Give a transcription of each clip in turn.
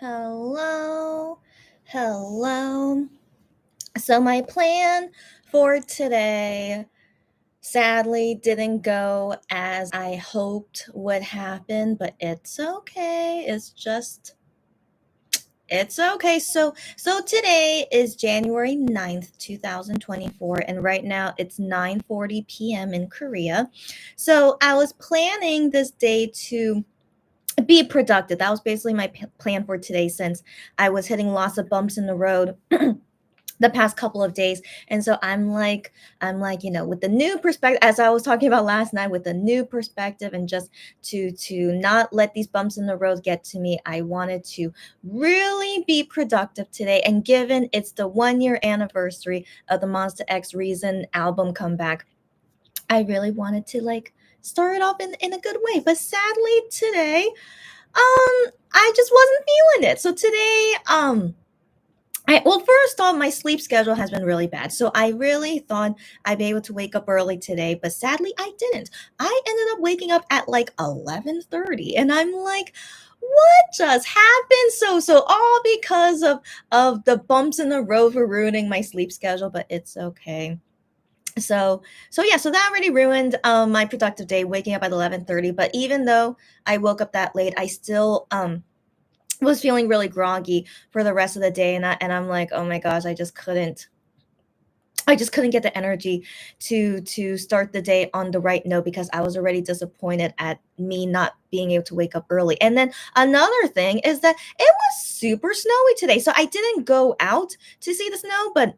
Hello, hello. So, my plan for today sadly didn't go as I hoped would happen, but it's okay. It's okay. So today is January 9th, 2024, and right now it's 9:40 p.m. in Korea. So, I was planning this day to be productive. That was basically my plan for today since I was hitting lots of bumps in the road the past couple of days. And so I'm like, with the new perspective, as I was talking about last night, with the new perspective and just to not let these bumps in the road get to me, I wanted to really be productive today. And given it's the 1 year anniversary of the Monster X Reason album comeback, I really wanted to start it off in a good way. But sadly today, I just wasn't feeling it. So today, first off, my sleep schedule has been really bad. So I really thought I'd be able to wake up early today, but sadly I didn't. I ended up waking up at like 11:30, and I'm like, what just happened? So all because of the bumps in the road for ruining my sleep schedule, but it's okay. So that already ruined my productive day, waking up at 11:30. But even though I woke up that late, I still was feeling really groggy for the rest of the day, and I'm like, oh my gosh, I just couldn't get the energy to start the day on the right note because I was already disappointed at me not being able to wake up early. And then another thing is that it was super snowy today, so I didn't go out to see the snow, but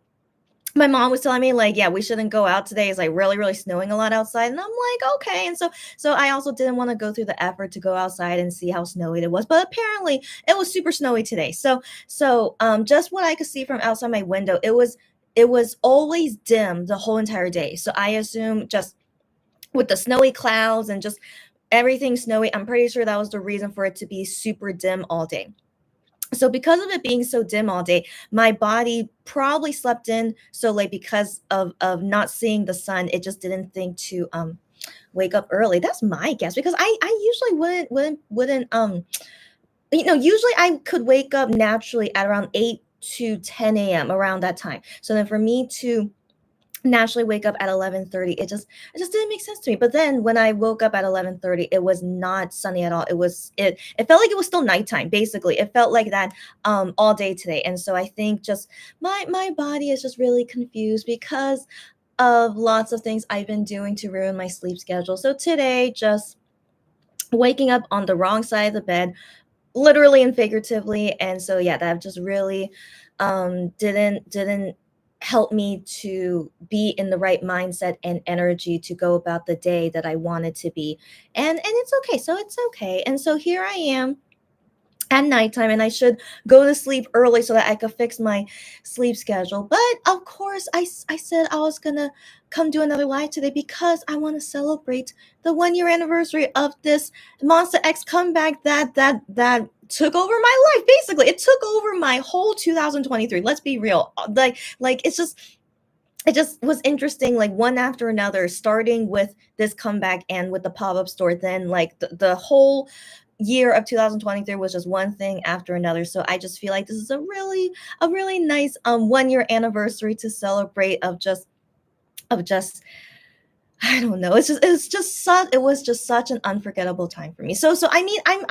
my mom was telling me like, yeah, we shouldn't go out today. It's like really, really snowing a lot outside. And I'm like, okay. And so I also didn't want to go through the effort to go outside and see how snowy it was. But apparently it was super snowy today. So just what I could see from outside my window, it was always dim the whole entire day. So I assume just with the snowy clouds and just everything snowy, I'm pretty sure that was the reason for it to be super dim all day. So because of it being so dim all day, my body probably slept in so late because of not seeing the sun. It just didn't think to wake up early. That's my guess because I usually wouldn't usually I could wake up naturally at around 8 to 10 a.m. around that time. So then for me to naturally wake up at 11:30, it just didn't make sense to me. But then when I woke up at 11:30, it was not sunny at all. It felt like it was still nighttime. Basically, it felt like that all day today. And so I think just my body is just really confused because of lots of things I've been doing to ruin my sleep schedule. So today, just waking up on the wrong side of the bed, literally and figuratively. And so yeah, that just really didn't help me to be in the right mindset and energy to go about the day that I wanted to be. And it's okay. So it's okay. And so here I am at nighttime, and I should go to sleep early so that I could fix my sleep schedule. But of course, I said I was gonna come do another live today because I want to celebrate the 1 year anniversary of this Monster X comeback that took over my life. Basically, it took over my whole 2023. Let's be real. Like it just was interesting, like one after another, starting with this comeback and with the pop-up store, then like the whole year of 2023 was just one thing after another. So I just feel like this is a really nice 1 year anniversary to celebrate of just I don't know. It was just such an unforgettable time for me. So I mean I'm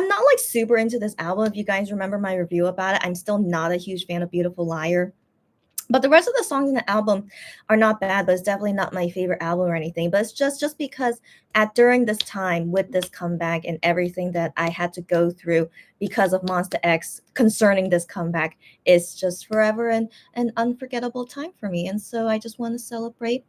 not like super into this album. If you guys remember my review about it, I'm still not a huge fan of Beautiful Liar, but the rest of the songs in the album are not bad, but it's definitely not my favorite album or anything. But it's just because at during this time with this comeback and everything that I had to go through because of Monster X concerning this comeback, is just forever an unforgettable time for me. And so I just want to celebrate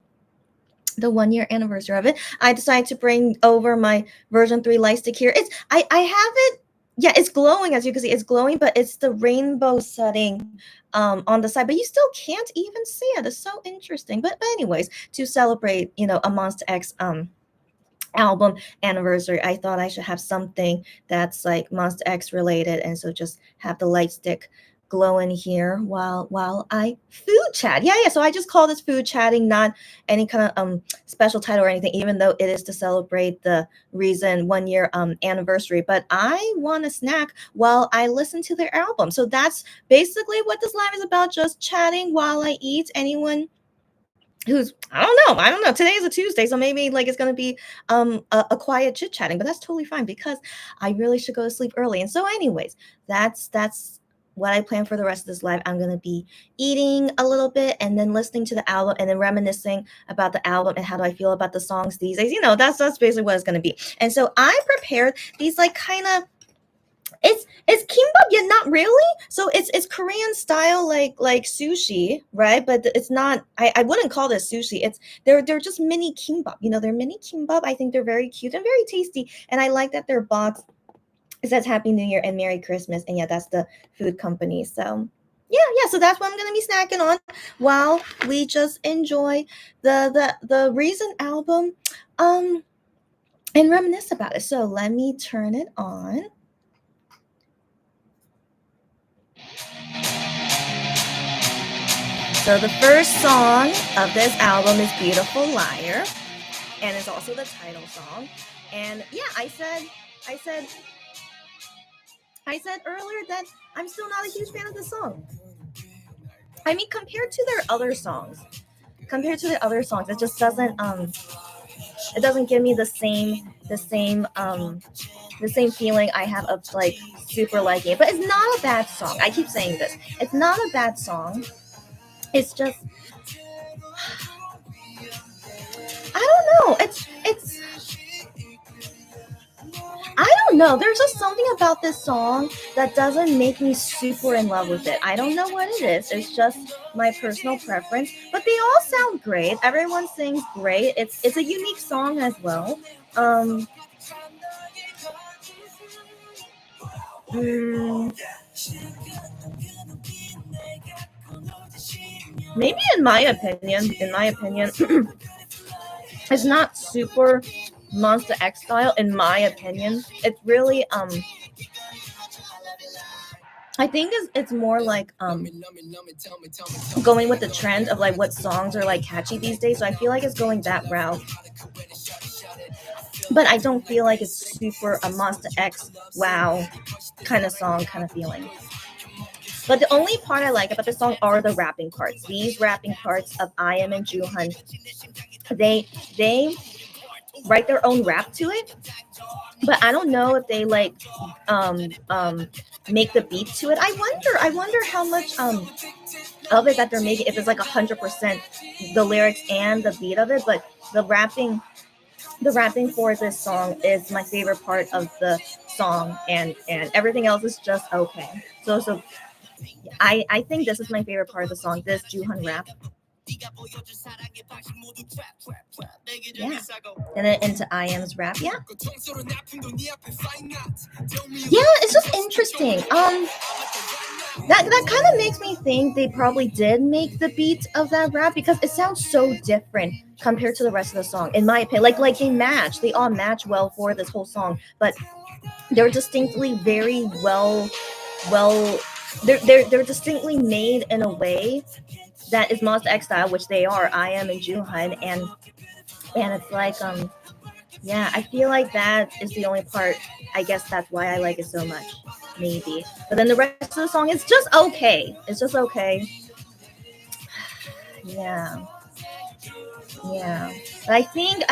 the 1 year anniversary of it. I decided to bring over my version 3 light stick here. I have it. Yeah, it's glowing, as you can see. It's glowing, but it's the rainbow setting on the side, but you still can't even see it. It's so interesting. But anyways, to celebrate, a Monster X album anniversary, I thought I should have something that's like Monster X related, and so just have the light stick glowing here while I food chat. Yeah, yeah. So I just call this food chatting, not any kind of special title or anything, even though it is to celebrate the Reason 1 year anniversary. But I want a snack while I listen to their album. So that's basically what this live is about, just chatting while I eat. Anyone who's I don't know, today is a Tuesday, so maybe like it's gonna be a quiet chit chatting, but that's totally fine because I really should go to sleep early. And so anyways, that's what I plan for the rest of this live. I'm gonna be eating a little bit and then listening to the album and then reminiscing about the album and how do I feel about the songs these days. That's basically what it's gonna be. And so I prepared these like kind of, it's kimbap yet not really. So it's Korean style like sushi, right? But it's not. I wouldn't call this sushi. They're just mini kimbap. They're mini kimbap. I think they're very cute and very tasty. And I like that their box, it says Happy New Year and Merry Christmas. And yeah, that's the food company. So yeah. So that's what I'm gonna be snacking on while we just enjoy the recent album, and reminisce about it. So let me turn it on. So the first song of this album is Beautiful Liar, and it's also the title song. And yeah, I said earlier that I'm still not a huge fan of the song. I mean, compared to their other songs, it just doesn't give me the same feeling I have of like super liking it. But it's not a bad song. I keep saying this. It's not a bad song. It's just, I don't know. I don't know. There's just something about this song that doesn't make me super in love with it. I don't know what it is. It's just my personal preference. But they all sound great. Everyone sings great. It's a unique song as well. Maybe in my opinion, it's not super Monster X style. In my opinion, it's really I think it's more like going with the trend of like what songs are like catchy these days. So I feel like it's going that route. But I don't feel like it's super a Monster X wow kind of song kind of feeling. But the only part I like about the song are the rapping parts. These rapping parts of I.M and Jooheon, they write their own rap to it. But I don't know if they like make the beat to it. I wonder how much of it that they're making, if it's like 100% the lyrics and the beat of it. But the rapping for this song is my favorite part of the song, and everything else is just okay. So I think this is my favorite part of the song, this Jooheon rap. Yeah. And then into I.M's rap. Yeah, it's just interesting. That kind of makes me think they probably did make the beat of that rap because it sounds so different compared to the rest of the song, in my opinion. Like they all match well for this whole song, but they're distinctly very well they're distinctly made in a way that is Monster X style, which they are, I.M and Jooheon, and it's like yeah, I feel like that is the only part. I guess that's why I like it so much, maybe. But then the rest of the song is just okay. It's just okay. Yeah. But I think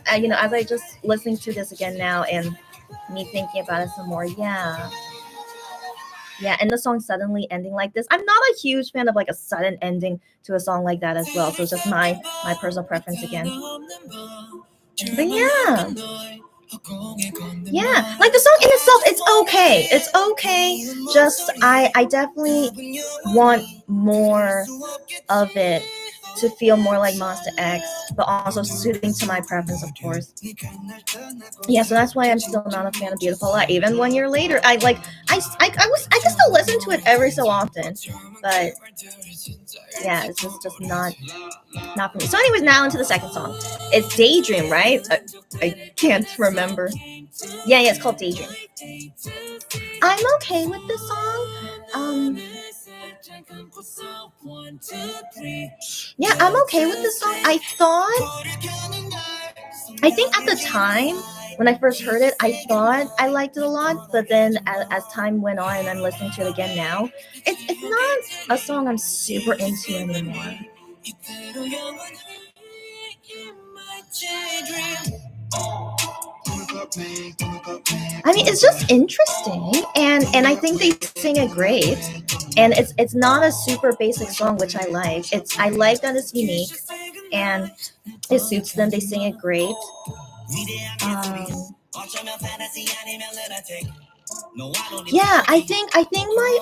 as I just listening to this again now and me thinking about it some more, yeah, and the song suddenly ending like this. I'm not a huge fan of like a sudden ending to a song like that as well. So it's just my personal preference again. But yeah, like the song in itself, it's okay. Just I definitely want more of it to feel more like Monster X, but also suiting to my preference, of course. Yeah, so that's why I'm still not a fan of Beautiful Liar. Even 1 year later, I can still listen to it every so often, but yeah, it's just not for me. So anyways, now into the second song. It's Daydream, right? I can't remember. Yeah, it's called Daydream. I'm okay with this song. Yeah, I'm okay with this song. I think at the time when I first heard it, I thought I liked it a lot, but then as time went on and I'm listening to it again now, it's not a song I'm super into anymore. I mean, it's just interesting, and I think they sing it great. And it's not a super basic song, which I like. I like that it's unique, and it suits them. They sing it great. Um, yeah, I think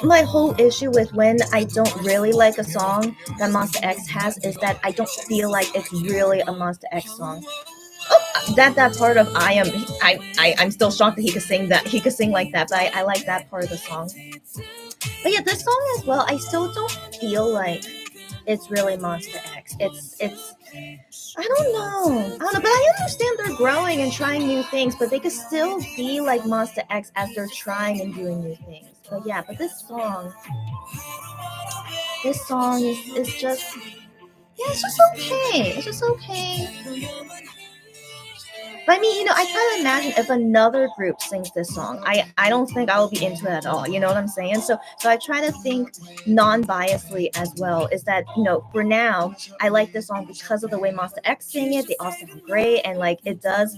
my whole issue with when I don't really like a song that Monster X has is that I don't feel like it's really a Monster X song. Oh, that part of I'm still shocked that he could sing like that, but I like that part of the song. But yeah, this song as well, I still don't feel like it's really Monster X. It's I don't know, but I understand they're growing and trying new things, but they could still be like Monster X as they're trying and doing new things. But yeah, but this song is just, yeah, it's just okay. It's just okay. But I mean, I try to imagine if another group sings this song. I don't think I will be into it at all. You know what I'm saying? So I try to think non-biasly as well. Is that, for now, I like this song because of the way Monster X sing it. They all sound great, and like it does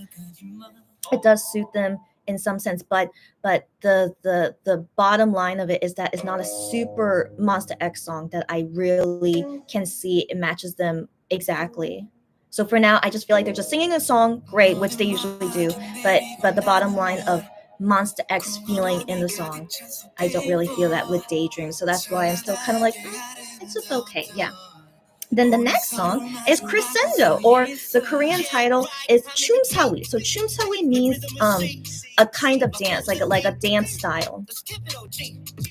suit them in some sense. But the bottom line of it is that it's not a super Monster X song that I really can see it matches them exactly. So for now, I just feel like they're just singing a song, great, which they usually do. But the bottom line of Monster X feeling in the song, I don't really feel that with Daydream. So that's why I'm still kind of like, it's just okay, yeah. Then the next song is Crescendo, or the Korean title is Chumsawi. So Chumsawi means a kind of dance, like a dance style.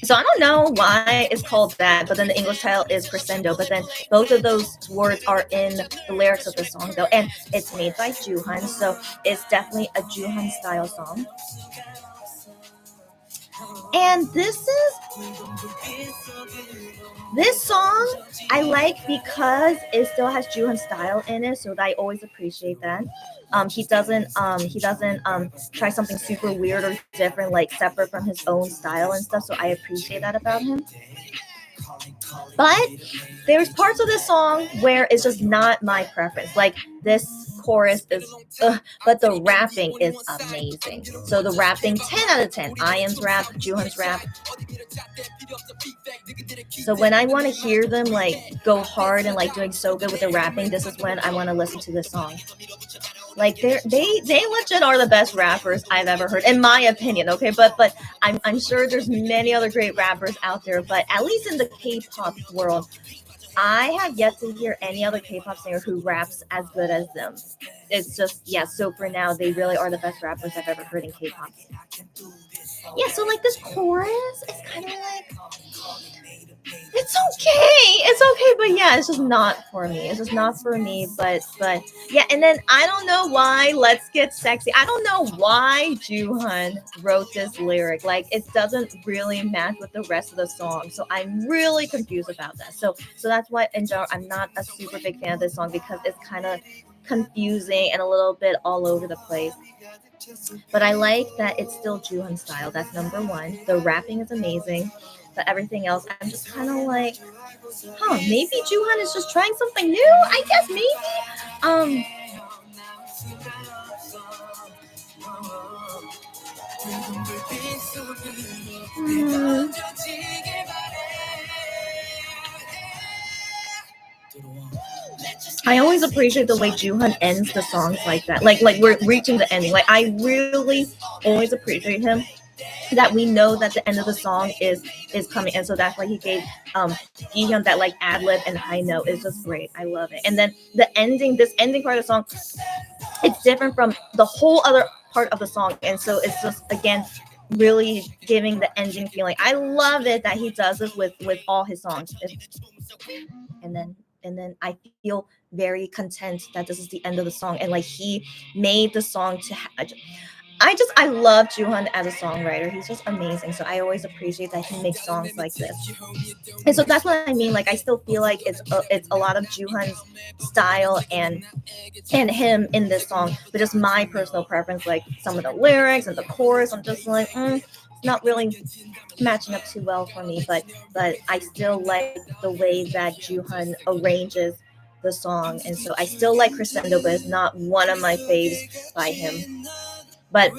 So I don't know why it's called that, but then the English title is Crescendo. But then both of those words are in the lyrics of the song, though, and it's made by Juhan, so it's definitely a Juhan style song. And this song I like because it still has Juhan style in it, so I always appreciate that. He doesn't try something super weird or different, like separate from his own style and stuff. So I appreciate that about him. But there's parts of the song where it's just not my preference. Like this chorus is, but the rapping is amazing. So the rapping, 10 out of 10. Ian's rap, Juhan's rap. So when I want to hear them like go hard and like doing so good with the rapping, this is when I want to listen to this song. Like they legit are the best rappers I've ever heard, in my opinion. Okay, but I'm sure there's many other great rappers out there, but at least in the K-pop world, I have yet to hear any other K-pop singer who raps as good as them. It's just, yeah. So for now, they really are the best rappers I've ever heard in K-pop. Yeah. So like this chorus is kind of like, it's okay, but yeah, it's just not for me. It's just not for me. But yeah, and then I don't know why Let's Get Sexy. I don't know why Juhan wrote this lyric. Like it doesn't really match with the rest of the song. So I'm really confused about that. So that's why in general I'm not a super big fan of this song, because it's kind of confusing and a little bit all over the place. But I like that it's still Juhan style. That's number one. The rapping is amazing. But everything else, I'm just kind of like, maybe Juhan is just trying something new. I guess maybe. Um, hmm, I always appreciate the way Juhan ends the songs like that. Like we're reaching the ending. Like I really always appreciate him, that we know that the end of the song is coming, and so that's why he gave Gihyun that like ad lib and high note. Is just great. I love it. And then this ending part of the song, it's different from the whole other part of the song, and so it's just again really giving the ending feeling. I love it that he does this with all his songs. And then I feel very content that this is the end of the song, and like he made the song to I love Juhan as a songwriter. He's just amazing. So I always appreciate that he makes songs like this. And so that's what I mean. Like I still feel like it's a lot of Juhan's style and him in this song, but just my personal preference. Like some of the lyrics and the chorus, I'm just like, it's not really matching up too well for me. But I still like the way that Juhan arranges the song, and so I still like Crescendo, but it's not one of my faves by him. But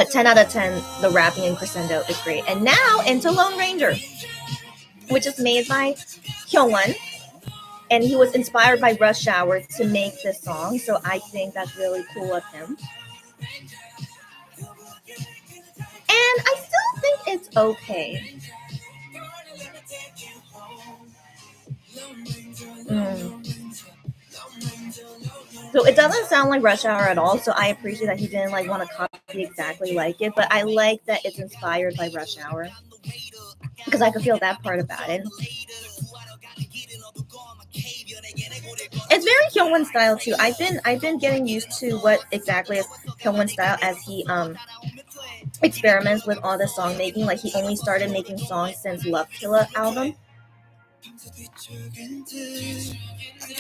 10 out of 10, the rapping in Crescendo is great. And now into Lone Ranger, which is made by Hyungwon, and he was inspired by Rush Hour to make this song. So I think that's really cool of him. And I still think it's okay. Mm. So it doesn't sound like Rush Hour at all. So I appreciate that he didn't like want to copy exactly like it, but I like that it's inspired by Rush Hour because I could feel that part about it. It's very Hyungwon style too. I've been getting used to what exactly is Hyungwon style as he experiments with all the song making. Like he only started making songs since Love Killa album,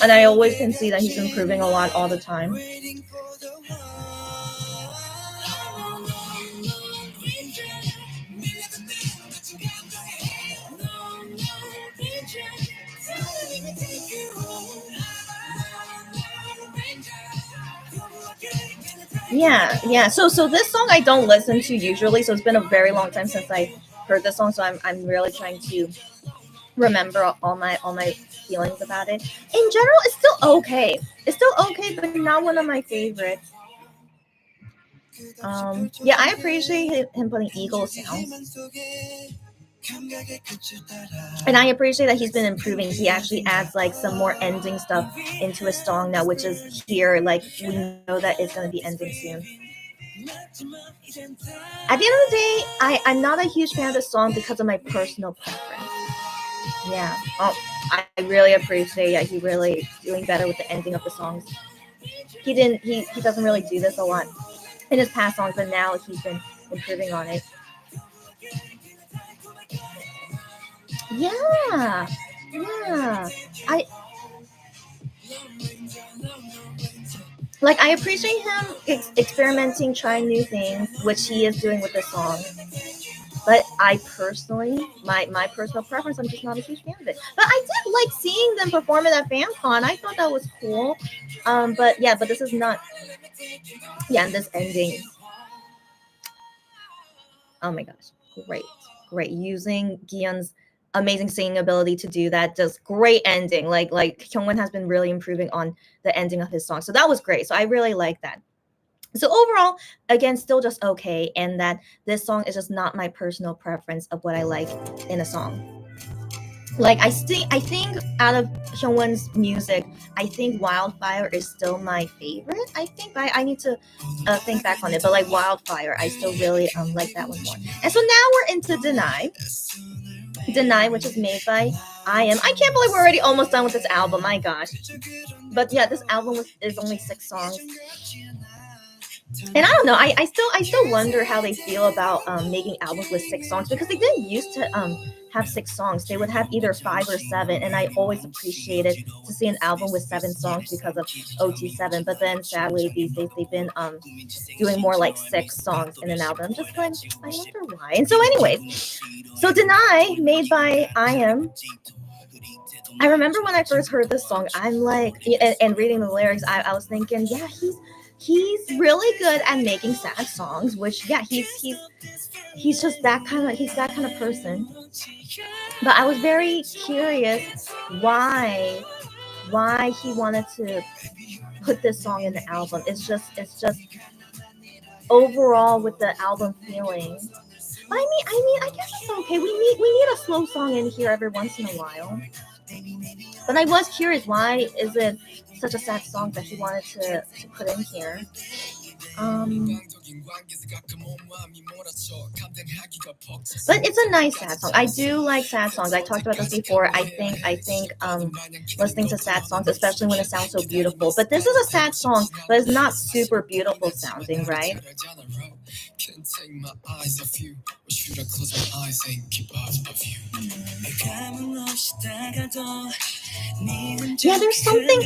and I always can see that he's improving a lot all the time. Yeah, yeah. So this song I don't listen to usually. So it's been a very long time since I heard this song. So I'm really trying to remember all my feelings about it. In general, it's still okay. It's still okay, but not one of my favorites. Yeah, I appreciate him putting eagle sounds, and I appreciate that he's been improving. He actually adds like some more ending stuff into his song now, which is here. Like we know that it's gonna be ending soon. At the end of the day, I'm not a huge fan of the song because of my personal preference. Yeah. I really appreciate. Yeah, he really doing better with the ending of the songs. He didn't. He doesn't really do this a lot in his past songs, but now he's been improving on it. Yeah. Yeah. I I appreciate him experimenting, trying new things, which he is doing with this song. But I personally, my personal preference, I'm just not a huge fan of it. But I did like seeing them perform it at FanCon. I thought that was cool. But yeah, but this is not. Yeah, and this ending. Oh my gosh, great, great. Using Gion's amazing singing ability to do that, just great ending. Like Kyungwon has been really improving on the ending of his song, so that was great. So I really like that. So overall, again, still just okay, and that this song is just not my personal preference of what I like in a song. Like I think out of Hyungwon's music, I think Wildfire is still my favorite. I think I need to think back on it, but like Wildfire, I still really like that one more. And so now we're into Deny, which is made by I.M. I can't believe we're already almost done with this album. My gosh. But yeah, this album is only 6 songs. And I don't know. I still wonder how they feel about making albums with 6 songs because they didn't used to have 6 songs. They would have either 5 or 7, and I always appreciated to see an album with 7 songs because of OT7. But then sadly these days they've been doing more like 6 songs in an album. I'm just like I wonder why. And so anyways, so Deny made by I.M. I remember when I first heard this song, I'm like, and reading the lyrics, I was thinking, yeah, he's really good at making sad songs. Which, yeah, he's just that kind of person. But I was very curious why he wanted to put this song in the album. It's just overall with the album feeling. I guess it's okay. We need a slow song in here every once in a while. But I was curious, why is it such a sad song that he wanted to put in here? Um, but it's a nice sad song. I do like sad songs. I talked about this before. I think listening to sad songs, especially when it sounds so beautiful. But this is a sad song, but it's not super beautiful sounding, right? Yeah, there's something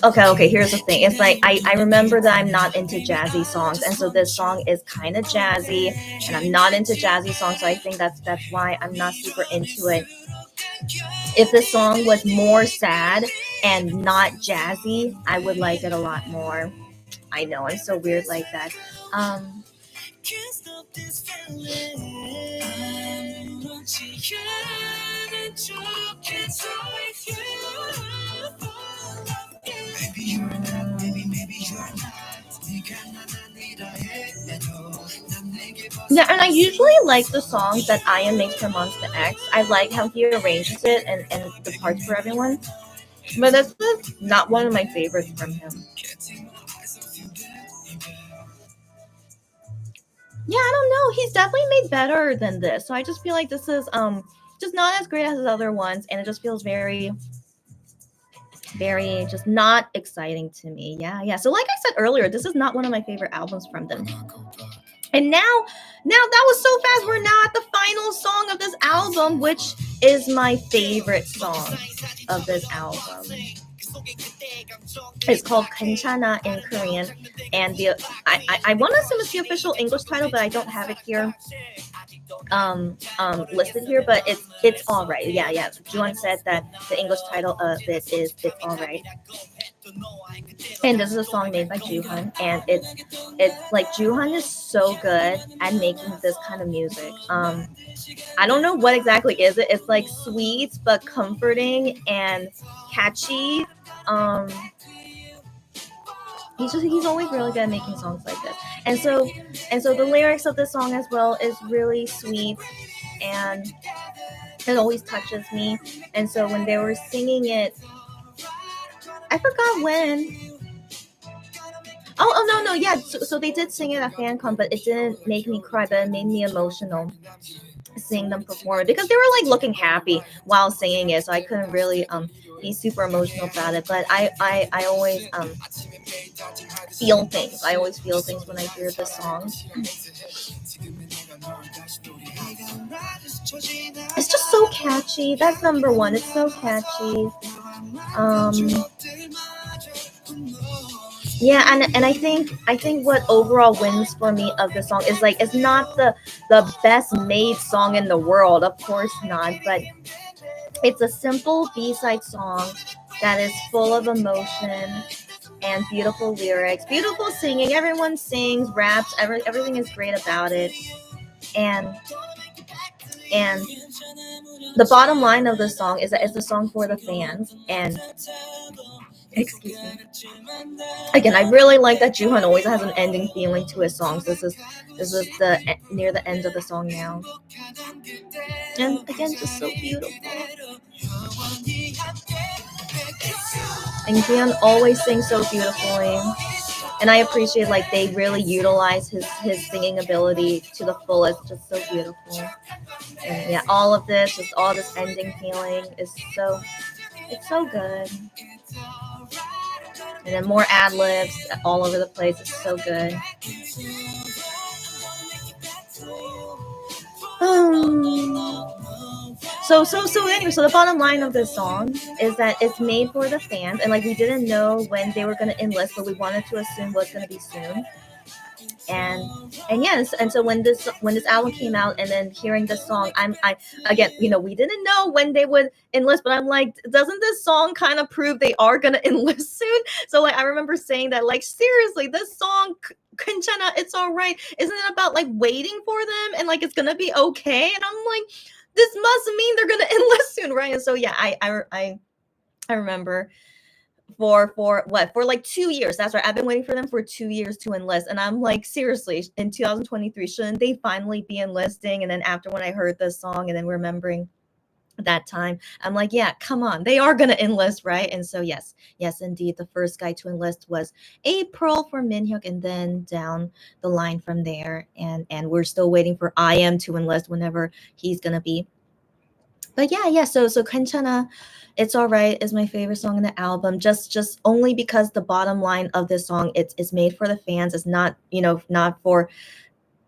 okay, here's the thing. It's like I remember that I'm not into jazzy songs, and so this song is kind of jazzy, and I'm not into jazzy songs, so I think that's why I'm not super into it. If the song was more sad and not jazzy, I would like it a lot more. I know I'm so weird like that. Um, yeah, and I usually like the songs that Ian makes for Monster X. I like how he arranges it and the parts for everyone. But this is not one of my favorites from him. Yeah, I don't know. He's definitely made better than this. So I just feel like this is just not as great as his other ones, and it just feels very just not exciting to me. Yeah, yeah. So like I said earlier, this is not one of my favorite albums from them. And now that was so fast. We're now at the final song of this album, which is my favorite song of this album. It's called Kanchana in Korean, and I want to assume it's the official English title, but I don't have it here listed here. But it's all right. Yeah, yeah. Juan said that the English title of it is "It's All Right," and this is a song made by Juhan, and it's like Juhan is so good at making this kind of music. I don't know what exactly is it. It's like sweet but comforting and catchy. Um, he's always really good at making songs like this. And so the lyrics of this song as well is really sweet, and it always touches me. And so when they were singing it, I forgot when. Oh no, yeah. So they did sing it at FanCon, but it didn't make me cry, but it made me emotional seeing them perform it because they were like looking happy while singing it, so I couldn't really be super emotional about it. But I always feel things. I always feel things when I hear the song. It's just so catchy. That's number one. It's so catchy. Um, yeah, and I think what overall wins for me of the song is like it's not the best made song in the world, of course not, but it's a simple B-side song that is full of emotion and beautiful lyrics, beautiful singing. Everyone sings, raps, everything is great about it. And and the bottom line of the song is that it's a song for the fans. And excuse me. Again, I really like that Juhan always has an ending feeling to his songs. This is the near the end of the song now, and again, just so beautiful. And Jian always sings so beautifully, and I appreciate like they really utilize his singing ability to the fullest. Just so beautiful, and yeah, all of this, just all this ending feeling is it's so good. And then more ad libs all over the place. It's so good. So anyway, so the bottom line of this song is that it's made for the fans, and like we didn't know when they were gonna enlist, but we wanted to assume was gonna be soon. And yes, and so when this album came out, and then hearing this song, I again, we didn't know when they would enlist, but I'm like, doesn't this song kind of prove they are gonna enlist soon? So like I remember saying that, like, seriously, this song Kanchana, it's all right, isn't it about like waiting for them and like it's gonna be okay? And I'm like, this must mean they're gonna enlist soon, right? And so yeah, I remember for like 2 years. That's right. I've been waiting for them for 2 years to enlist. And I'm like, seriously, in 2023, shouldn't they finally be enlisting? And then after when I heard this song and then remembering that time. I'm like, yeah, come on, they are gonna enlist, right? And so yes, yes, indeed, the first guy to enlist was April for Minhyuk, and then down the line from there, and we're still waiting for IM to enlist whenever he's gonna be. But yeah, yeah. So Kanchana, it's all right is my favorite song in the album. Just only because the bottom line of this song, it's made for the fans. It's not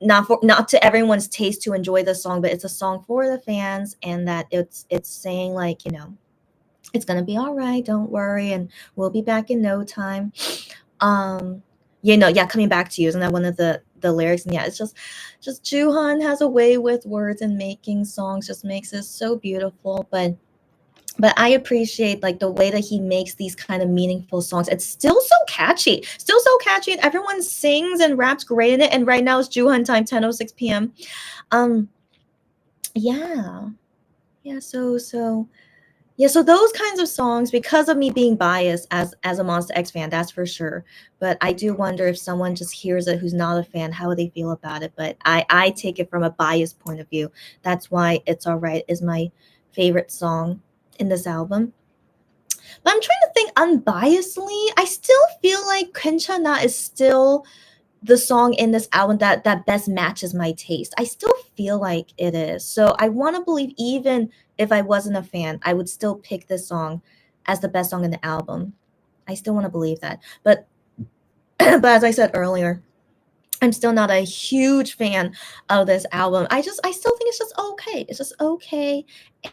not to everyone's taste to enjoy the song, but it's a song for the fans, and that it's saying like it's gonna be all right, don't worry, and we'll be back in no time. Yeah, coming back to you, isn't that one of the lyrics? And yeah, it's just Juhan has a way with words and making songs, just makes it so beautiful. But I appreciate like the way that he makes these kind of meaningful songs. It's still so catchy, and everyone sings and raps great in it. And right now it's Juhan time, 10:06 p.m. Um, yeah, yeah. So those kinds of songs, because of me being biased as a Monster X fan, that's for sure. But I do wonder if someone just hears it who's not a fan, how would they feel about it? But I take it from a biased point of view. That's why It's Alright is my favorite song in this album. But I'm trying to think unbiasedly. I still feel like Kenchana is still the song in this album that best matches my taste. I still feel like it is. So I want to believe even if I wasn't a fan, I would still pick this song as the best song in the album. I still want to believe that. But but as I said earlier, I'm still not a huge fan of this album. I still think it's just okay. It's just okay.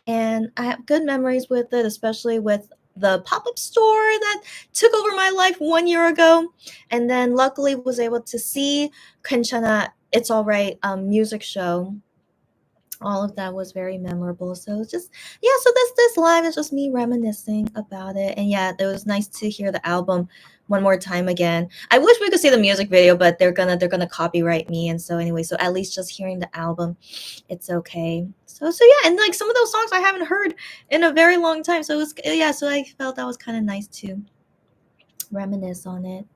And I have good memories with it, especially with the pop-up store that took over my life 1 year ago. And then luckily was able to see Kanchana It's Alright music show. All of that was very memorable. So it's just yeah, so this live is just me reminiscing about it. And yeah, it was nice to hear the album one more time again. I wish we could see the music video, but they're gonna copyright me. And so anyway, so at least just hearing the album, it's okay. So yeah, and like some of those songs I haven't heard in a very long time. So it was yeah, so I felt that was kind of nice to reminisce on it.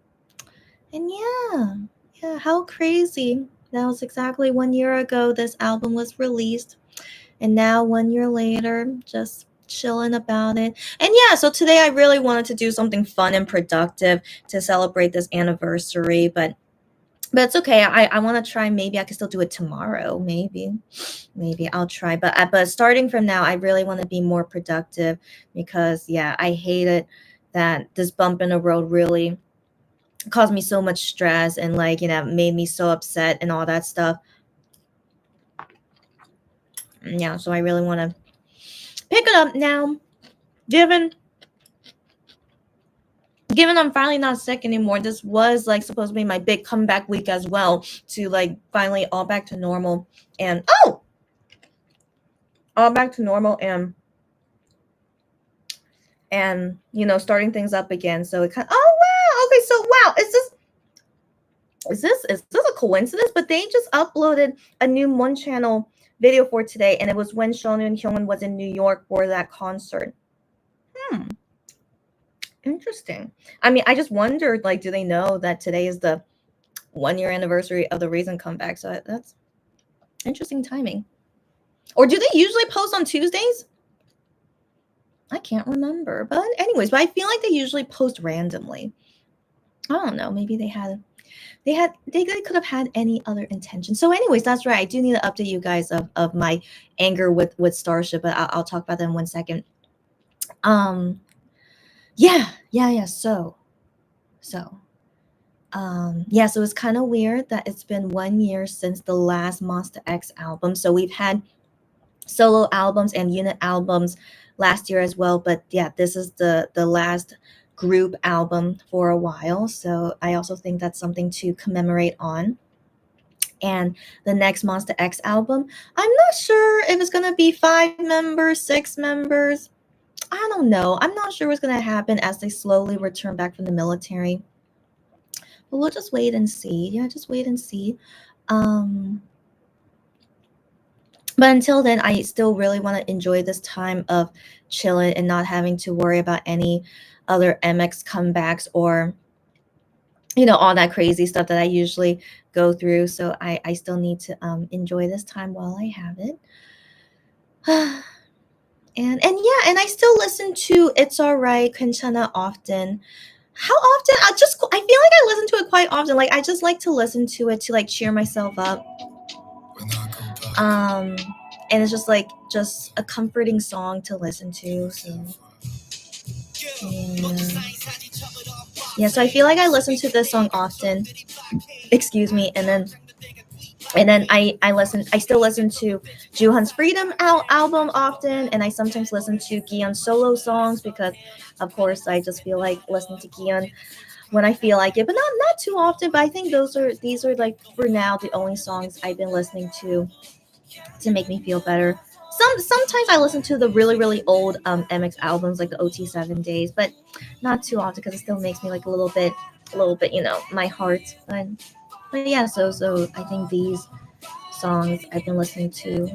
And yeah, yeah, how crazy. That was exactly 1 year ago this album was released. And now 1 year later, just chilling about it. And yeah, so today I really wanted to do something fun and productive to celebrate this anniversary, but it's okay. I want to try. Maybe I can still do it tomorrow. Maybe I'll try. But starting from now, I really want to be more productive because yeah, I hated that this bump in the road really caused me so much stress and like made me so upset and all that stuff. Yeah, so I really want to pick it up now, given I'm finally not sick anymore. This was like supposed to be my big comeback week as well, to like finally all back to normal. And all back to normal, and starting things up again. So it kind of, oh wow, okay, so wow, is this a coincidence? But they just uploaded a new One Channel video for today, and it was when Shonu and Hyun was in New York for that concert. Interesting. I mean, I just wondered, like, do they know that today is the 1 year anniversary of the Raisin comeback? So that's interesting timing. Or do they usually post on Tuesdays? I can't remember. But anyways, but I feel like they usually post randomly. I don't know. Maybe they could have had any other intention. So anyways, that's right. I do need to update you guys of my anger with Starship, but I'll talk about that in 1 second. Yeah. So it's kind of weird that it's been 1 year since the last Monster X album. So we've had solo albums and unit albums last year as well, but yeah, this is the last group album for a while. So I also think that's something to commemorate on. And the next Monster X album, I'm not sure if it's gonna be 5 members, 6 members. I don't know. I'm not sure what's gonna happen as they slowly return back from the military. But we'll just wait and see. Yeah, just wait and see. But until then, I still really want to enjoy this time of chilling and not having to worry about any other MX comebacks or all that crazy stuff that I usually go through. So I still need to enjoy this time while I have it. And yeah, and I still listen to It's Alright, Quintana often. How often? I feel like I listen to it quite often. Like I just like to listen to it to like cheer myself up. Um and it's just a comforting song to listen to. So yeah. Yeah, so I feel like I listen to this song often. Excuse me, and then I still listen to Juhan's Freedom album often, and I sometimes listen to Gion solo songs because of course I just feel like listening to Gion when I feel like it, but not too often. But I think these are like for now the only songs I've been listening to make me feel better. Sometimes I listen to the really old MX albums like the OT7 days, but not too often because it still makes me like a little bit, my heart. But yeah, so I think these songs I've been listening to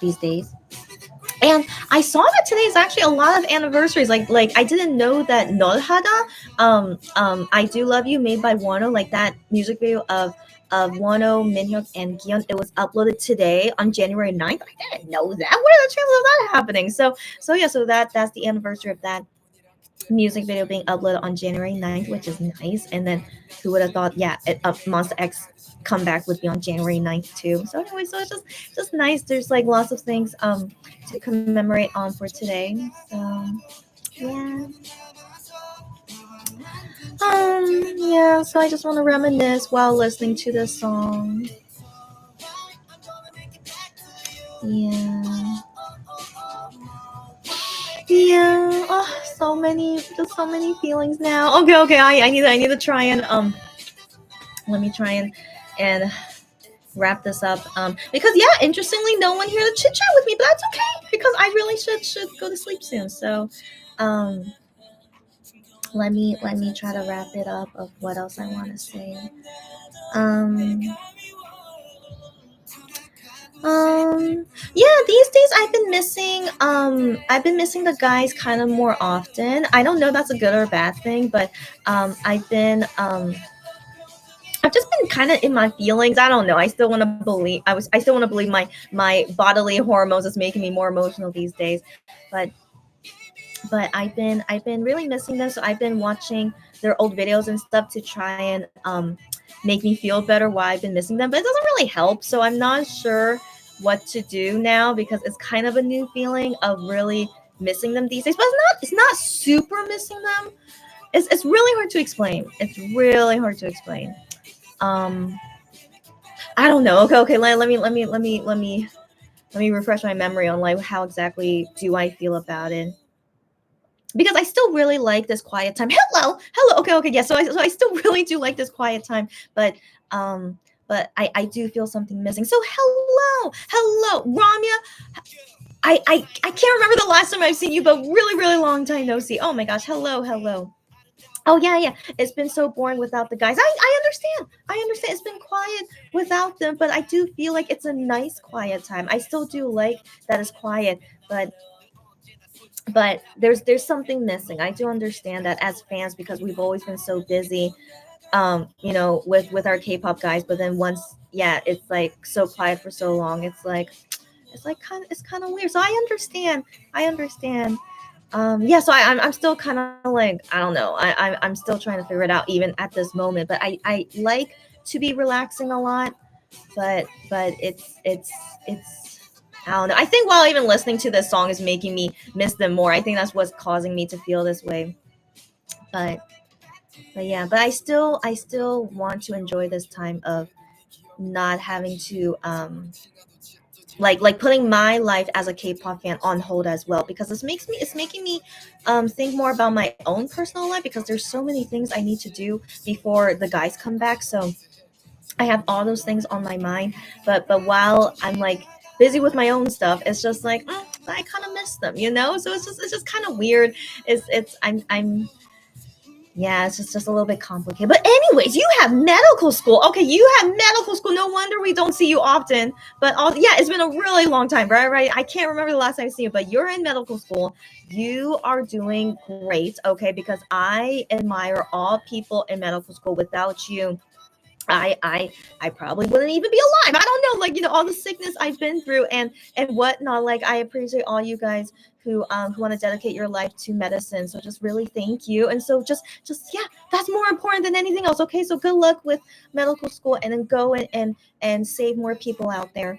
these days. And I saw that today is actually a lot of anniversaries. Like I didn't know that Nolhada, I Do Love You, made by Wano, like that music video of Wano, Minhyuk, and Gion. It was uploaded today on January 9th. I didn't know that. What are the chances of that happening? So yeah, so that's the anniversary of that music video being uploaded on January 9th, which is nice. And then who would have thought, yeah, Monster X comeback would be on January 9th too. So anyway, so it's just nice. There's like lots of things to commemorate on for today. So yeah. Yeah, so I just want to reminisce while listening to this song. Yeah. Yeah. Oh, just so many feelings now. Okay. I need to try and let me try and wrap this up. Because yeah, interestingly, no one here to chit chat with me, but that's okay because I really should go to sleep soon. So, um, let me try to wrap it up of what else I want to say. Um, yeah, these days I've been missing the guys kind of more often. I don't know if that's a good or a bad thing, but I've just been kind of in my feelings. I don't know. I still want to believe my bodily hormones is making me more emotional these days. But I've been really missing them, so I've been watching their old videos and stuff to try and make me feel better why I've been missing them. But it doesn't really help. So I'm not sure what to do now because it's kind of a new feeling of really missing them these days. But it's not super missing them. It's really hard to explain. It's really hard to explain. Um I don't know. Okay. Let me refresh my memory on like how exactly do I feel about it, because I still really like this quiet time. Hello. Okay. Yeah. So I still really do like this quiet time, but um, I do feel something missing. So hello, Ramya. I can't remember the last time I've seen you, but really long time no see. Oh my gosh. Hello. Oh yeah. It's been so boring without the guys. I understand. I understand. It's been quiet without them, but I do feel like it's a nice quiet time. I still do like that it's quiet, but there's something missing. I do understand that as fans because we've always been so busy, with our K-pop guys. But then once, yeah, it's like so quiet for so long. It's kind of weird. So I understand. I understand. Yeah, so I'm still kind of like, I don't know. I'm still trying to figure it out even at this moment. But I like to be relaxing a lot, but it's I don't know. I think while even listening to this song is making me miss them more. I think that's what's causing me to feel this way. But but yeah, but I still want to enjoy this time of not having to like putting my life as a K-pop fan on hold as well, because it's making me think more about my own personal life, because there's so many things I need to do before the guys come back. So I have all those things on my mind, but while I'm like busy with my own stuff, it's just like I kind of miss them, you know. So it's just kind of weird. It's I'm Yeah, it's just a little bit complicated. But anyways, you have medical school. Okay, you have medical school. No wonder we don't see you often. But yeah, it's been a really long time, right? Right. I can't remember the last time I've seen you, but you're in medical school. You are doing great. Okay, because I admire all people in medical school. Without you, I probably wouldn't even be alive. I don't know, like, all the sickness I've been through and whatnot. Like, I appreciate all you guys who want to dedicate your life to medicine. So just really thank you. And so just yeah, that's more important than anything else. Okay, so good luck with medical school, and then go and save more people out there.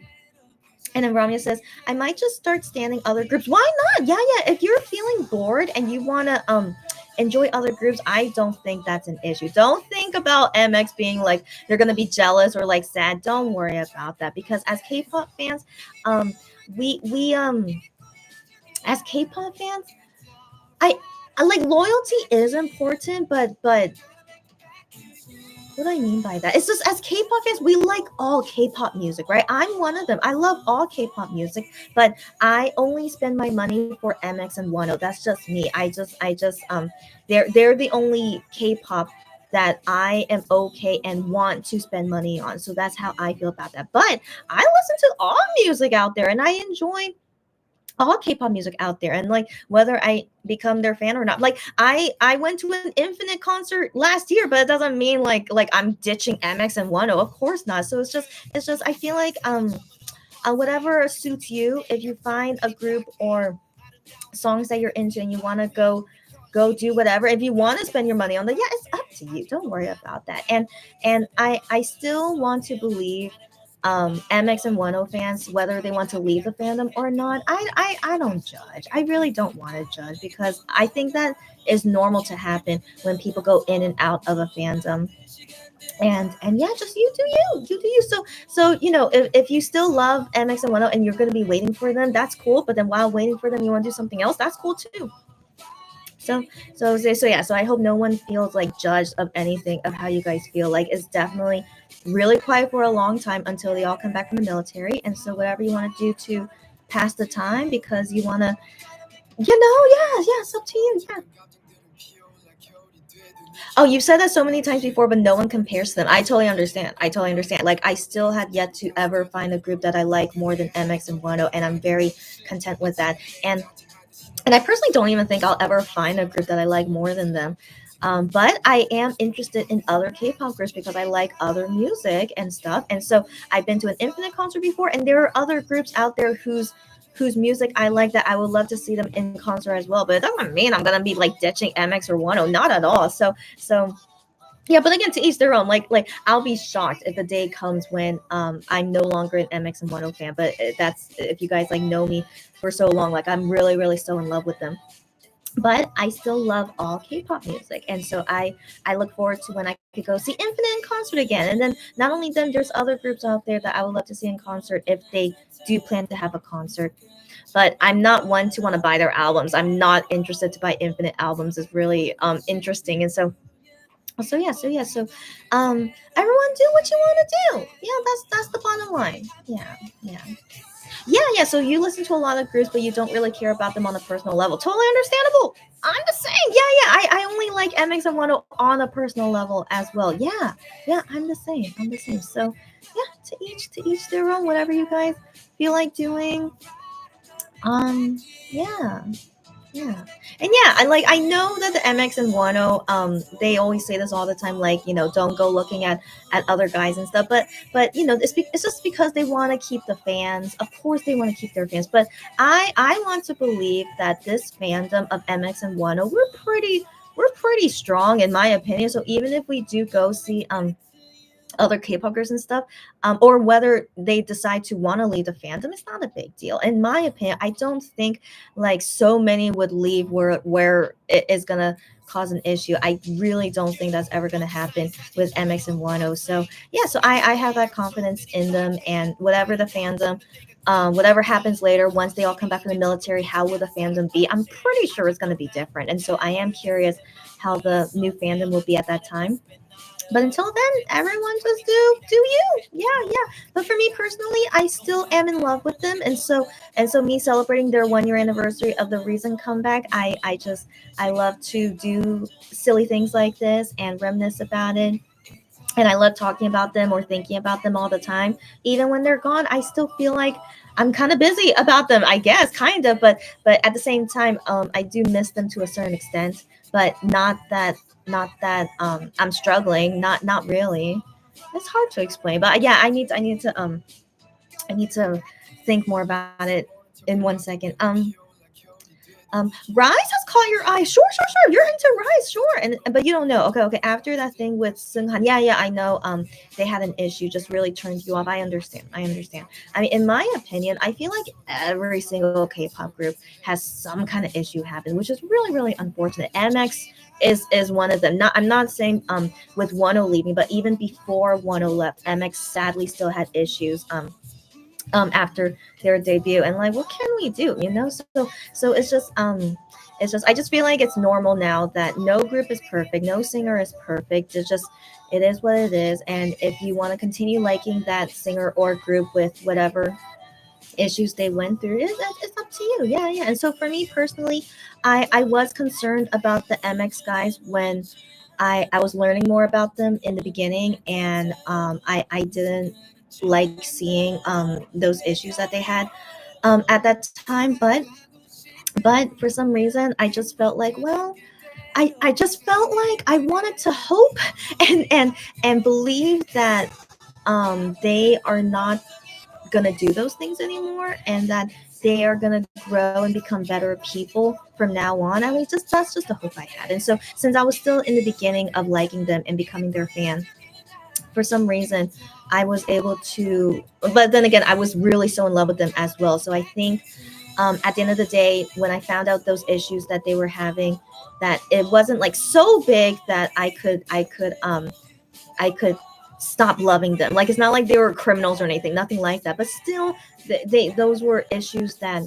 And then Ramya says, I might just start standing other groups. Why not? Yeah, yeah. If you're feeling bored and you wanna enjoy other groups, I don't think that's an issue. Don't think about MX being like they're gonna be jealous or like sad. Don't worry about that, because as K-pop fans, um we as K-pop fans, I like loyalty is important, but what do I mean by that? It's just as K-pop fans, we like all K-pop music, right? I'm one of them. I love all K-pop music, but I only spend my money for MX and Wano. That's just me. I just they're the only K-pop that I am okay and want to spend money on. So that's how I feel about that. But I listen to all music out there and I enjoy all K-pop music out there, and like whether I become their fan or not. Like I went to an Infinite concert last year, but it doesn't mean like I'm ditching MX and Wano. Of course not. So it's just I feel like whatever suits you. If you find a group or songs that you're into and you want to go do whatever, if you want to spend your money on that, yeah, it's up to you. Don't worry about that. And I still want to believe MX and 10 fans, whether they want to leave the fandom or not. I don't judge. I really don't want to judge, because I think that is normal to happen when people go in and out of a fandom. And yeah, just you do you. So if you still love MX and 10 and you're going to be waiting for them, that's cool. But then while waiting for them, you want to do something else, that's cool too. So yeah, so I hope no one feels like judged of anything of how you guys feel. Like, it's definitely really quiet for a long time until they all come back from the military. And so whatever you want to do to pass the time, because you want to, yeah, it's up to you. Yeah. Oh, you've said that so many times before, but no one compares to them. I totally understand. I totally understand. Like, I still have yet to ever find a group that I like more than MX and Wano, and I'm very content with that. And I personally don't even think I'll ever find a group that I like more than them. But I am interested in other K-pop groups because I like other music and stuff. And so I've been to an Infinite concert before, and there are other groups out there whose music I like that I would love to see them in concert as well. But it doesn't mean I'm gonna be like ditching MX or Wano, not at all. So yeah, but again, to each their own. Like I'll be shocked if the day comes when I'm no longer an MX and 10 fan. But that's if you guys like know me for so long, like I'm really really so in love with them. But I still love all K-pop music, and so I look forward to when I could go see Infinite in concert again. And then not only them, there's other groups out there that I would love to see in concert if they do plan to have a concert. But I'm not one to want to buy their albums. I'm not interested to buy Infinite albums. It's really interesting, and so everyone do what you want to do. Yeah, that's the bottom line. Yeah. So you listen to a lot of groups, but you don't really care about them on a personal level. Totally understandable. I'm the same. Yeah. I only like MX and 10 on a personal level as well. Yeah. I'm the same. So yeah, to each their own. Whatever you guys feel like doing. Um. Yeah. Yeah. And yeah, I know that the MX and Wano, they always say this all the time, like, don't go looking at other guys and stuff. But it's just because they want to keep the fans. Of course they want to keep their fans. But I want to believe that this fandom of MX and Wano, we're pretty strong in my opinion. So even if we do go see other K-pop girls and stuff, or whether they decide to want to leave the fandom, it's not a big deal. In my opinion, I don't think like so many would leave where it is gonna cause an issue. I really don't think that's ever gonna happen with MX and Wano. So yeah, so I have that confidence in them, and whatever the fandom. Whatever happens later, once they all come back from the military, how will the fandom be? I'm pretty sure it's going to be different. And so I am curious how the new fandom will be at that time. But until then, everyone just do you. Yeah. But for me personally, I still am in love with them, and so me celebrating their 1 year anniversary of the recent comeback, I love to do silly things like this and reminisce about it. And I love talking about them or thinking about them all the time. Even when they're gone, I still feel like I'm kind of busy about them, I guess, kind of. But at the same time, I do miss them to a certain extent. But not that I'm struggling. Not really. It's hard to explain, but yeah, I need to think more about it in 1 second. Rise has caught your eye. Sure, sure, sure. You're into Rise, sure. And but you don't know. Okay, okay. After that thing with Sunghan, yeah, yeah, I know. They had an issue, just really turned you off. I understand. I understand. I mean, in my opinion, I feel like every single K-pop group has some kind of issue happen, which is really, really unfortunate. MX is one of them. Not I'm not saying with Wano leaving, but even before Wano left, MX sadly still had issues. After their debut, and like what can we do, you know? So it's just, I just feel like it's normal now that no group is perfect, no singer is perfect. It's just, it is what it is. And if you want to continue liking that singer or group with whatever issues they went through, it's up to you. Yeah, yeah. And so for me personally, I was concerned about the MX guys when I was learning more about them in the beginning, and I didn't like seeing those issues that they had at that time. But for some reason, I just felt like, well, I just felt like I wanted to hope and believe that they are not gonna do those things anymore, and that they are gonna grow and become better people from now on. I mean, just that's just the hope I had. And so since I was still in the beginning of liking them and becoming their fan, for some reason I was able to, but then again, I was really so in love with them as well. So I think at the end of the day, when I found out those issues that they were having, that it wasn't like so big that I could stop loving them. Like it's not like they were criminals or anything, nothing like that. But still, they those were issues that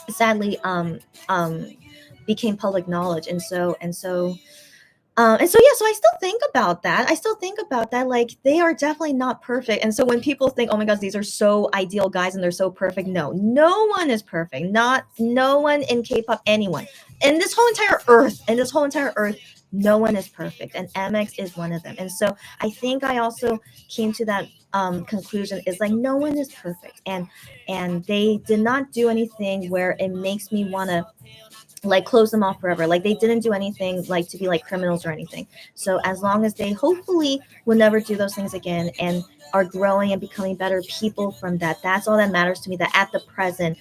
sadly became public knowledge. And so yeah, so I still think about that. I still think about that. Like they are definitely not perfect. And so when people think, oh my gosh, these are so ideal guys and they're so perfect. No, no one is perfect. Not no one in K-pop, anyone. In this whole entire earth, no one is perfect. And MX is one of them. And so I think I also came to that conclusion is like no one is perfect. And they did not do anything where it makes me wanna like close them off forever. Like they didn't do anything like to be like criminals or anything. So as long as they hopefully will never do those things again and are growing and becoming better people from that, that's all that matters to me. That at the present,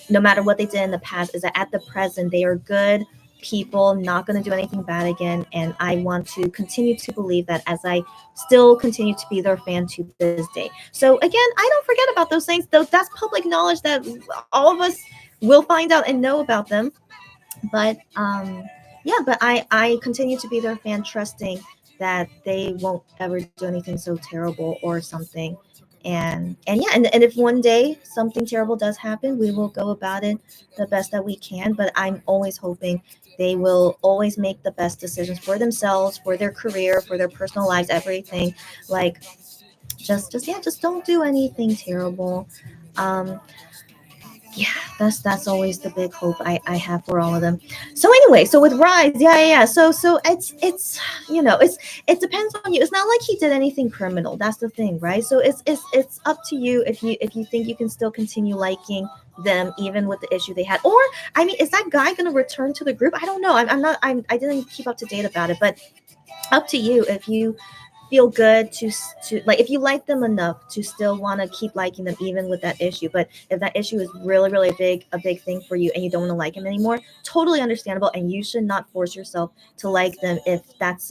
no matter what they did in the past, is that at the present they are good people, not going to do anything bad again. And I want to continue to believe that as I still continue to be their fan to this day. So again, I don't forget about those things, though. That's public knowledge that all of us will find out and know about them. But yeah, but I continue to be their fan, trusting that they won't ever do anything so terrible or something. And yeah, and if one day something terrible does happen, we will go about it the best that we can. But I'm always hoping they will always make the best decisions for themselves, for their career, for their personal lives, everything. Like just yeah, just don't do anything terrible. um yeah, that's always the big hope I have for all of them. So anyway, so with Rise, yeah, yeah, yeah. So it's it depends on you. It's not like he did anything criminal. That's the thing, right? So it's up to you if you think you can still continue liking them even with the issue they had. Or I mean, is that guy gonna return to the group? I don't know. I'm not I didn't keep up to date about it, but up to you if you feel good to like if you like them enough to still want to keep liking them even with that issue. But if that issue is really really a big thing for you and you don't want to like him anymore, totally understandable. And you should not force yourself to like them if that's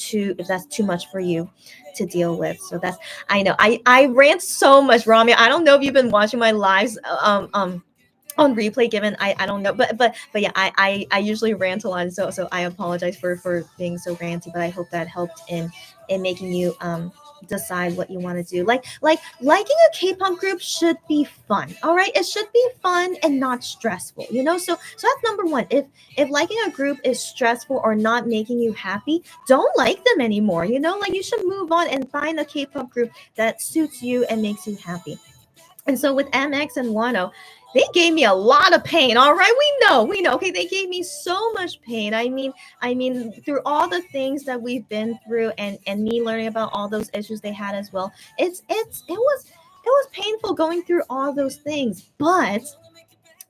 too much for you to deal with. So that's, I know I rant so much, Rami. I don't know if you've been watching my lives on replay, given I don't know, but yeah, I usually rant a lot. So I apologize for being so ranty, but I hope that helped in making you decide what you want to do. Like liking a K-pop group should be fun. All right, it should be fun and not stressful, you know. So that's number one. If liking a group is stressful or not making you happy, don't like them anymore, you know. Like you should move on and find a K-pop group that suits you and makes you happy. And so with MX and Wano, they gave me a lot of pain. All right, we know. Okay, they gave me so much pain. I mean, through all the things that we've been through, and me learning about all those issues they had as well. It was painful going through all those things. But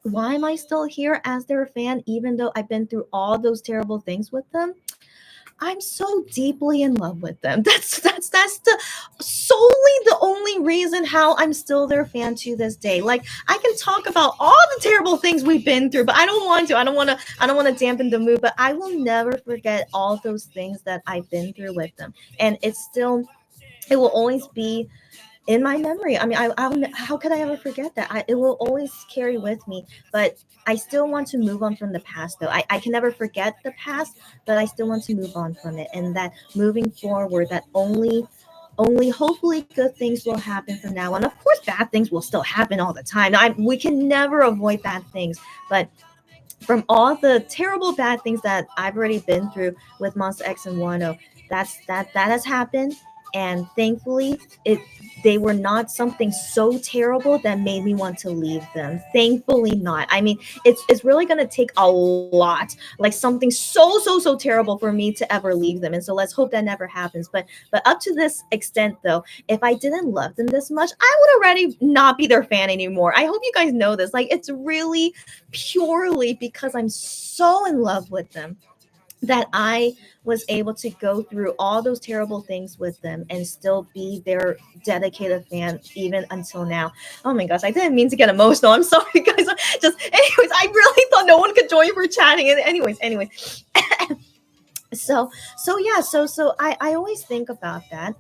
why am I still here as their fan, even though I've been through all those terrible things with them? I'm so deeply in love with them. That's the solely the only reason how I'm still their fan to this day. Like, I can talk about all the terrible things we've been through, but I don't want to. I don't want to dampen the mood, but I will never forget all those things that I've been through with them. And it will always be in my memory. I mean, how could I ever forget that? It will always carry with me. But I still want to move on from the past, though. I can never forget the past, but I still want to move on from it. And that moving forward, that only hopefully good things will happen from now on. Of course, bad things will still happen all the time. We can never avoid bad things, but from all the terrible bad things that I've already been through with Monster X and Wano, that has happened, and thankfully it they were not something so terrible that made me want to leave them. Thankfully not. I mean, it's really gonna take a lot, like something so terrible for me to ever leave them. And so let's hope that never happens. But up to this extent though, if I didn't love them this much, I would already not be their fan anymore. I hope you guys know this. Like, it's really purely because I'm so in love with them that I was able to go through all those terrible things with them and still be their dedicated fan even until now. Oh my gosh, I didn't mean to get emotional. I'm sorry, guys. Just anyways, I really thought no one could join for chatting. And anyways. So yeah, so I always think about that.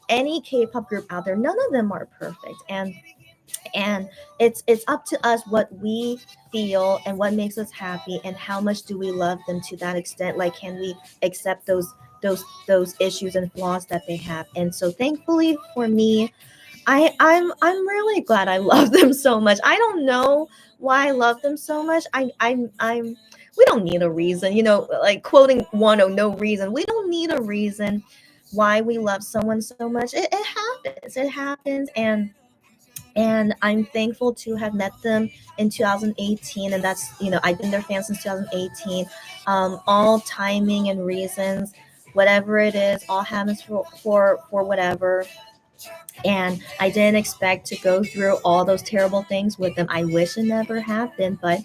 Any K-pop group out there, none of them are perfect, and it's up to us what we feel and what makes us happy, and how much do we love them to that extent. Like, can we accept those issues and flaws that they have? And so thankfully for me, I'm really glad I love them so much. I don't know why I love them so much. I'm we don't need a reason, like quoting Wano, no reason. We don't need a reason why we love someone so much. It happens. It happens. And I'm thankful to have met them in 2018, and that's, I've been their fan since 2018. All timing and reasons, whatever it is, all happens for whatever. And I didn't expect to go through all those terrible things with them. I wish it never happened, but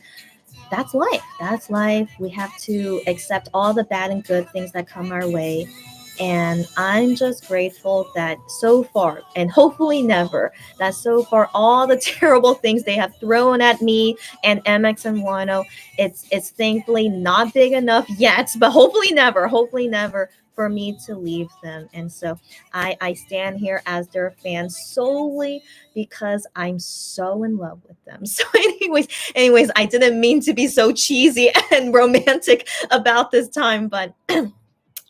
that's life. That's life. We have to accept all the bad and good things that come our way. And I'm just grateful that so far, and hopefully never, that so far all the terrible things they have thrown at me and MX and Wano, it's thankfully not big enough yet, but hopefully never for me to leave them. And so I stand here as their fan solely because I'm so in love with them. So anyways, I didn't mean to be so cheesy and romantic about this time, but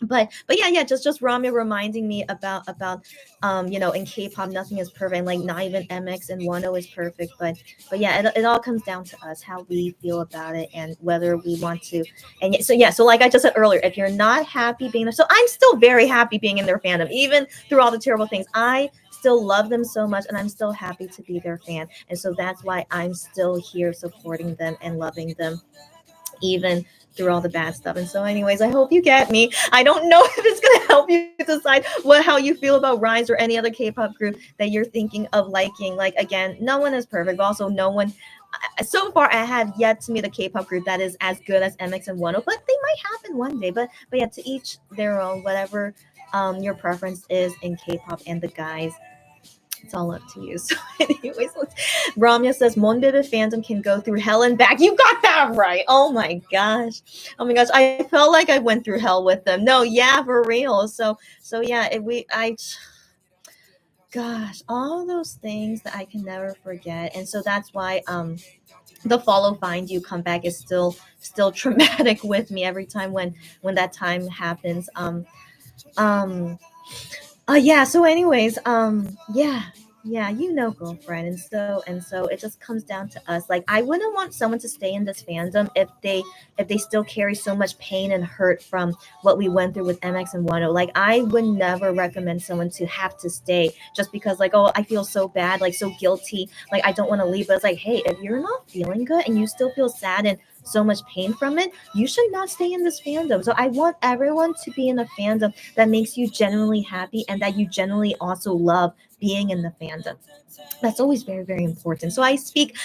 but yeah, just Ramya reminding me about in K-pop nothing is perfect, like not even MX and Wano is perfect, but yeah, it all comes down to us, how we feel about it, and whether we want to. And so like I just said earlier, if you're not happy being there, so I'm still very happy being in their fandom even through all the terrible things. I still love them so much, and I'm still happy to be their fan, and so that's why I'm still here supporting them and loving them even through all the bad stuff. And so anyways, I hope you get me. I don't know if it's going to help you decide how you feel about Rise or any other K-pop group that you're thinking of liking. Like, again, no one is perfect, but also no one so far I have yet to meet a K-pop group that is as good as MX and Wano, but they might happen one day. But yeah, to each their own. Whatever your preference is in K-pop, and the guys, it's all up to you. So, anyways, Ramya says Monbebe fandom can go through hell and back. You got that right. Oh my gosh. I felt like I went through hell with them. No, yeah, for real. So yeah, gosh, all those things that I can never forget. And so that's why the follow find you come back is still traumatic with me every time when that time happens. Yeah, so anyways, yeah, girlfriend. And so it just comes down to us. Like, I wouldn't want someone to stay in this fandom if they still carry so much pain and hurt from what we went through with MX and Wano. Like, I would never recommend someone to have to stay just because, like, oh, I feel so bad, like so guilty, like I don't want to leave. But it's like, hey, if you're not feeling good and you still feel sad and so much pain from it, you should not stay in this fandom. So I want everyone to be in a fandom that makes you genuinely happy and that you genuinely also love being in the fandom. That's always very, very important. So I speak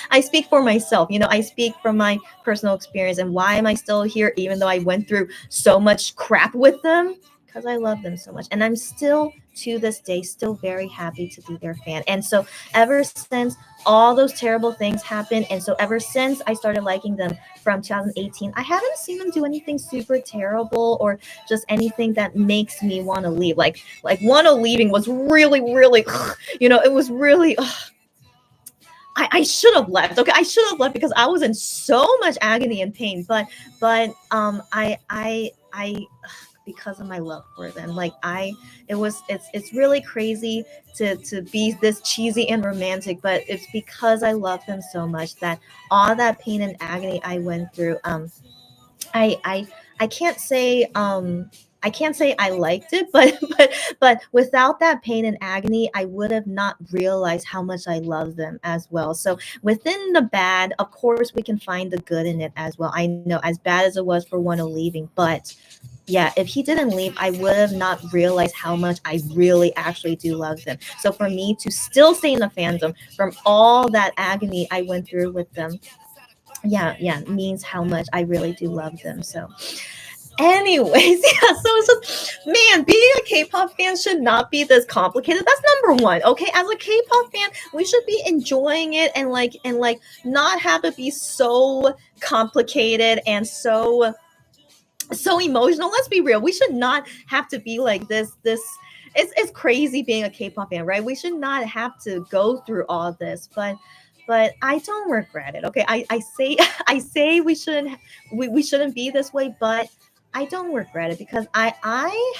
for myself, I speak from my personal experience. And why am I still here even though I went through so much crap with them? Because I love them so much, and I'm still to this day still very happy to be their fan. And so ever since all those terrible things happened, and so ever since I started liking them from 2018, I haven't seen them do anything super terrible or just anything that makes me want to leave. Like Wano leaving was really, really, it was really. I should have left. Okay, I should have left because I was in so much agony and pain. But because of my love for them, it's really crazy to be this cheesy and romantic, but it's because I love them so much that all that pain and agony I went through. I I I can't say I liked it, but but without that pain and agony, I would have not realized how much I love them as well. So within the bad, of course, we can find the good in it as well. I know as bad as it was for Wano leaving, but yeah, if he didn't leave, I would have not realized how much I really actually do love them. So for me to still stay in the fandom from all that agony I went through with them, yeah, means how much I really do love them. So anyways, yeah, so it's just, man, being a K-pop fan should not be this complicated. That's number one. Okay, as a K-pop fan, we should be enjoying it and not have it be so complicated and so emotional. Let's be real. We should not have to be like this. It's crazy being a K-pop fan, right? We should not have to go through all this, but I don't regret it. Okay, I say I say we shouldn't be this way, but I don't regret it because I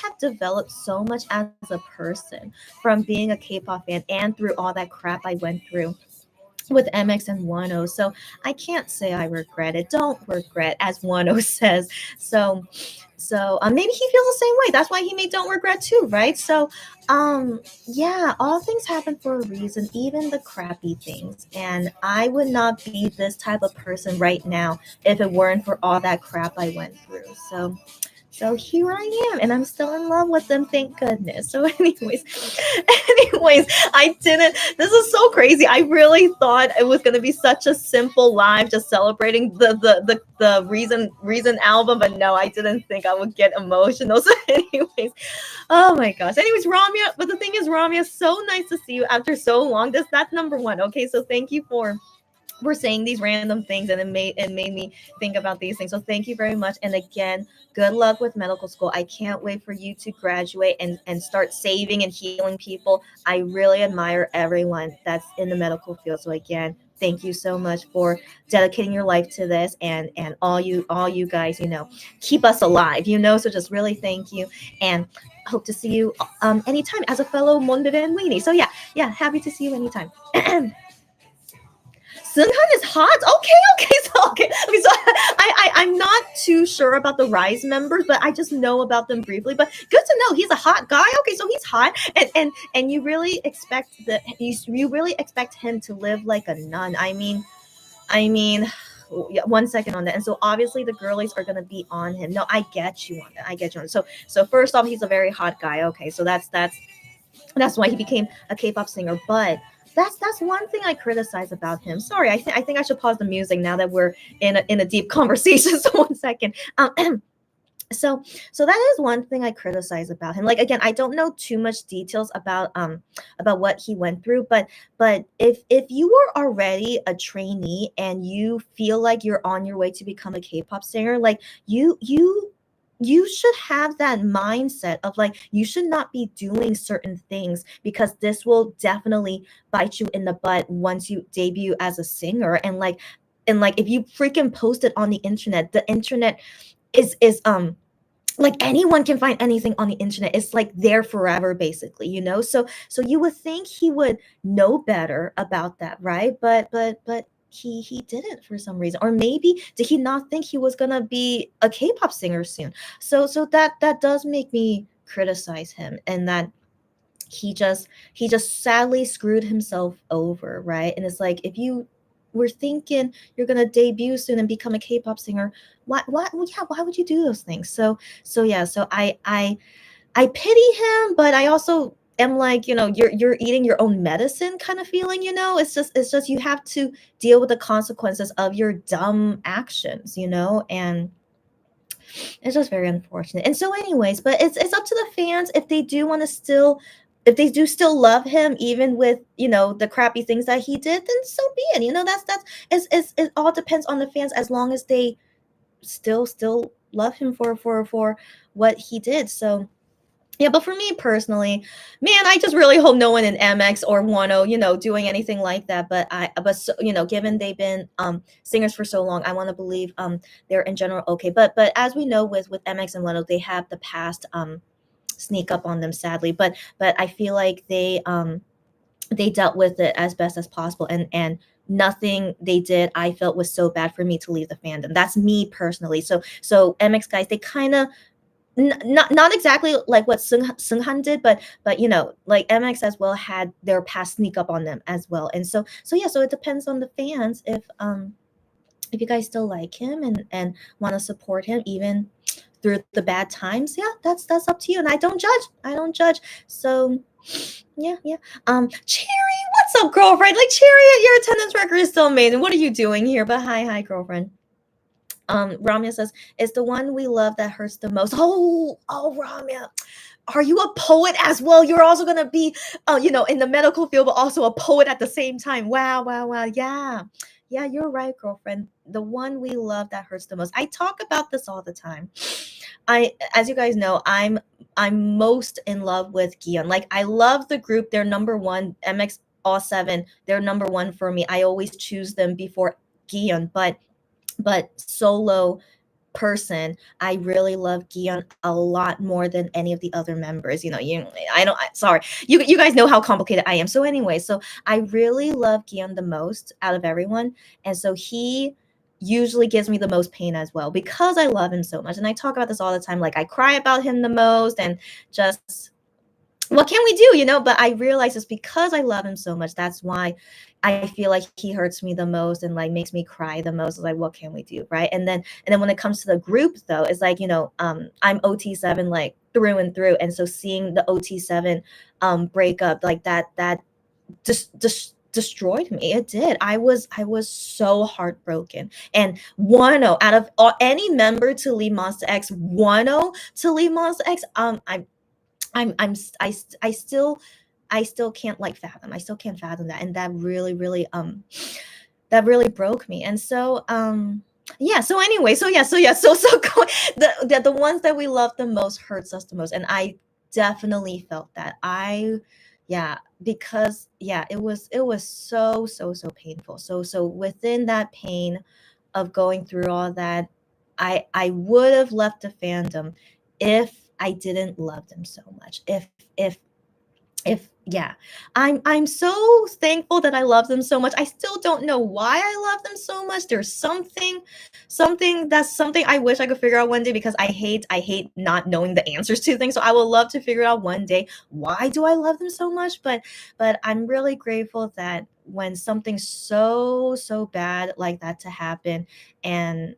have developed so much as a person from being a K-pop fan and through all that crap I went through with MX and 10. So I can't say I regret it. Don't regret, as 10 says. So maybe he feels the same way. That's why he made Don't Regret too, right? So yeah, all things happen for a reason, even the crappy things. And I would not be this type of person right now if it weren't for all that crap I went through. So here I am, and I'm still in love with them, thank goodness. So, anyways, I didn't. This is so crazy. I really thought it was gonna be such a simple live, just celebrating the reason album, but no, I didn't think I would get emotional. So, anyways, oh my gosh. Anyways, Ramya, but the thing is, Ramya, so nice to see you after so long. That's number one. Okay, so thank you for saying these random things, and it made me think about these things. So thank you very much. And again, good luck with medical school. I can't wait for you to graduate and start saving and healing people. I really admire everyone that's in the medical field. So again, thank you so much for dedicating your life to this, and all you guys, keep us alive, so just really thank you, and hope to see you anytime as a fellow Monde Van Weenie. So yeah, happy to see you anytime. Sunhan is hot. Okay. So I'm not too sure about the Rise members, but I just know about them briefly. But good to know he's a hot guy. Okay, so he's hot, and you really expect you really expect him to live like a nun. I mean, yeah, 1 second on that. And so obviously the girlies are gonna be on him. No, I get you on that. I get you on it. So first off, he's a very hot guy. Okay, so that's why he became a K-pop singer. But that's one thing I criticize about him. Sorry, I think I should pause the music now that we're in a deep conversation. So 1 second. So that is one thing I criticize about him. Like again, I don't know too much details about what he went through, but if you were already a trainee and you feel like you're on your way to become a K-pop singer, like you should have that mindset of like you should not be doing certain things because this will definitely bite you in the butt once you debut as a singer. And like if you freaking post it on the internet is like anyone can find anything on the internet. It's like there forever basically. So you would think he would know better about that, right? But he didn't for some reason. Or maybe did he not think he was gonna be a K-pop singer soon? So that does make me criticize him, and that he just sadly screwed himself over, right? And it's like if you we're thinking you're gonna debut soon and become a K-pop singer. Why well, yeah, why would you do those things? So yeah, so I pity him, but I also am like, you're eating your own medicine kind of feeling, it's just you have to deal with the consequences of your dumb actions, and it's just very unfortunate. And so anyways, but it's up to the fans if they do want to still, if they do still love him even with, the crappy things that he did, then so be it. That's it all depends on the fans as long as they still love him for what he did. So yeah, but for me personally, man, I just really hope no one in MX or Wano, doing anything like that. But so, given they've been singers for so long, I want to believe they're in general okay. But as we know with MX and Wano, they have the past sneak up on them sadly. But I feel like they dealt with it as best as possible, and nothing they did I felt was so bad for me to leave the fandom. That's me personally. So MX guys, they kind of not exactly like what Sunghan did, but like MX as well had their past sneak up on them as well, and so yeah, so it depends on the fans if you guys still like him and want to support him even through the bad times. Yeah, that's up to you, and I don't judge. So yeah. Cherry, what's up, girlfriend? Like, Cherry, your attendance record is still amazing. What are you doing here? But hi, girlfriend. Ramya says, it's the one we love that hurts the most. Oh, Ramya. Are you a poet as well? You're also gonna be, in the medical field, but also a poet at the same time. Wow. Yeah, you're right, girlfriend. The one we love that hurts the most. I talk about this all the time. As you guys know, I'm most in love with Gion. Like, I love the group. They're number one. MX all seven. They're number one for me. I always choose them before Gion, but solo person, I really love Gion a lot more than any of the other members. I don't. Sorry, you guys know how complicated I am. So anyway, so I really love Gion the most out of everyone, and so he usually gives me the most pain as well because I love him so much. And I talk about this all the time. Like, I cry about him the most, and just what can we do, but I realize it's because I love him so much. That's why I feel like he hurts me the most and like makes me cry the most. It's like, what can we do, right? And then when it comes to the group though, it's like, I'm OT7 like through and through, and so seeing the OT7 break up like that just destroyed me. It did. I was so heartbroken. And Wano, out of any member to leave Monster X, Wano to leave Monster X, I'm I still can't like fathom. I still can't fathom that, and that really broke me. And so yeah. So anyway, so yeah, the ones that we love the most hurts us the most, and I definitely felt that. Yeah, because yeah, it was so painful. So within that pain of going through all that, I would have left the fandom if I didn't love them so much. If yeah, I'm so thankful that I love them so much. I still don't know why I love them so much. There's something I wish I could figure out one day, because I hate not knowing the answers to things. So I would love to figure out one day, why do I love them so much. But I'm really grateful that when something so bad like that to happen, and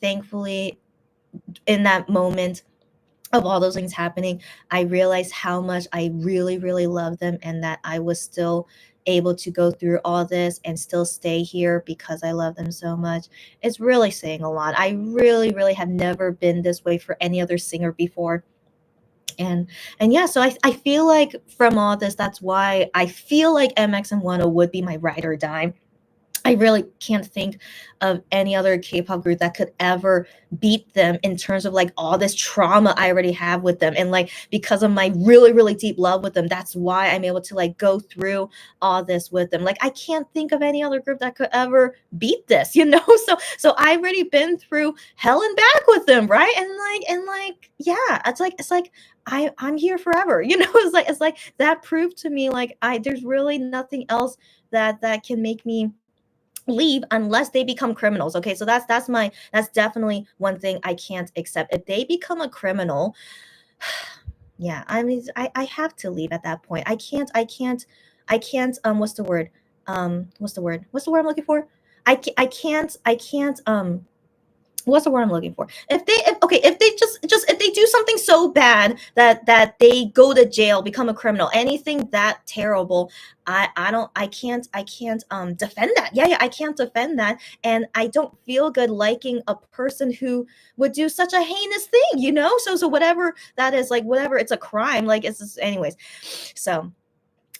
thankfully in that moment of all those things happening, I realized how much I really love them, and that I was still able to go through all this and still stay here because I love them so much. It's really saying a lot. I really have never been this way for any other singer before. And yeah, so I feel like from all this, that's why I feel like MX and Wano would be my ride or die. I really can't think of any other K-pop group that could ever beat them in terms of like all this trauma I already have with them. And like, because of my really deep love with them, that's why I'm able to like go through all this with them. Like, I can't think of any other group that could ever beat this, you know? So I've already been through hell and back with them, right? And like, yeah, it's like I'm here forever. It's like that proved to me like there's really nothing else that can make me leave unless they become criminals. Okay, so that's definitely one thing I can't accept. If they become a criminal, yeah, I mean, I have to leave at that point. I can't what's the word I'm looking for? I can't what's the word I'm looking for? If they just if they do something so bad that they go to jail, become a criminal, anything that terrible, I can't defend that. Yeah, I can't defend that, and I don't feel good liking a person who would do such a heinous thing, you know? So whatever that is, like whatever, it's a crime, like it's just, anyways. So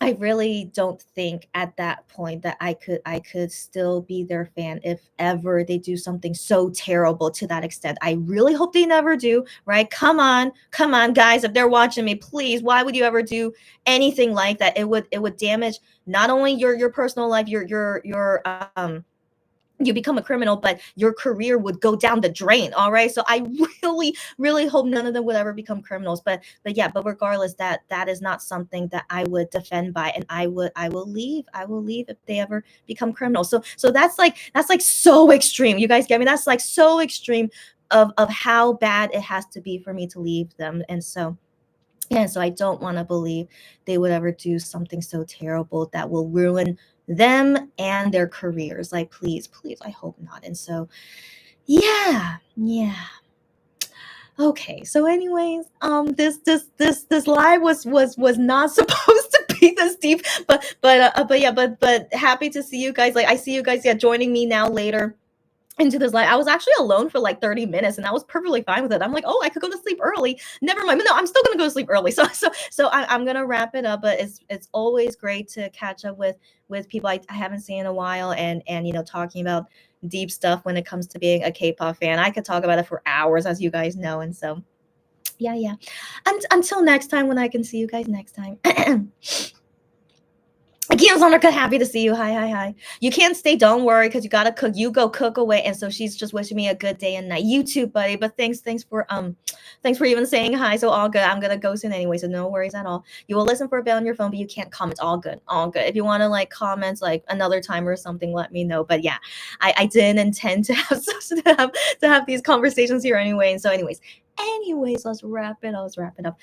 I really don't think at that point that I could still be their fan if ever they do something so terrible to that extent. I really hope they never do, right? Come on, guys, if they're watching me, please, why would you ever do anything like that? It would damage not only your personal life, your you become a criminal, but your career would go down the drain. All right. So I really hope none of them would ever become criminals. But yeah, but regardless, that is not something that I would defend by, and I will leave if they ever become criminals. So that's like so extreme. You guys get me? That's like so extreme of how bad it has to be for me to leave them. And so yeah, so I don't want to believe they would ever do something so terrible that will ruin them and their careers. Like, please, please, I hope not. And so, yeah, yeah. Okay. So, anyways, this live was not supposed to be this deep, but yeah, but happy to see you guys. Like, I see you guys, yeah, joining me now later into this life. I was actually alone for like 30 minutes and I was perfectly fine with it. I'm like, oh, I could go to sleep early. Never mind. No, I'm still gonna go to sleep early. So I'm gonna wrap it up. But it's always great to catch up with people I haven't seen in a while, and talking about deep stuff when it comes to being a K-pop fan. I could talk about it for hours, as you guys know. And so yeah, yeah. And until next time, when I can see you guys next time. Again, Sandra, happy to see you. Hi, hi, hi. You can't stay. Don't worry, because you gotta cook. You go cook away. And so she's just wishing me a good day and night. You too, buddy. But thanks for even saying hi. So all good. I'm gonna go soon anyway, so no worries at all. You will listen for a bell on your phone, but you can't comment. All good, all good. If you want to like comment like another time or something, let me know. But yeah, I didn't intend to have to have these conversations here anyway. And so, anyways, let's wrap it. Let's wrap it up.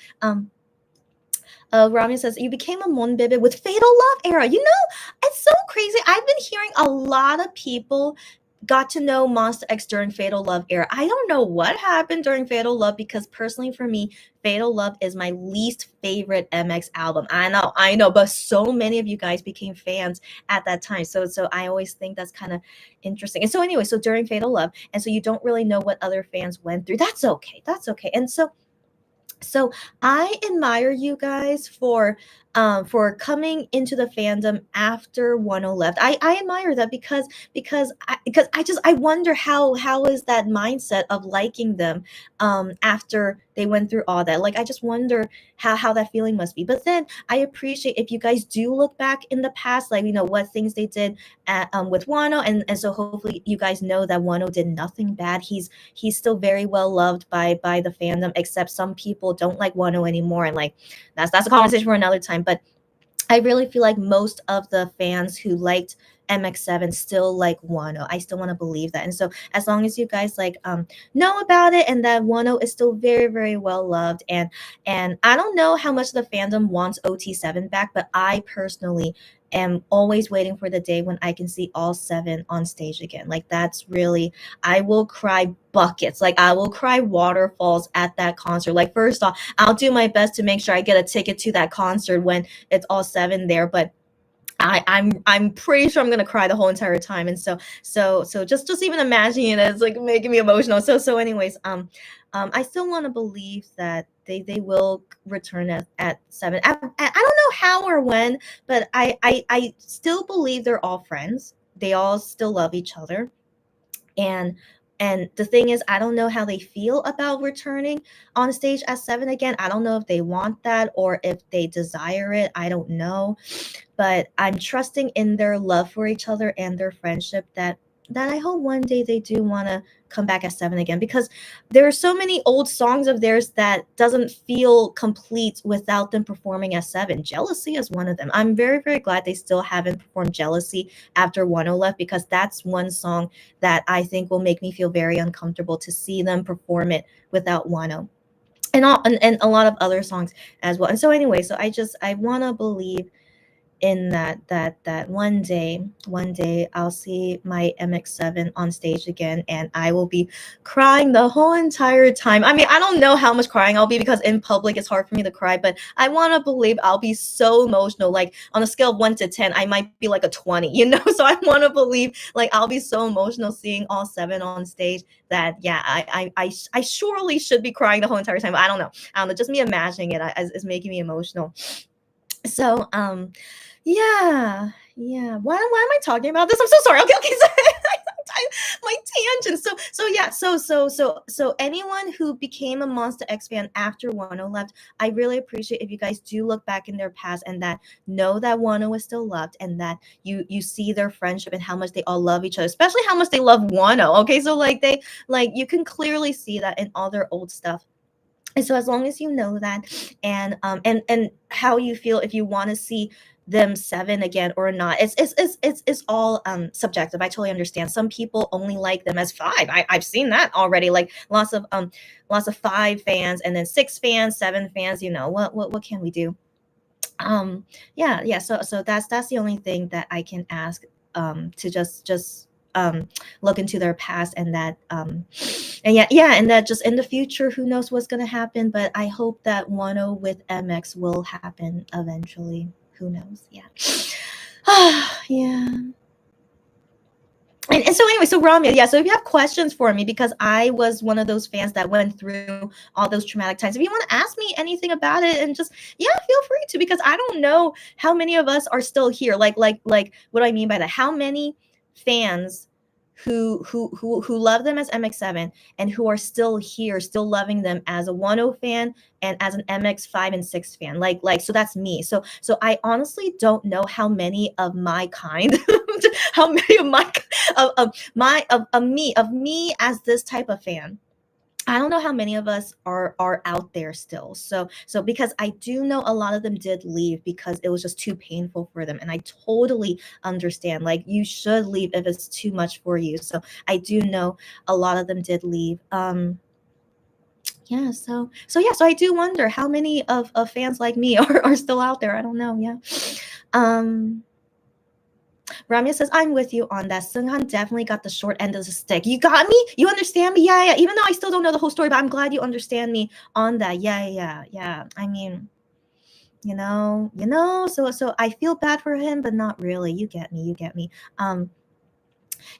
Rami says, you became a Monbebe with Fatal Love era. It's so crazy. I've been hearing a lot of people got to know Monster X during Fatal Love era. I don't know what happened during Fatal Love, because personally for me, Fatal Love is my least favorite MX album. I know, but so many of you guys became fans at that time. So I always think that's kind of interesting. And so anyway, so during Fatal Love, and so you don't really know what other fans went through. That's okay. That's okay. And so I admire you guys for coming into the fandom after 10 left. I admire that, because I wonder how is that mindset of liking them after they went through all that. Like, I just wonder how that feeling must be. But then I appreciate if you guys do look back in the past, like what things they did with Wano, and so hopefully you guys know that Wano did nothing bad. He's still very well loved by the fandom, except some people don't like Wano anymore, and like that's a conversation for another time. But I really feel like most of the fans who liked MX7 still like Wano. I still want to believe that. And so as long as you guys know about it, and that Wano is still very, very well loved, and I don't know how much the fandom wants OT7 back, but I personally am always waiting for the day when I can see all seven on stage again. Like, that's really, I will cry buckets. Like, I will cry waterfalls at that concert. Like, first off, I'll do my best to make sure I get a ticket to that concert when it's all seven there. But I'm pretty sure I'm gonna cry the whole entire time. And so just even imagining it is like making me emotional. So anyways, I still want to believe that they will return at seven. I don't know how or when, but I still believe they're all friends. They all still love each other. And the thing is, I don't know how they feel about returning on stage at seven again. I don't know if they want that or if they desire it. I don't know. But I'm trusting in their love for each other and their friendship, that I hope one day they do want to come back at seven again, because there are so many old songs of theirs that doesn't feel complete without them performing at seven. Jealousy is one of them. I'm very, very glad they still haven't performed Jealousy after 10 left, because that's one song that I think will make me feel very uncomfortable to see them perform it without 10. And a lot of other songs as well. And so anyway, so I want to believe in that one day I'll see my MX7 on stage again, and I will be crying the whole entire time. I mean, I don't know how much crying I'll be because in public it's hard for me to cry, but I want to believe I'll be so emotional. Like on a scale of 1 to 10, I might be like a 20, you know? So I want to believe like I'll be so emotional seeing all seven on stage that yeah, I surely should be crying the whole entire time. I don't know. I don't know. Just me imagining it is making me emotional. So yeah, yeah. Why am I talking about this? I'm so sorry. Okay, okay. Sorry. My tangent. So anyone who became a Monster X fan after Wano left, I really appreciate if you guys do look back in their past and that know that Wano is still loved and that you see their friendship and how much they all love each other, especially how much they love Wano. Okay, so like they like you can clearly see that in all their old stuff. And so as long as you know that and how you feel if you want to see them seven again or not, it's all subjective. I totally understand. Some people only like them as five. I've seen that already. Like lots of five fans and then six fans, seven fans, you know, what can we do? Yeah, so that's the only thing that I can ask to just look into their past and that and yeah and that just in the future who knows what's going to happen, but I hope that 10 with MX will happen eventually. Who knows? Yeah. Yeah. And so anyway, so Ramya, yeah. So if you have questions for me, because I was one of those fans that went through all those traumatic times. If you want to ask me anything about it, and just yeah, feel free to, because I don't know how many of us are still here. Like what do I mean by that? How many fans who love them as MX7 and who are still here, still loving them as a 10 fan and as an MX5 and 6 fan. Like so that's me. So I honestly don't know how many of my kind how many of me as this type of fan. I don't know how many of us are out there still. So because I do know a lot of them did leave because it was just too painful for them, and I totally understand. Like you should leave if it's too much for you. So I do know a lot of them did leave. Yeah. So I do wonder how many of fans like me are still out there. I don't know. Yeah. Um. Ramya says, I'm with you on that. Sunghan definitely got the short end of the stick. You got me? You understand me? Yeah. Even though I still don't know the whole story, but I'm glad you understand me on that. Yeah. I mean, so I feel bad for him, but not really. You get me.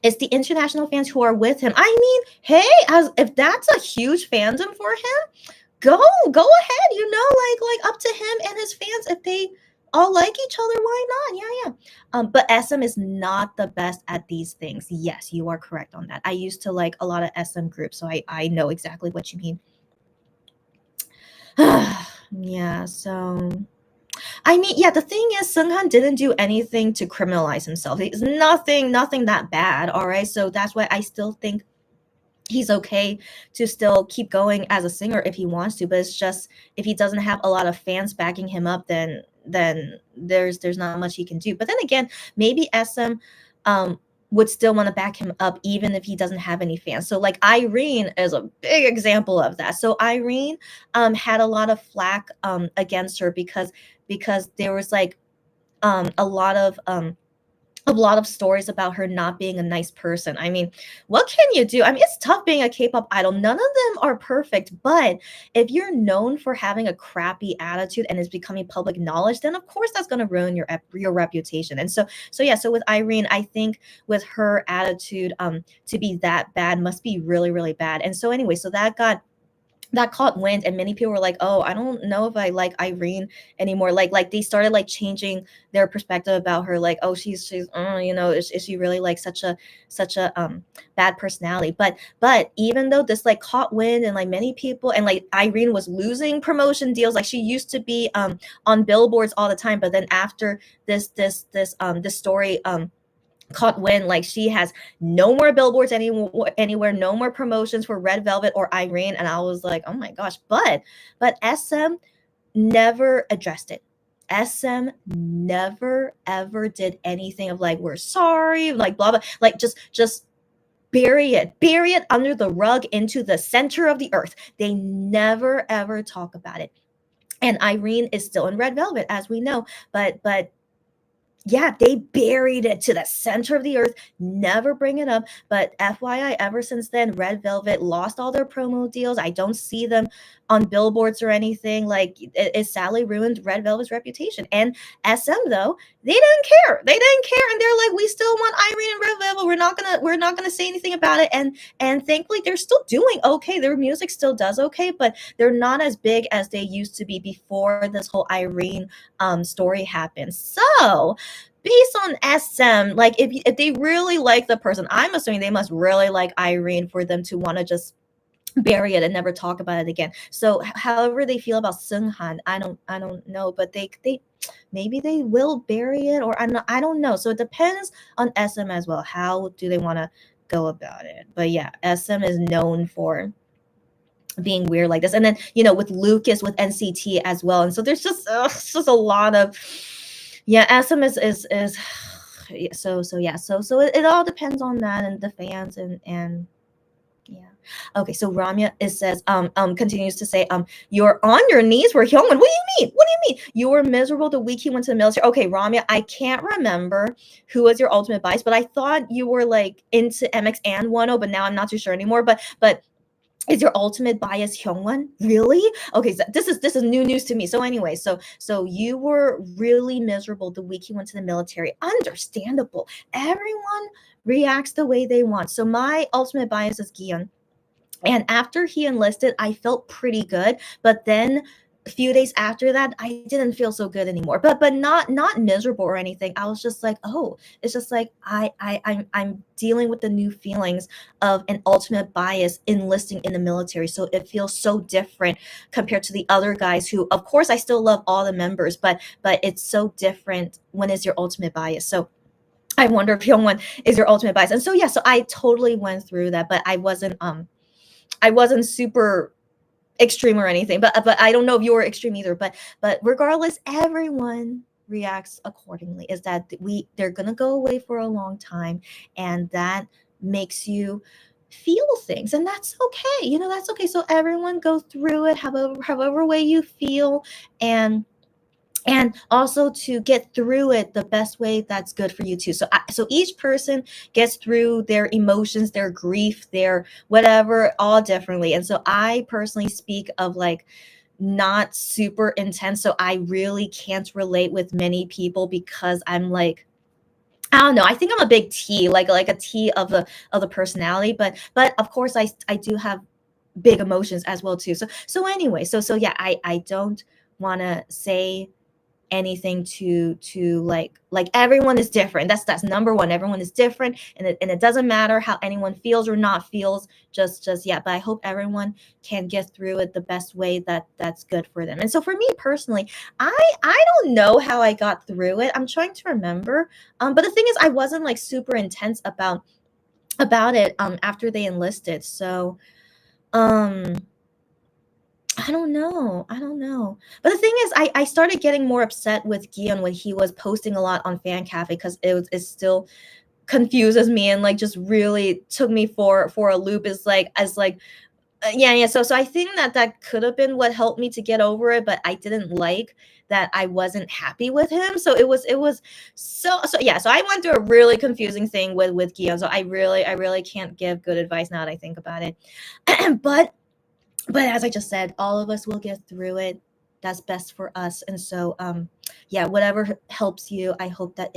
It's the international fans who are with him. I mean, hey, as if that's a huge fandom for him, go ahead, like up to him and his fans if they all like each other, why not? Yeah. But SM is not the best at these things. Yes, you are correct on that. I used to like a lot of SM groups, so I know exactly what you mean. Yeah, so I mean, yeah, the thing is Sunghan didn't do anything to criminalize himself. It's nothing that bad, all right? So that's why I still think he's okay to still keep going as a singer if he wants to, but it's just if he doesn't have a lot of fans backing him up, then there's not much he can do. But then again, maybe SM would still want to back him up even if he doesn't have any fans. So like Irene is a big example of that. So Irene had a lot of flack against her because there was like a lot of stories about her not being a nice person. I mean, what can you do? I mean, it's tough being a K-pop idol. None of them are perfect, but if you're known for having a crappy attitude and it's becoming public knowledge, then of course that's going to ruin your reputation. And so with Irene, I think with her attitude to be that bad must be really really bad. And so anyway, so that caught wind and many people were like, oh, I don't know if I like Irene anymore. Like they started like changing their perspective about her, like, oh, she's is she really like such a bad personality? But even though this like caught wind and like many people and like Irene was losing promotion deals, like she used to be on billboards all the time, but then after this story caught wind, like she has no more billboards anywhere, no more promotions for Red Velvet or Irene. And I was like, oh my gosh. But SM never addressed it. SM never ever did anything of like, we're sorry, like blah blah, like just bury it under the rug into the center of the earth. They never ever talk about it. And Irene is still in Red Velvet, as we know, but Yeah, they buried it to the center of the earth, never bring it up. But FYI, ever since then, Red Velvet lost all their promo deals. I don't see them on billboards or anything. Like it sadly ruined Red Velvet's reputation. And SM though, they didn't care. They didn't care, and they're like, we still want Irene and Red Velvet. We're not gonna say anything about it. And thankfully, they're still doing okay. Their music still does okay, but they're not as big as they used to be before this whole Irene story happened. So based on SM, like if they really like the person, I'm assuming they must really like Irene for them to want to just bury it and never talk about it again. So however they feel about Seunghan, I don't know, but they maybe they will bury it, or I don't know. So it depends on SM as well. How do they want to go about it? But yeah, SM is known for being weird like this. And then, with Lucas with NCT as well. And so there's just a lot of, yeah, SM is yeah, so it all depends on that and the fans and yeah. Okay, so Ramya says continues to say you're on your knees for Hyungwon. What do you mean? What do you mean? You were miserable the week he went to the military. Okay, Ramya, I can't remember who was your ultimate bias, but I thought you were like into MX and 10, but now I'm not too sure anymore. But is your ultimate bias Hyungwon? Really? Okay, so this is new news to me. So anyway, so you were really miserable the week you went to the military. Understandable. Everyone reacts the way they want. So my ultimate bias is Gion. And after he enlisted, I felt pretty good. But then a few days after that, I didn't feel so good anymore. But not miserable or anything. I was just like, oh, it's just like I'm dealing with the new feelings of an ultimate bias enlisting in the military. So it feels so different compared to the other guys who, of course, I still love all the members, but it's so different when it's your ultimate bias. So I wonder if Hyungwon is your ultimate bias. And so yeah, so I totally went through that, but I wasn't super extreme or anything, but I don't know if you were extreme either. But regardless, everyone reacts accordingly. Is that they're gonna go away for a long time, and that makes you feel things, and that's okay. That's okay. So everyone go through it, however way you feel, and also to get through it the best way that's good for you too. So each person gets through their emotions, their grief, their whatever, all differently. And so I personally speak of like not super intense, so I really can't relate with many people because I'm like, I don't know. I think I'm a big T, like a T of the personality, but of course I do have big emotions as well too. So anyway, so yeah, I don't want to say anything to like everyone is different. That's number one. Everyone is different, and it doesn't matter how anyone feels or not feels. Just yeah. But I hope everyone can get through it the best way that's good for them. And so for me personally, I don't know how I got through it. I'm trying to remember. But the thing is, I wasn't like super intense about it after they enlisted. So um I don't know. I don't know. But the thing is, I started getting more upset with Gion when he was posting a lot on Fan Cafe because it still confuses me and like just really took me for a loop. Is like as like yeah. So I think that could have been what helped me to get over it, but I didn't like that I wasn't happy with him. So it was so yeah. So I went through a really confusing thing with Gion. So I really can't give good advice now that I think about it. but but as I just said, all of us will get through it. That's best for us. And so yeah, whatever helps you, I hope that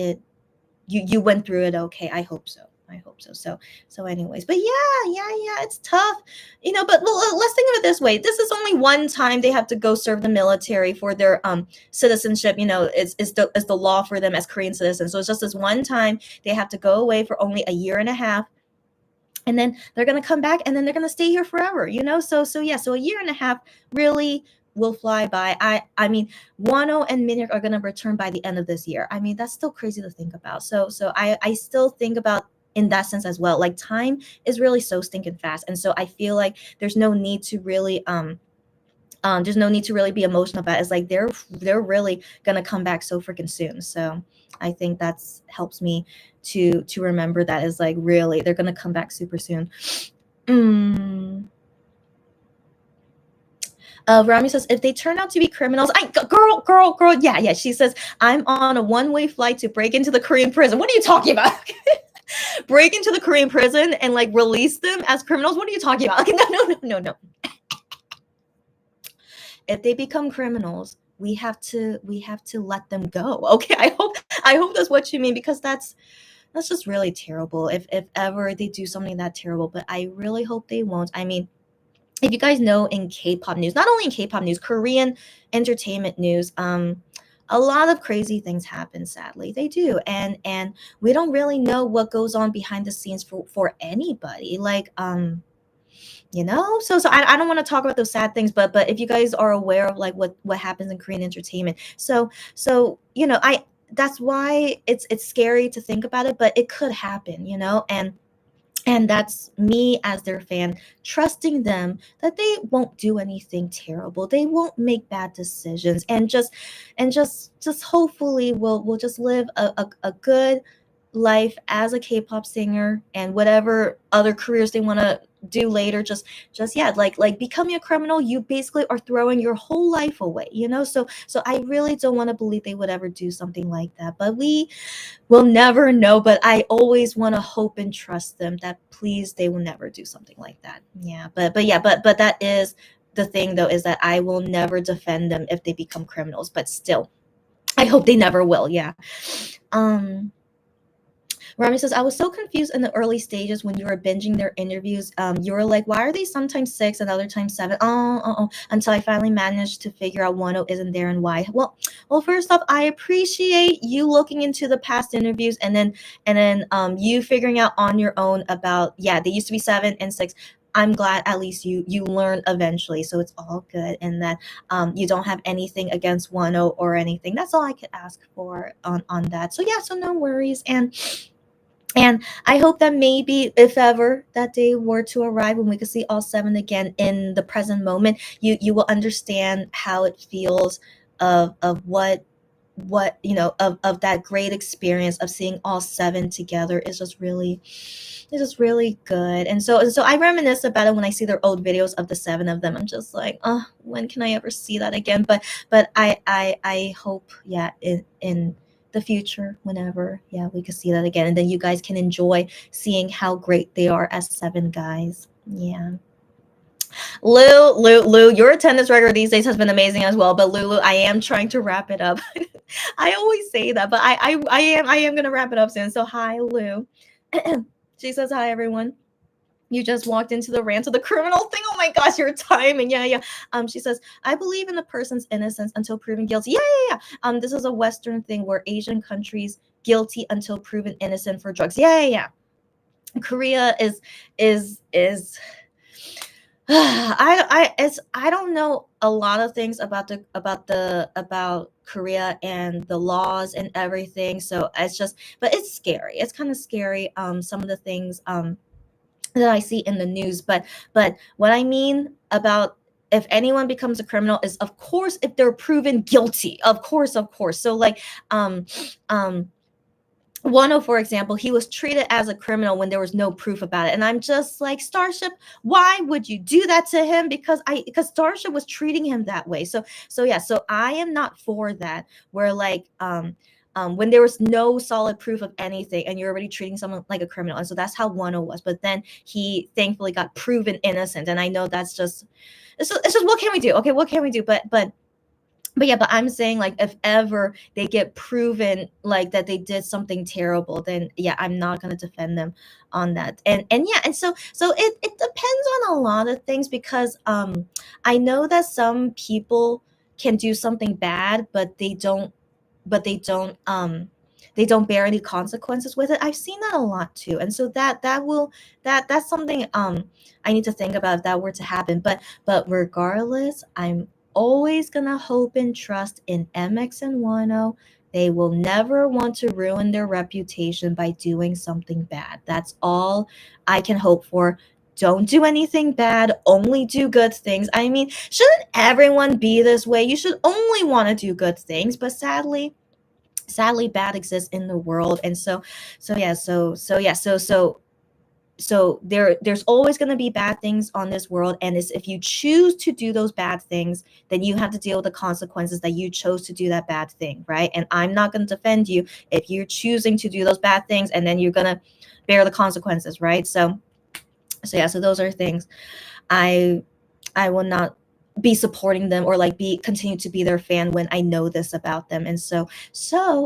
you went through it okay. I hope so. I hope so. So anyways, but yeah, it's tough. But let's think of it this way. This is only one time they have to go serve the military for their citizenship. It's the law for them as Korean citizens. So it's just this one time they have to go away for only a year and a half, and then they're going to come back, and then they're going to stay here forever. So yeah, so a year and a half really will fly by. I mean, Wano and Minhyuk are going to return by the end of this year. I mean, that's still crazy to think about. So I still think about in that sense as well. Like time is really so stinking fast, and so I feel like there's no need to really be emotional about it. It's like they're really gonna come back so freaking soon. So I think that's helps me to remember that is like really they're gonna come back super soon. Mm. Rami says, if they turn out to be criminals, girl, yeah. She says, I'm on a one-way flight to break into the Korean prison. What are you talking about? Break into the Korean prison and like release them as criminals? What are you talking about? Like, no. If they become criminals, we have to let them go. Okay, I hope that's what you mean, because that's just really terrible if ever they do something that terrible. But I really hope they won't. I mean, if you guys know, in K-pop news, not only in K-pop news, Korean entertainment news, a lot of crazy things happen. Sadly, they do, and we don't really know what goes on behind the scenes for anybody. Like, so I don't want to talk about those sad things, but if you guys are aware of like what happens in Korean entertainment, so I that's why it's scary to think about it, but it could happen, and that's me as their fan, trusting them that they won't do anything terrible, they won't make bad decisions, and just hopefully we'll just live a good life as a K-pop singer, and whatever other careers they want to do later. Just yeah, like becoming a criminal, you basically are throwing your whole life away, so I really don't want to believe they would ever do something like that, but we will never know. But I always want to hope and trust them that please they will never do something like that. Yeah, but that is the thing, though, is that I will never defend them if they become criminals, but still I hope they never will. Yeah. um Rami says, I was so confused in the early stages when you were binging their interviews. You were like, why are they sometimes 6 and other times 7? Until I finally managed to figure out 10 isn't there and why. Well, first off, I appreciate you looking into the past interviews, and then you figuring out on your own about, yeah, they used to be 7 and 6. I'm glad at least you learn eventually, so it's all good, and that you don't have anything against 10 or anything. That's all I could ask for on that. So yeah, so no worries. And I hope that maybe, if ever that day were to arrive when we could see all 7 again in the present moment, you will understand how it feels of what of that great experience of seeing all 7 together is just really good. And so I reminisce about it when I see their old videos of the 7 of them. I'm just like, oh, when can I ever see that again? But I hope, yeah, in the future, whenever, yeah, we could see that again, and then you guys can enjoy seeing how great they are as 7 guys. Yeah. Lou, your attendance record these days has been amazing as well. But Lulu, I am trying to wrap it up. I always say that, but I am gonna wrap it up soon. So hi, Lou. She says hi, everyone. You just walked into the rant of the criminal thing. Oh my gosh, your timing. Yeah. She says, I believe in the person's innocence until proven guilty. Yeah. This is a Western thing where Asian countries guilty until proven innocent for drugs. Yeah. Korea is I don't know a lot of things about Korea and the laws and everything. So it's just, but it's scary. It's kind of scary. Some of the things that I see in the news. But what I mean about, if anyone becomes a criminal, is, of course, if they're proven guilty. Of course. So like, um 10, for example, he was treated as a criminal when there was no proof about it. And I'm just like, Starship, why would you do that to him? Because Starship was treating him that way. So yeah, so I am not for that, where like when there was no solid proof of anything and you're already treating someone like a criminal. And so that's how 10 was. But then he thankfully got proven innocent. And I know that's just, it's just what can we do? Okay, what can we do? But yeah, but I'm saying, like, if ever they get proven like that they did something terrible, then yeah, I'm not gonna defend them on that. And yeah, and so it depends on a lot of things, because I know that some people can do something bad, but they don't bear any consequences with it. I've seen that a lot too. And so that's something I need to think about if that were to happen. But regardless, I'm always gonna hope and trust in MX and Wano. They will never want to ruin their reputation by doing something bad. That's all I can hope for. Don't do anything bad, only do good things. I mean, shouldn't everyone be this way? You should only want to do good things, but sadly bad exists in the world. And so yeah, so so there's always going to be bad things on this world, and it's, if you choose to do those bad things, then you have to deal with the consequences that you chose to do that bad thing, right? And I'm not going to defend you if you're choosing to do those bad things, and then you're going to bear the consequences, right? So yeah, so those are things I I will not be supporting them, or like be continue to be their fan when I know this about them. And so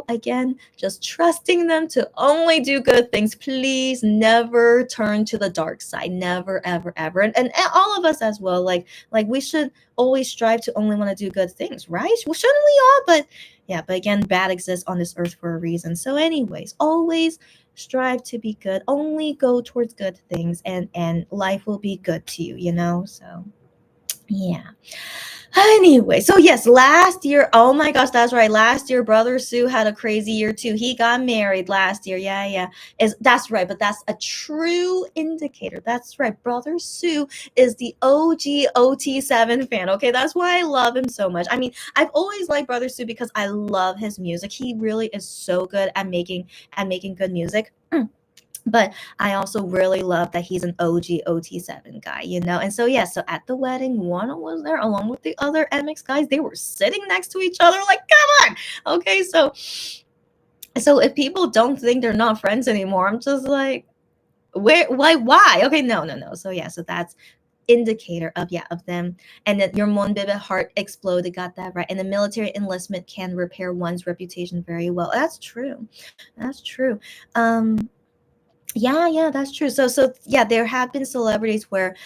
again, just trusting them to only do good things. Please never turn to the dark side. Never, ever, ever. And all of us as well. Like we should always strive to only want to do good things, right? Well, shouldn't we all? But yeah, but again, bad exists on this earth for a reason. So, anyways, always strive to be good. Only go towards good things, and life will be good to you, you know? So yeah. Anyway, so yes, last year, oh my gosh, that's right. Last year, Brother Sue had a crazy year too. He got married last year. Yeah, yeah. That's right, but that's a true indicator. That's right. Brother Sue is the OG OT7 fan. Okay, that's why I love him so much. I mean, I've always liked Brother Sue because I love his music. He really is so good at making good music. But I also really love that he's an OG OT7 guy, you know? And so, yeah, so at the wedding, Juana was there along with the other MX guys. They were sitting next to each other, like, come on. Okay, so if people don't think they're not friends anymore, I'm just like, why? Okay, no. So yeah, so that's indicator of, yeah, of them. And that your Mon Bibit heart exploded, got that right. And the military enlistment can repair one's reputation very well. That's true. That's true. Yeah, that's true. So yeah, there have been celebrities where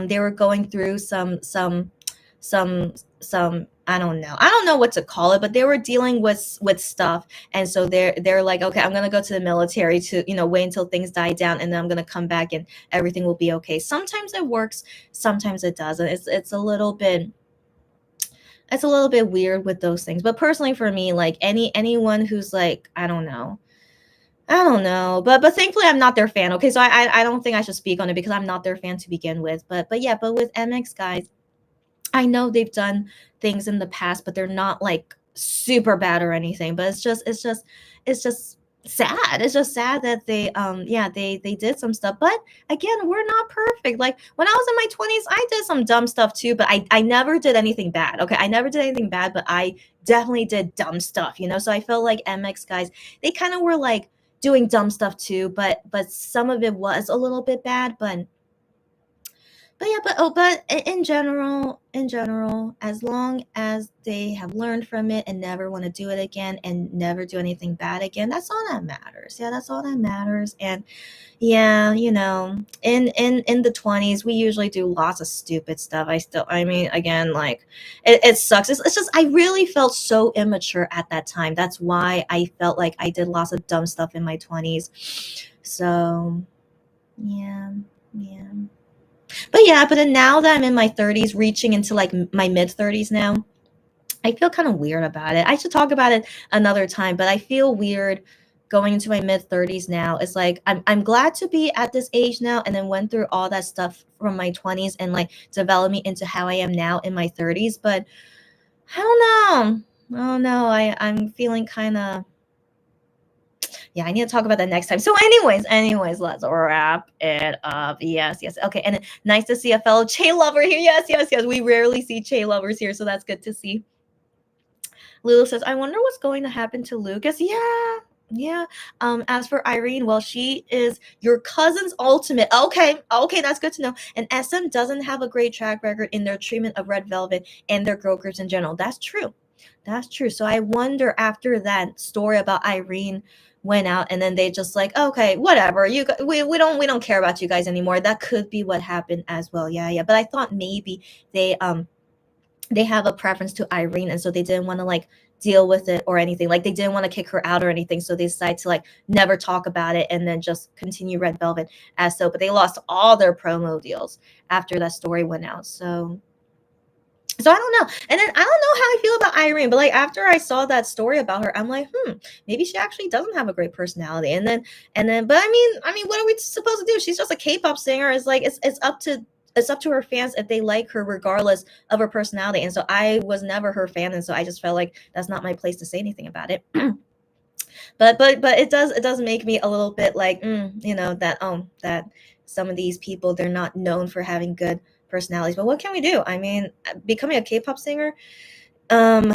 they were going through some I don't know what to call it, but they were dealing with stuff, and so they're like, okay, I'm gonna go to the military to, wait until things die down, and then I'm gonna come back and everything will be okay. Sometimes it works, sometimes it doesn't. It's a little bit weird with those things. But personally for me, like anyone who's like, I don't know, but thankfully I'm not their fan. Okay, so I don't think I should speak on it because I'm not their fan to begin with. But yeah, but with MX guys, I know they've done things in the past, but they're not like super bad or anything. But it's just sad. It's just sad that they did some stuff. But again, we're not perfect. Like when I was in my 20s, I did some dumb stuff too, but I never did anything bad. Okay, I never did anything bad, but I definitely did dumb stuff, you know? So I feel like MX guys, they kind of were like doing dumb stuff too, but some of it was a little bit bad, but yeah, but in general, as long as they have learned from it and never want to do it again and never do anything bad again, that's all that matters. Yeah, that's all that matters. And yeah, in the 20s, we usually do lots of stupid stuff. I mean, again, like it sucks. It's just I really felt so immature at that time. That's why I felt like I did lots of dumb stuff in my 20s. So yeah, yeah. But then now that I'm in my 30s, reaching into like my mid 30s now, I feel kind of weird about it. I should talk about it another time, but I feel weird going into my mid 30s now. It's like I'm glad to be at this age now, and then went through all that stuff from my 20s and like developed me into how I am now in my 30s. But I don't know. I don't know. I'm feeling kind of, yeah, I need to talk about that next time. So, anyways, let's wrap it up. Yes. Okay, and nice to see a fellow Che lover here. Yes. We rarely see Che lovers here, so that's good to see. Lulu says, "I wonder what's going to happen to Lucas." Yeah. As for Irene, well, she is your cousin's ultimate. Okay, that's good to know. And SM doesn't have a great track record in their treatment of Red Velvet and their girl groups in general. That's true. That's true. So I wonder, after that story about Irene went out, and then they just like, okay, whatever. We don't care about you guys anymore. That could be what happened as well. Yeah. But I thought maybe they have a preference to Irene, and so they didn't want to like deal with it or anything. Like they didn't want to kick her out or anything. So they decided to like never talk about it and then just continue Red Velvet as so. But they lost all their promo deals after that story went out. So I don't know. And then I don't know how I feel about Irene, but like after I saw that story about her, I'm like, maybe she actually doesn't have a great personality. And then but I mean, what are we supposed to do? She's just a K-pop singer. It's like it's up to her fans if they like her regardless of her personality. And so I was never her fan, and so I just felt like that's not my place to say anything about it. But it does make me a little bit like, that some of these people, they're not known for having good personalities. But what can we do? I mean, becoming a K-pop singer, um,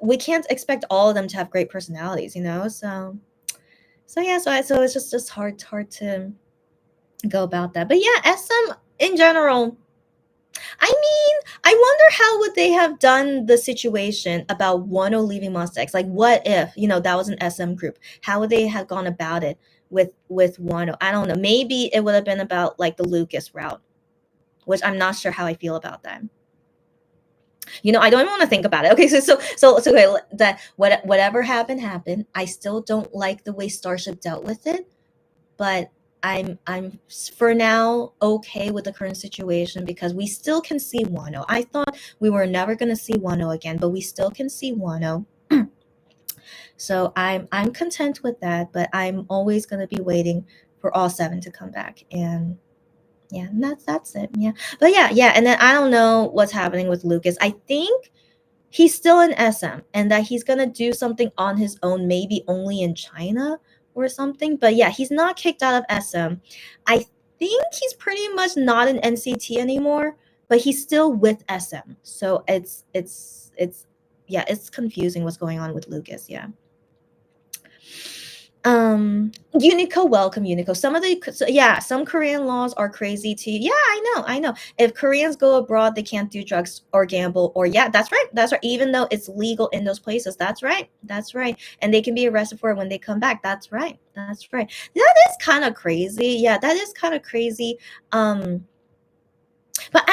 we can't expect all of them to have great personalities. So yeah, so it's just hard to go about that. But yeah, SM in general, I mean, I wonder how would they have done the situation about Wano leaving Monsta X? Like, what if that was an SM group? How would they have gone about it with Wano? I don't know. Maybe it would have been about like the Lucas route, which I'm not sure how I feel about that. I don't even want to think about it. Okay, so okay, that whatever happened. I still don't like the way Starship dealt with it, but I'm for now okay with the current situation because we still can see Wano. I thought we were never going to see Wano again, but we still can see Wano. So I'm content with that, but I'm always going to be waiting for all seven to come back. And yeah, and that's it. Yeah. But yeah, and then I don't know what's happening with Lucas. I think he's still in SM and that he's going to do something on his own, maybe only in China or something. But yeah, he's not kicked out of SM. I think he's pretty much not in NCT anymore, but he's still with SM. So it's yeah, it's confusing what's going on with Lucas. Yeah. Unico, welcome Unico. Some Korean laws are crazy too. Yeah, I know. If Koreans go abroad, they can't do drugs or gamble, or yeah, that's right, even though it's legal in those places. That's right, and they can be arrested for it when they come back. That's right. That is kind of crazy. Yeah, that is kind of crazy. um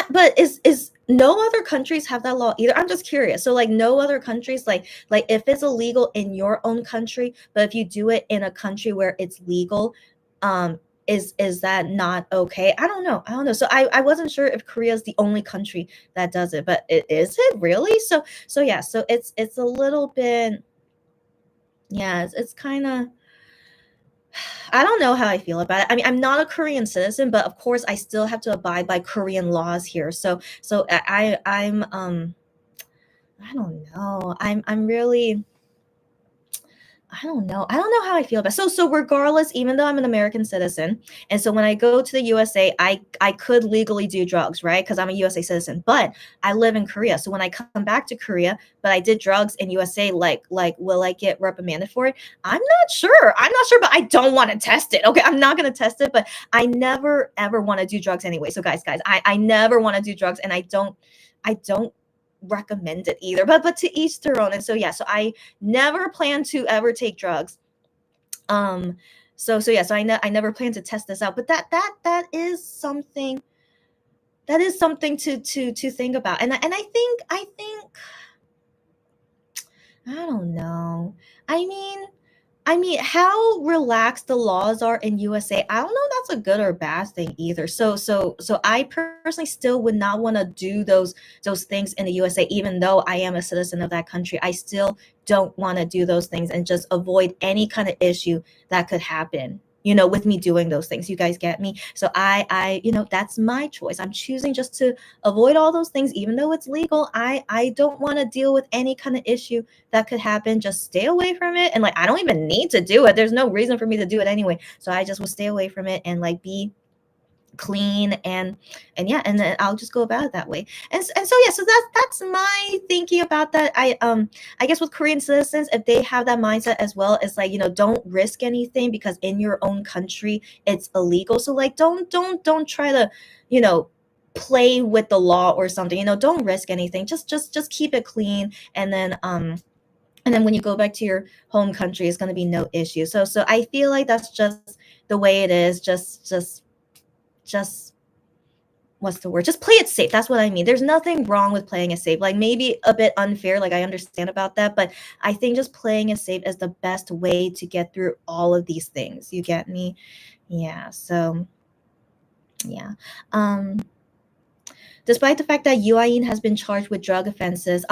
but is no other countries have that law either? I'm just curious. So like no other countries, like if it's illegal in your own country, but if you do it in a country where it's legal, um, is that not okay? I don't know. So I wasn't sure if Korea is the only country that does it, but is it really? So yeah, so it's a little bit, yeah, it's kind of, I don't know how I feel about it. I mean, I'm not a Korean citizen, but of course I still have to abide by Korean laws here. So I don't know. I'm really, I don't know. I don't know how I feel about it. So regardless, even though I'm an American citizen, and so when I go to the USA, I could legally do drugs, right? Because I'm a USA citizen. But I live in Korea. So when I come back to Korea, but I did drugs in USA, like will I get reprimanded for it? I'm not sure. But I don't want to test it. Okay, I'm not gonna test it, but I never ever want to do drugs anyway. So guys, I never want to do drugs, and I don't recommend it either. But to each their own. And so yeah, so I never plan to ever take drugs. Um, so yeah, so I never plan to test this out, but that is something to think about. And I think I don't know. I mean, how relaxed the laws are in USA, I don't know if that's a good or bad thing either. So I personally still would not want to do those things in the USA, even though I am a citizen of that country. I still don't want to do those things and just avoid any kind of issue that could happen. With me doing those things, you guys get me. So that's my choice. I'm choosing just to avoid all those things, even though it's legal. I don't want to deal with any kind of issue that could happen. Just stay away from it. And like, I don't even need to do it. There's no reason for me to do it anyway. So I just will stay away from it and like be clean, and yeah, and then I'll just go about it that way. And so yeah, so that's my thinking about that. I guess with Korean citizens, if they have that mindset as well, it's like, don't risk anything because in your own country it's illegal. So like, don't try to, you know play with the law or something. Don't risk anything. Just keep it clean, and then when you go back to your home country, it's going to be no issue. So I feel like that's just the way it is. Just what's the word? Just play it safe. That's what I mean. There's nothing wrong with playing it safe. Like, maybe a bit unfair, like I understand about that, but I think just playing it safe is the best way to get through all of these things. You get me? Yeah. So yeah. Um Despite the fact that Yu Ayin has been charged with drug offenses,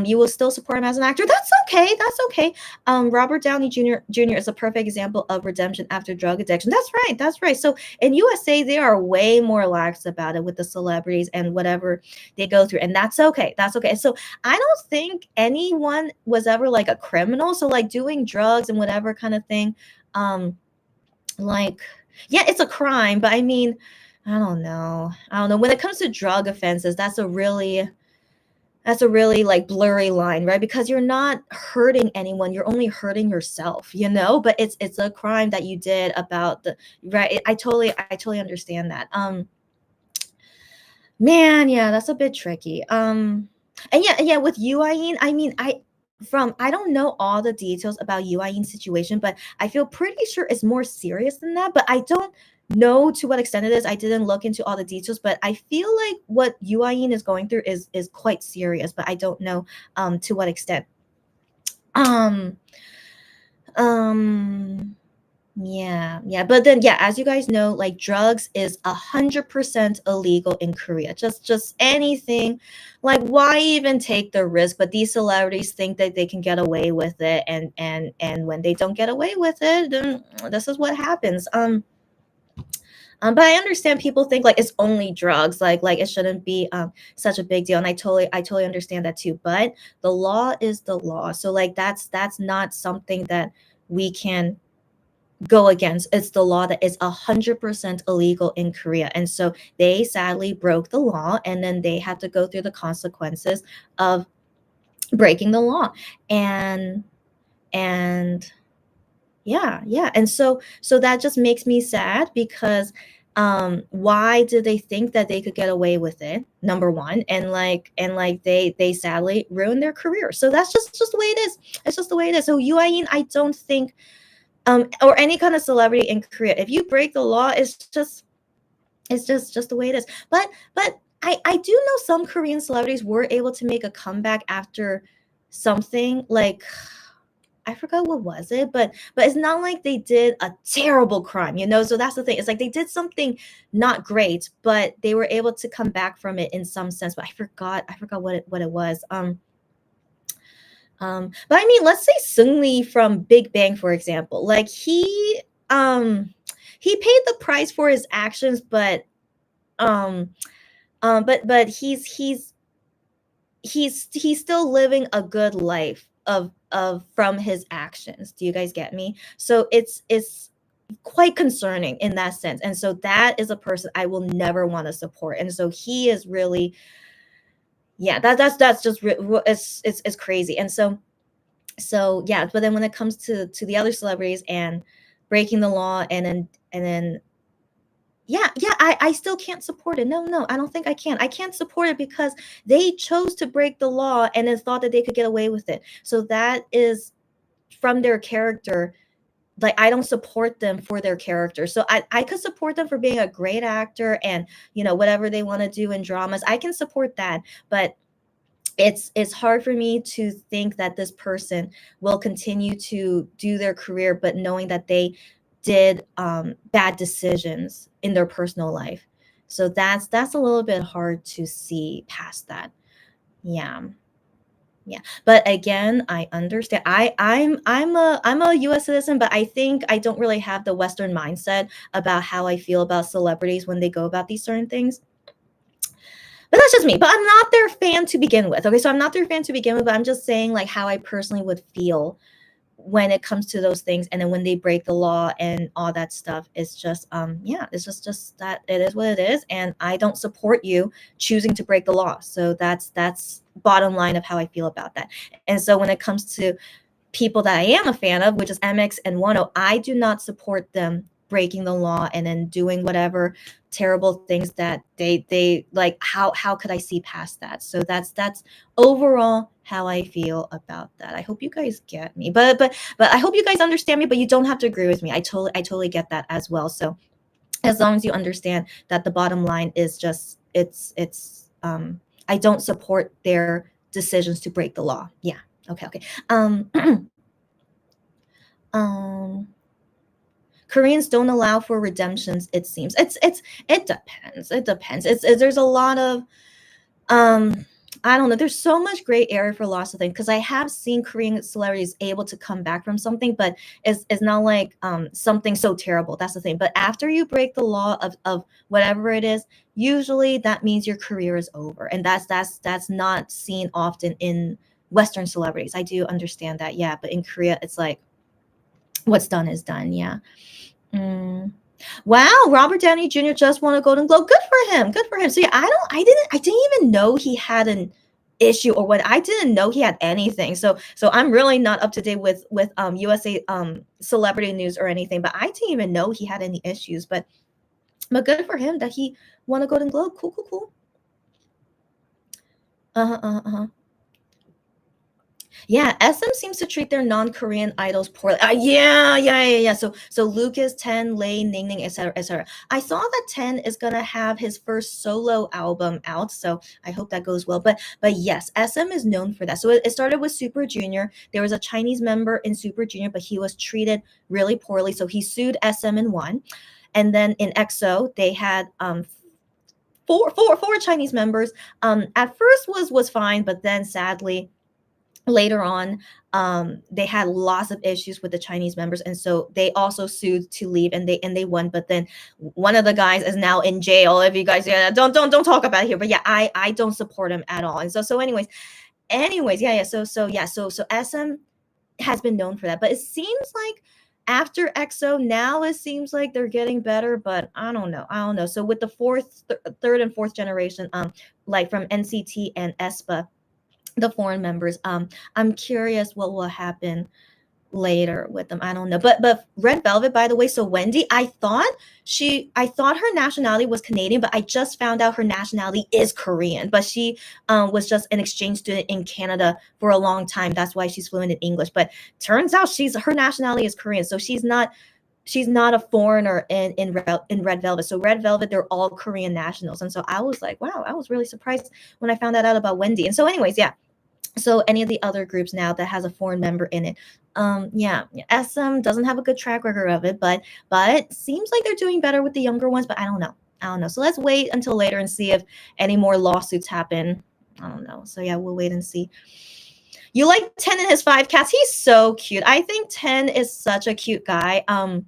you will still support him as an actor. That's okay. That's okay. Robert Downey Jr. is a perfect example of redemption after drug addiction. That's right. That's right. So in USA, they are way more lax about it with the celebrities and whatever they go through, and that's okay. That's okay. So I don't think anyone was ever like a criminal. So like doing drugs and whatever kind of thing, like yeah, it's a crime, but I mean, I don't know. I don't know. When it comes to drug offenses, that's a really like blurry line, right? Because you're not hurting anyone, you're only hurting yourself, you know? But it's a crime that you did about the right. I totally understand that. Man, yeah, that's a bit tricky. And yeah, with Yuayin, I mean, I don't know all the details about Yuayin's situation, but I feel pretty sure it's more serious than that. But I don't know to what extent it is. I didn't look into all the details, but I feel like what Yuayin is going through is quite serious, but I don't know to what extent. Um um yeah, yeah, but then yeah, as you guys know, like drugs is 100% illegal in Korea. Just anything, like why even take the risk? But these celebrities think that they can get away with it, and when they don't get away with it, then this is what happens. But I understand people think like it's only drugs, like it shouldn't be such a big deal, and I totally understand that too. But the law is the law, so like that's not something that we can go against. It's the law that is 100% illegal in Korea. And so they sadly broke the law, and then they had to go through the consequences of breaking the law. And yeah. And so that just makes me sad because why did they think that they could get away with it? Number one, and like they sadly ruined their career. So that's just the way it is. It's just the way it is. So Yuayin, I don't think or any kind of celebrity in Korea. If you break the law, it's just the way it is. But I do know some Korean celebrities were able to make a comeback after something like I forgot what was it, but it's not like they did a terrible crime, you know? So that's the thing. It's like they did something not great, but they were able to come back from it in some sense. But I forgot what it was. But I mean, let's say Seungri from Big Bang, for example. Like he paid the price for his actions, um, but he's still living a good life of from his actions. Do you guys get me? So it's quite concerning in that sense. And so that is a person I will never want to support. And so he is really, yeah, that's just it's crazy. And so yeah, but then when it comes to the other celebrities and breaking the law, and then yeah, I still can't support it. No, I don't think I can't support it because they chose to break the law and then thought that they could get away with it. So that is from their character. Like I don't support them for their character. So I could support them for being a great actor and whatever they want to do in dramas, I can support that. But it's hard for me to think that this person will continue to do their career, but knowing that they did bad decisions in their personal life. So that's a little bit hard to see past that. Yeah. Yeah, but again, I understand. I'm a US citizen, but I think I don't really have the Western mindset about how I feel about celebrities when they go about these certain things. But that's just me. But I'm not their fan to begin with. Okay, so I'm not their fan to begin with, but I'm just saying like how I personally would feel when it comes to those things, and then when they break the law and all that stuff. It's just yeah, it's just that it is what it is, and I don't support you choosing to break the law. So that's bottom line of how I feel about that. And so when it comes to people that I am a fan of, which is MX and Wano, I do not support them breaking the law and then doing whatever terrible things that they like. How could I see past that? So that's overall how I feel about that. I hope you guys get me. But I hope you guys understand me, but you don't have to agree with me. I totally get that as well. So as long as you understand that the bottom line is just it's I don't support their decisions to break the law. Yeah. Okay. Um um Koreans don't allow for redemptions, it seems. It depends. It depends. There's a lot of I don't know. There's so much gray area for lots of things because I have seen Korean celebrities able to come back from something, but it's not like something so terrible. That's the thing. But after you break the law of whatever it is, usually that means your career is over, and that's not seen often in Western celebrities. I do understand that, yeah, but in Korea, it's like what's done is done. Yeah. Mm. Wow, Robert Downey Jr. just won a Golden Globe. Good for him. Good for him. So yeah, I didn't even know he had an issue or what. I didn't know he had anything. So I'm really not up to date with USA celebrity news or anything, but I didn't even know he had any issues. But good for him that he won a Golden Globe. Cool, cool, cool. Uh-huh, uh-huh, uh-huh. Yeah, SM seems to treat their non-Korean idols poorly. Yeah. So Lucas, Ten, Lay, Ning Ning, etc., etc. I saw that Ten is gonna have his first solo album out, so I hope that goes well. But yes, SM is known for that. So it started with Super Junior. There was a Chinese member in Super Junior, but he was treated really poorly, so he sued SM and won. And then in EXO, they had four Chinese members. At first was fine, but then sadly later on they had lots of issues with the Chinese members, and so they also sued to leave, and they won. But then one of the guys is now in jail. If you guys, yeah, don't talk about it here, but yeah, I don't support him at all. And so anyways, yeah, so SM has been known for that, but it seems like after EXO now it seems like they're getting better, but I don't know. So with the third and fourth generation, like from NCT and aespa, the foreign members, I'm curious what will happen later with them. I don't know. But Red Velvet, by the way, so Wendy, I thought her nationality was Canadian, but I just found out her nationality is Korean. But she was just an exchange student in Canada for a long time. That's why she's fluent in English. But turns out her nationality is Korean, so she's not a foreigner in Red Velvet. So Red Velvet, they're all Korean nationals. And so I was like, wow, I was really surprised when I found that out about Wendy. And so anyways, yeah, so any of the other groups now that has a foreign member in it, yeah, SM doesn't have a good track record of it, but seems like they're doing better with the younger ones. But I don't know. So let's wait until later and see if any more lawsuits happen. I don't know. So yeah, we'll wait and see. You like Ten and his five cats? He's so cute. I think Ten is such a cute guy. Out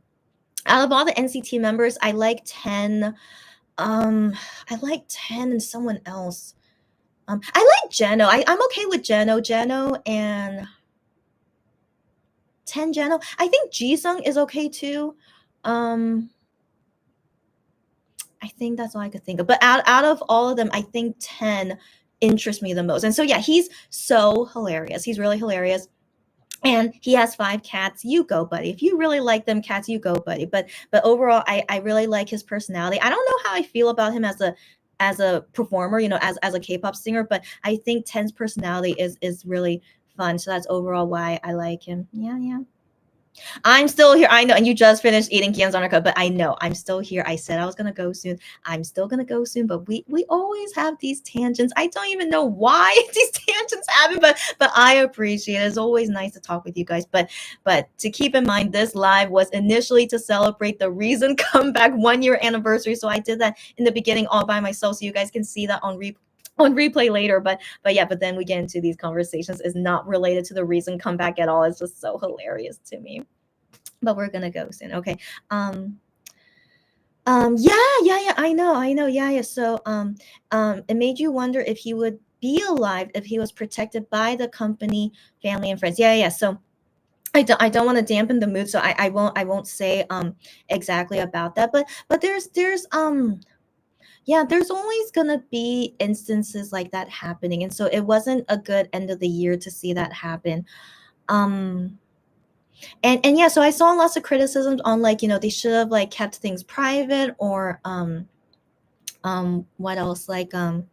of all the NCT members, I like Ten. I like Ten and someone else. I like Jeno. I'm okay with Jeno and Ten Jeno. I think Jisung is okay too. Um, I think that's all I could think of. But out of all of them, I think Ten interests me the most. And so yeah, he's so hilarious. He's really hilarious. And he has five cats. You go, buddy. If you really like them cats, you go, buddy. But overall, I really like his personality. I don't know how I feel about him as a performer, as a K-pop singer, but I think Ten's personality is really fun. So that's overall why I like him. Yeah. I'm still here. I know, and you just finished eating Gyeongsangnam, but I know I'm still here. I said I was gonna go soon. I'm still gonna go soon, but we always have these tangents. I don't even know why these tangents happen, but I appreciate it. It's always nice to talk with you guys. But to keep in mind, this live was initially to celebrate the Reason comeback 1 year anniversary. So I did that in the beginning all by myself, so you guys can see that on replay later. But then we get into these conversations is not related to the Reason comeback at all. It's just so hilarious to me. But we're gonna go soon. Okay. Yeah. I know. Yeah. So it made you wonder if he would be alive if he was protected by the company, family, and friends. Yeah. So I don't want to dampen the mood, so I won't say exactly about that. But there's always gonna be instances like that happening, and so it wasn't a good end of the year to see that happen. Um, and yeah, so I saw lots of criticisms on like they should have like kept things private or what else like it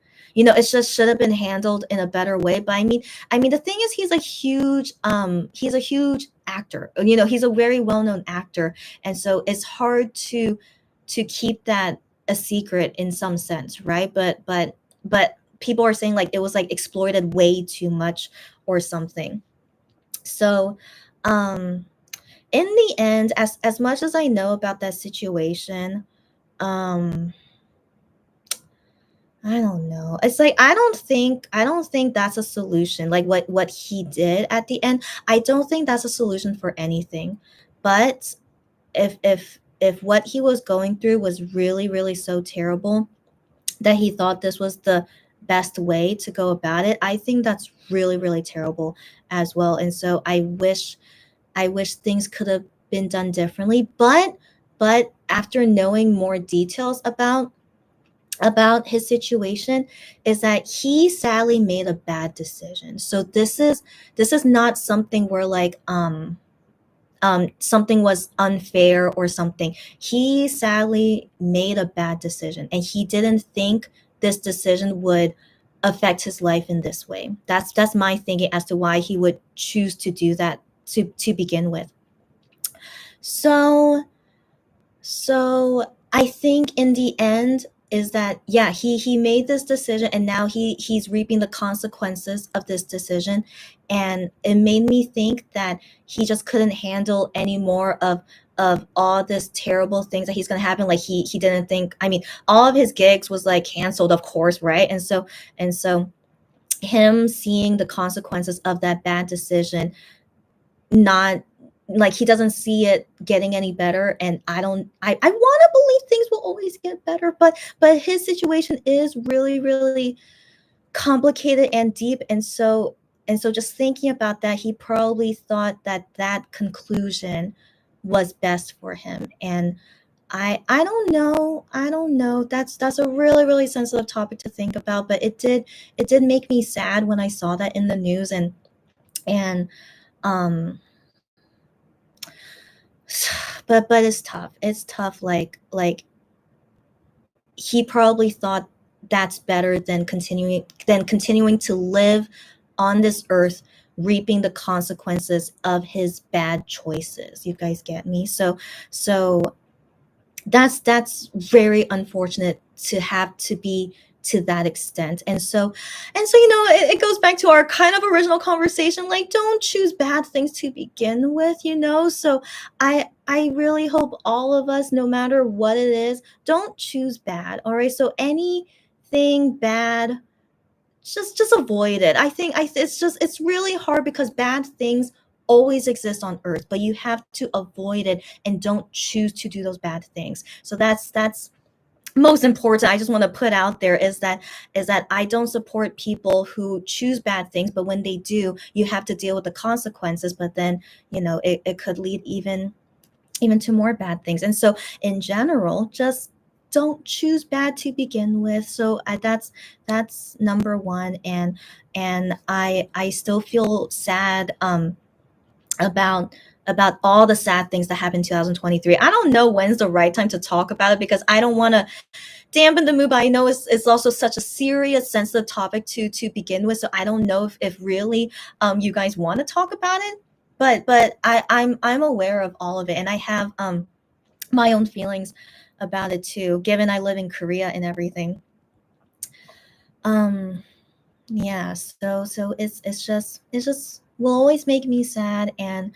just should have been handled in a better way. But I mean the thing is he's a huge actor. He's a very well-known actor, and so it's hard to keep that a secret in some sense, right? But people are saying like it was like exploited way too much or something. So um in the end, as much as I know about that situation, um I don't know. It's like I don't think that's a solution. Like what he did at the end, I don't think that's a solution for anything. But if what he was going through was really really so terrible that he thought this was the best way to go about it, I think that's really really terrible as well. And so I wish things could have been done differently. But after knowing more details about his situation, is that he sadly made a bad decision. So this is not something where like something was unfair or something. He sadly made a bad decision, and he didn't think this decision would affect his life in this way. That's my thinking as to why he would choose to do that to begin with. So I think in the end is that, yeah, he made this decision, and now he's reaping the consequences of this decision. And it made me think that he just couldn't handle any more of all this terrible things that he's going to happen. Like he didn't think, I mean, all of his gigs was like canceled, of course, right? And so him seeing the consequences of that bad decision, not like he doesn't see it getting any better. And I want to believe things will always get better, but his situation is really really complicated and deep. And so just thinking about that, he probably thought that that conclusion was best for him. And I don't know, that's a really really sensitive topic to think about. But it did make me sad when I saw that in the news. And um but it's tough. It's tough. Like he probably thought that's better than continuing to live on this earth, reaping the consequences of his bad choices. You guys get me? So that's very unfortunate to have to be to that extent. And so it goes back to our kind of original conversation, like, don't choose bad things to begin with. So I really hope all of us, no matter what it is, don't choose bad. All right, so anything bad, just avoid it. It's really hard because bad things always exist on earth, but you have to avoid it and don't choose to do those bad things. So that's most important. I just want to put out there is that I don't support people who choose bad things, but when they do, you have to deal with the consequences. But then it could lead even to more bad things. And so in general, just don't choose bad to begin with. So that's number one. And I still feel sad about all the sad things that happened in 2023. I don't know when's the right time to talk about it, because I don't want to dampen the mood, but I know it's also such a serious, sensitive topic to begin with. So I don't know if really you guys want to talk about it, but I'm aware of all of it, and I have my own feelings about it too, given I live in Korea and everything. Um, yeah, so it's just will always make me sad. And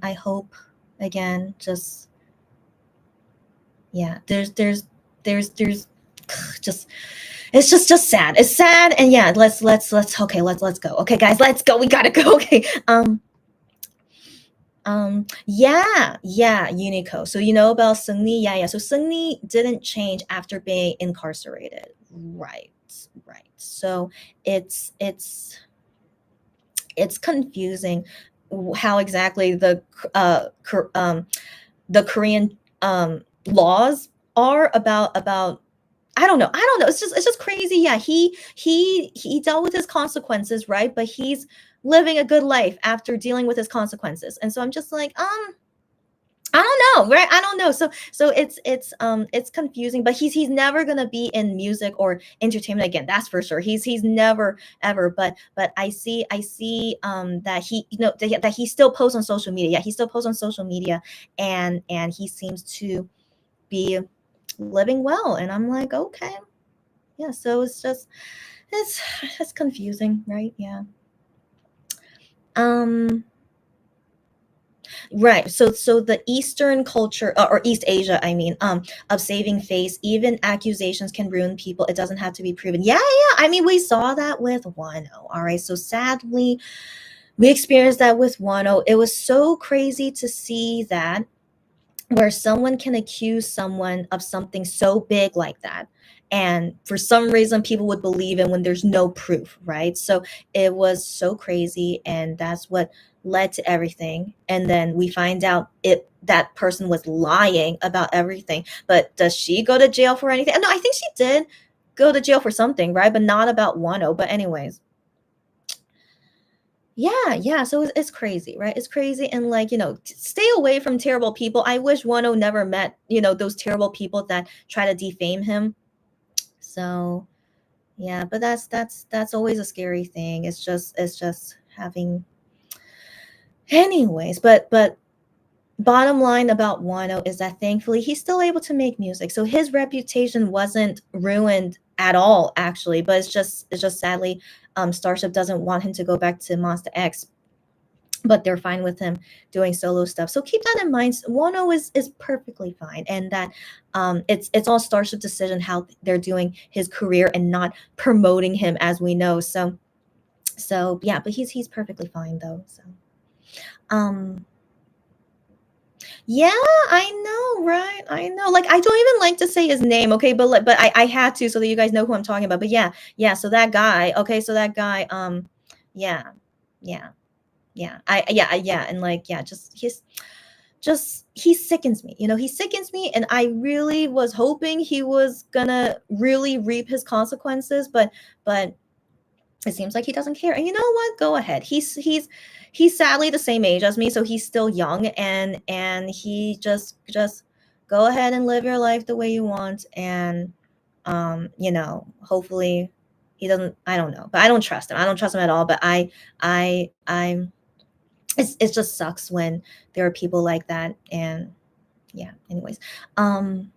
I hope, again, just, yeah, there's just, it's just sad. It's sad. And yeah, let's okay, let's go. Okay, guys, let's go. We gotta go. Okay. Yeah, Unico. So you know about Seungni? Yeah. So Seungni didn't change after being incarcerated. Right. Right. So it's confusing how exactly the Korean laws are about. I don't know. It's just crazy. Yeah, he dealt with his consequences, right? But he's living a good life after dealing with his consequences. And so I'm just like, I don't know, right? I don't know. So it's confusing. But he's never gonna be in music or entertainment again. That's for sure. He's never ever. But I see that he still posts on social media. Yeah, he still posts on social media, and he seems to be living well. And I'm like, okay, yeah. So it's it's confusing, right? Yeah. um Right. So the Eastern culture, or East Asia, I mean, of saving face, even accusations can ruin people. It doesn't have to be proven. Yeah, yeah. I mean, we saw that with Wano. All right. So sadly, we experienced that with Wano. It was so crazy to see that, where someone can accuse someone of something so big like that, and for some reason people would believe it when there's no proof, right? So it was so crazy, and that's what led to everything. And then we find out it that person was lying about everything. But does she go to jail for anything? No, I think she did go to jail for something, right? But not about Wano. But anyways, yeah, yeah. So it's crazy, right? It's crazy. And like, stay away from terrible people. I wish Wano never met, those terrible people that try to defame him. So yeah, but that's always a scary thing. It's just having, anyways. But bottom line about Wano is that thankfully he's still able to make music. So his reputation wasn't ruined at all, actually. But it's just sadly, Starship doesn't want him to go back to Monster X, but they're fine with him doing solo stuff. So keep that in mind. Wano is perfectly fine, and that it's all Starship decision how they're doing his career and not promoting him, as we know. So yeah, but he's perfectly fine though. So um yeah, I know, right? I know. Like, I don't even like to say his name, okay? But I had to, so that you guys know who I'm talking about. But yeah, yeah. So that guy, okay. So that guy, yeah, yeah. Yeah, yeah, and like, yeah, just he sickens me. He sickens me, and I really was hoping he was gonna really reap his consequences, but it seems like he doesn't care. And you know what? Go ahead. He's sadly the same age as me, so he's still young, and he just go ahead and live your life the way you want, and hopefully he doesn't. I don't know, but I don't trust him. I don't trust him at all. But I'm it just sucks when there are people like that. And yeah, anyways, um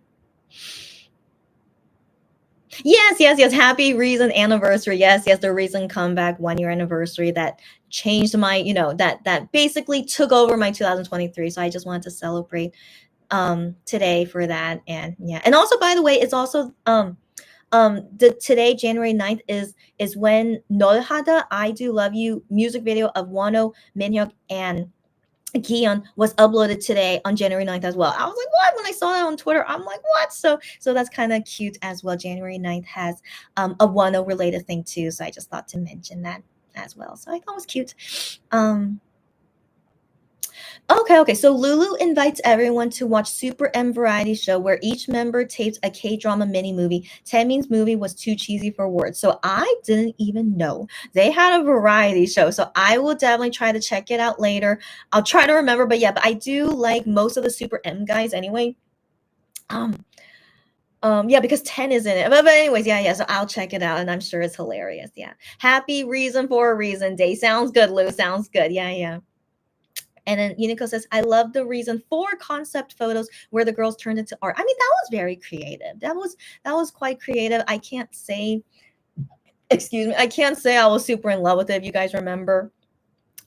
yes, yes, yes, happy Reason anniversary. Yes, yes, the Reason comeback 1 year anniversary that changed my, that basically took over my 2023. So I just wanted to celebrate today for that. And yeah, and also, by the way, it's also the today, January 9th, is when Nolhada I Do Love You music video of Wano, Minhyuk, and Gion was uploaded today on January 9th as well. I was like, what? When I saw that on Twitter, I'm like, what? So that's kind of cute as well. January 9th has a Wano related thing too. So I just thought to mention that as well. So I thought it was cute. Um Okay, okay. So Lulu invites everyone to watch Super M variety show where each member tapes a K-drama mini movie. Taemin's movie was too cheesy for words. So I didn't even know they had a variety show. So I will definitely try to check it out later. I'll try to remember, but yeah, but I do like most of the Super M guys anyway. Um yeah, because 10 is in it. But anyways, yeah, yeah. So I'll check it out, and I'm sure it's hilarious. Yeah. Happy Reason for a Reason Day. Sounds good, Lou. Sounds good. Yeah, yeah. And then Unico says, I love the Reason for concept photos where the girls turned into art. I mean, that was very creative. That was quite creative. I can't say, excuse me, I can't say I was super in love with it, if you guys remember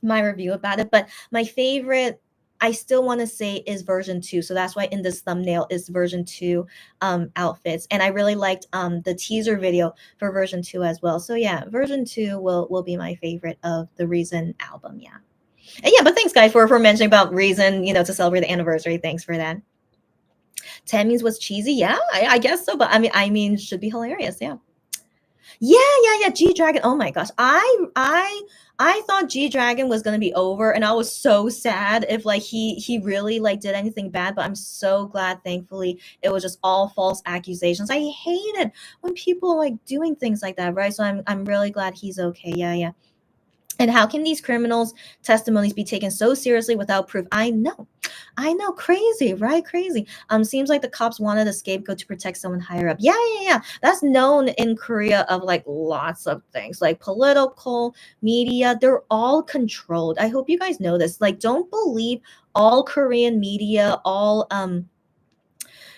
my review about it. But my favorite, I still want to say, is version 2. So that's why in this thumbnail is version 2 outfits. And I really liked the teaser video for version 2 as well. So yeah, version 2 will be my favorite of the Reason album. Yeah. And yeah, but thanks, guys, for mentioning about Reason, to celebrate the anniversary. Thanks for that. Tammy's was cheesy, yeah, I guess so, but I mean, should be hilarious, yeah. Yeah, yeah, yeah. G Dragon. Oh my gosh, I thought G Dragon was gonna be over, and I was so sad if like he really like did anything bad. But I'm so glad, thankfully, it was just all false accusations. I hated when people like doing things like that, right? So I'm really glad he's okay. Yeah, yeah. And how can these criminals' testimonies be taken so seriously without proof? I know, crazy, right? Crazy. Seems like the cops wanted a scapegoat to protect someone higher up. Yeah, yeah, yeah. That's known in Korea of like lots of things, like political media. They're all controlled. I hope you guys know this. Like, don't believe all Korean media, all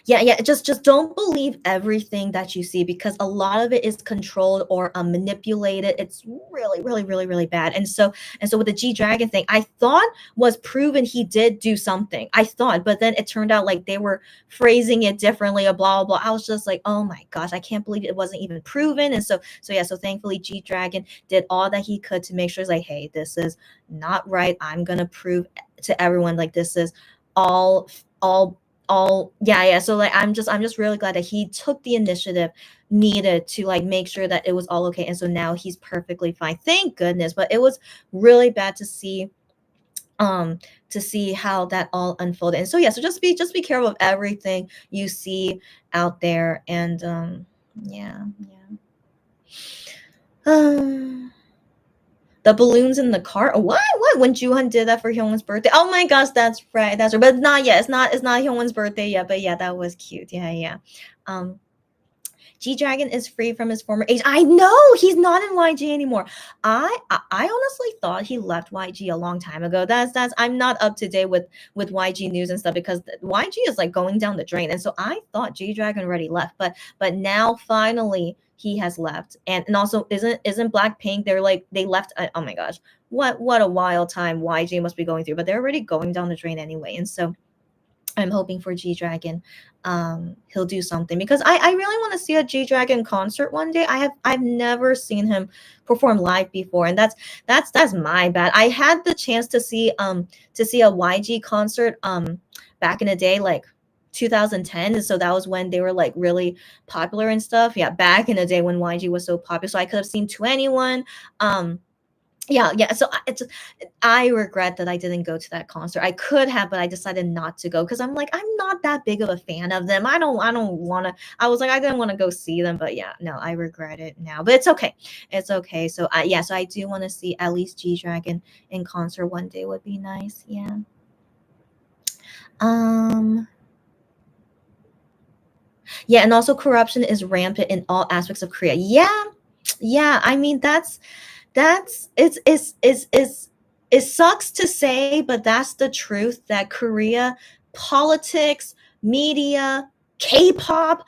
Yeah, just don't believe everything that you see because a lot of it is controlled or manipulated. It's really, really, really, really bad. And so with the G Dragon thing, I thought was proven he did do something. I thought, but then it turned out like they were phrasing it differently, or blah blah blah. I was just like, oh my gosh, I can't believe it wasn't even proven. And so yeah, so thankfully G Dragon did all that he could to make sure it's like, hey, this is not right. I'm gonna prove to everyone like this is all all yeah, so like I'm just really glad that he took the initiative needed to like make sure that it was all okay, and so now he's perfectly fine, thank goodness. But it was really bad um to see how that all unfolded. And so yeah, so just be careful of everything you see out there. And yeah, um the balloons in the car. What? When Juhan did that for Hyungwon's birthday? Oh my gosh, that's right. That's right. But not yet. It's not Hyungwon's birthday yet. But yeah, that was cute. Yeah, yeah. Um, G Dragon is free from his former age. I know he's not in YG anymore. I honestly thought he left YG a long time ago. That's I'm not up to date with YG news and stuff because YG is like going down the drain. And so I thought G Dragon already left, but now finally he has left. And also isn't Blackpink, they're like they left, oh my gosh. What a wild time YG must be going through, but they're already going down the drain anyway. And so I'm hoping for G Dragon. He'll do something because I really want to see a G Dragon concert one day. I've never seen him perform live before, and that's my bad. I had the chance to see a YG concert back in the day, like 2010. And so that was when they were like really popular and stuff. Yeah, back in the day when YG was so popular. So I could have seen 2NE1. Yeah. So I regret that I didn't go to that concert. I could have, but I decided not to go because I'm like, I'm not that big of a fan of them. I don't want to. I was like, I didn't want to go see them, but yeah, no, I regret it now. But it's okay. It's okay. So I do want to see at least G Dragon in concert one day. Would be nice. Yeah. Um. Yeah, and also corruption is rampant in all aspects of Korea. Yeah. Yeah. I mean, that's it's it sucks to say, but that's the truth that Korea politics, media, K-pop,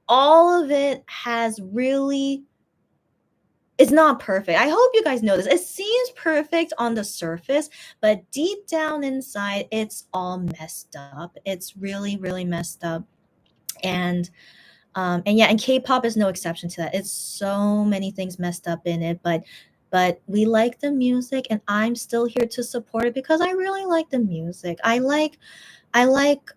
all of it has really it's not perfect. I hope you guys know this. It seems perfect on the surface, but deep down inside, it's all messed up. It's really, really messed up. And and yeah, and K-pop is no exception to that. It's so many things messed up in it, but we like the music, and I'm still here to support it because I really like the music. I like I like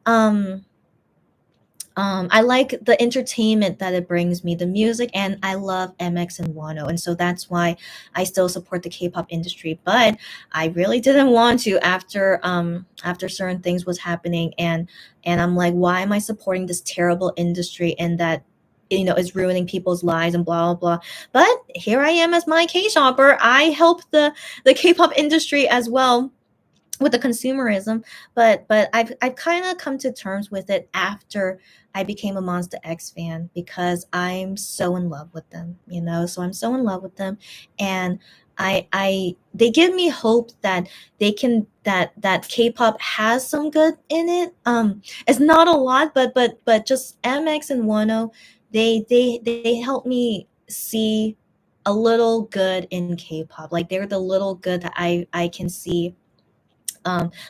the entertainment that it brings me, the music, and I love MX and Wano, and so that's why I still support the K-pop industry. But I really didn't want to after certain things was happening, and I'm like, why am I supporting this terrible industry and that is ruining people's lives and blah blah blah. But here I am as my K-shopper. I help the K-pop industry as well with the consumerism, but I've kind of come to terms with it after I became a Monster X fan because I'm so in love with them. So I'm so in love with them, and I they give me hope that that K-pop has some good in it. It's not a lot, but just MX and Wano, they help me see a little good in K-pop. Like they're the little good that I can see.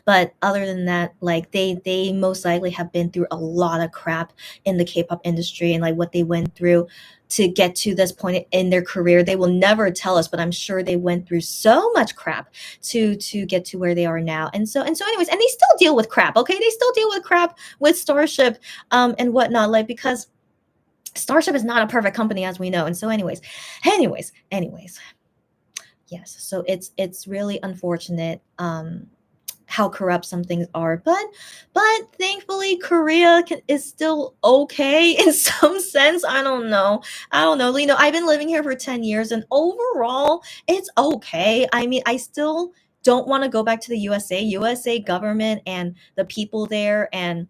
But other than that, like they most likely have been through a lot of crap in the K-pop industry, and like what they went through to get to this point in their career. They will never tell us, but I'm sure they went through so much crap to get to where they are now. And so anyways, and they still deal with crap. Okay, they still deal with crap with Starship and whatnot, like because Starship is not a perfect company, as we know. And so anyways, yes, so it's really unfortunate how corrupt some things are, but thankfully Korea is still okay in some sense. I don't know. I've been living here for 10 years, and overall it's okay. I mean, I still don't want to go back to the USA government and the people there, and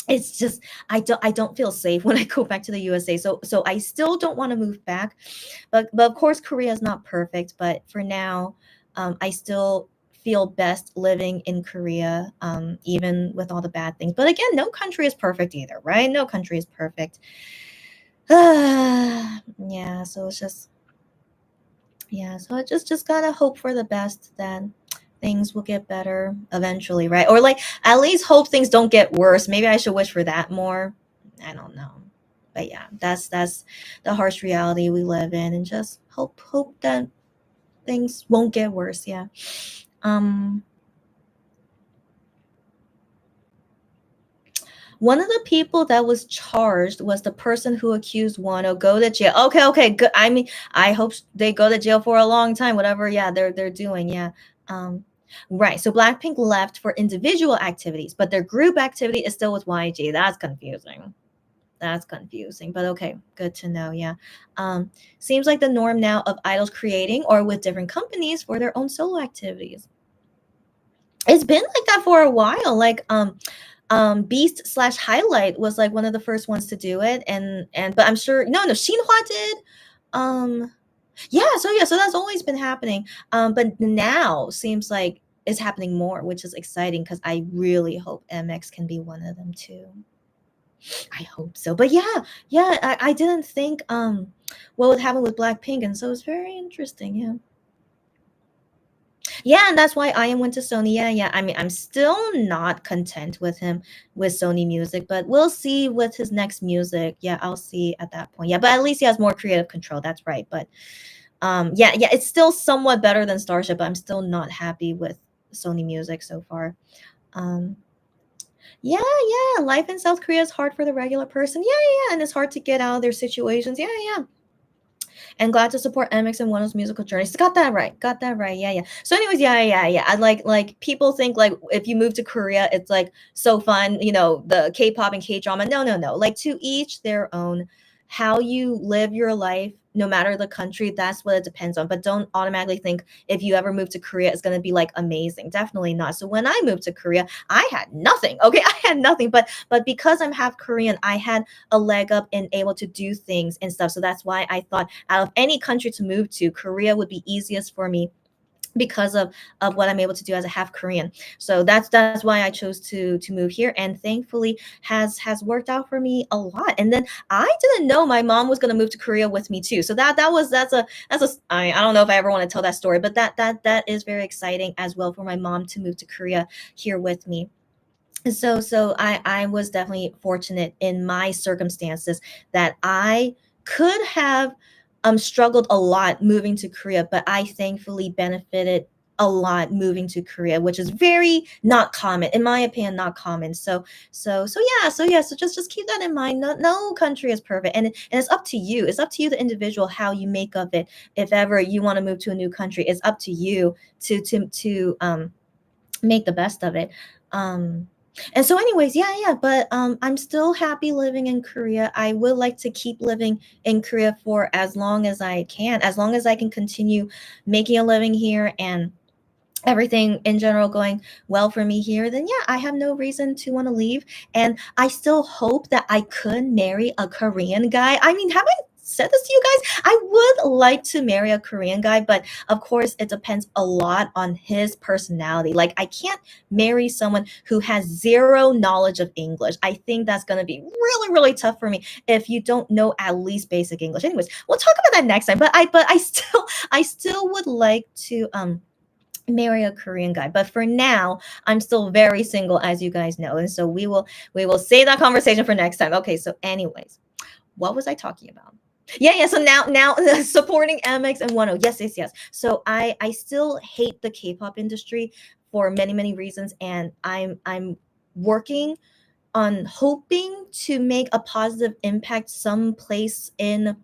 it's just I don't feel safe when I go back to the USA. So I still don't want to move back. But of course Korea is not perfect, but for now I still feel best living in Korea, even with all the bad things. But again, no country is perfect either, right? No country is perfect. Yeah, so it's just yeah, so I just gotta hope for the best that things will get better eventually, right? Or like at least hope things don't get worse. Maybe I should wish for that more. I don't know. But yeah, that's the harsh reality we live in, and just hope that things won't get worse. Yeah. Um One of the people that was charged was the person who accused Wano go to jail. Okay, okay, good. I mean, I hope they go to jail for a long time. Whatever, yeah, they're doing, yeah. Um, right. So Blackpink left for individual activities, but their group activity is still with YG. That's confusing. That's confusing, but okay, good to know. Yeah. Um, Seems like the norm now of idols creating or with different companies for their own solo activities. It's been like that for a while. Like Beast slash Highlight was like one of the first ones to do it, and but I'm sure no Shinhwa did. Um yeah, so that's always been happening. But now seems like it's happening more, which is exciting because I really hope MX can be one of them too. I hope so. But yeah, yeah, I didn't think what would happen with Blackpink, and so it's very interesting. Yeah. Yeah, and that's why I went to Sony. Yeah, yeah. I mean, I'm still not content with him with Sony Music, but we'll see with his next music. Yeah, I'll see at that point. Yeah, but at least he has more creative control. That's right. But yeah, yeah, it's still somewhat better than Starship, but I'm still not happy with Sony Music so far. Um yeah, yeah, life in South Korea is hard for the regular person. Yeah, yeah, yeah, and it's hard to get out of their situations. Yeah, yeah, and glad to support MX and One's musical journeys. Got that right. Got that right. Yeah, yeah. So, anyways, yeah, yeah, yeah. I like people think like if you move to Korea, it's like so fun. You know, the K-pop and K-drama. No, no, no. Like to each their own. How you live your life, no matter the country, that's what it depends on. But don't automatically think if you ever move to Korea, it's gonna be like amazing. Definitely not. So when I moved to Korea, I had nothing. Okay, I had nothing. But because I'm half Korean, I had a leg up in able to do things and stuff. So that's why I thought out of any country to move to, Korea would be easiest for me because of what I'm able to do as a half Korean. So that's why I chose to move here, and thankfully has worked out for me a lot. And then I didn't know my mom was going to move to Korea with me too. So that's a I don't know if I ever want to tell that story, but that is very exciting as well for my mom to move to Korea here with me. So I was definitely fortunate in my circumstances that I could have struggled a lot moving to Korea, but I thankfully benefited a lot moving to Korea, which is very not common, in my opinion, not common. So just keep that in mind. No country is perfect, and it's up to you. It's up to you, the individual, how you make of it. If ever you want to move to a new country, it's up to you to make the best of it. Um, and so anyways, yeah, yeah, but I'm still happy living in Korea. I would like to keep living in Korea for as long as I can, as long as I can continue making a living here and everything in general going well for me here, then yeah, I have no reason to want to leave. And I still hope that I could marry a Korean guy. I mean, have I said this to you guys? I would like to marry a Korean guy, but of course it depends a lot on his personality. Like I can't marry someone who has zero knowledge of English. I think that's going to be really really tough for me if you don't know at least basic English. Anyways, we'll talk about that next time. But I still would like to marry a Korean guy. But for now, I'm still very single, as you guys know. And so we will save that conversation for next time. Okay, so anyways, what was I talking about? Yeah, yeah. So now supporting MX and 10. Yes, yes, yes. So I still hate the K-pop industry for many, many reasons. And I'm working on hoping to make a positive impact someplace in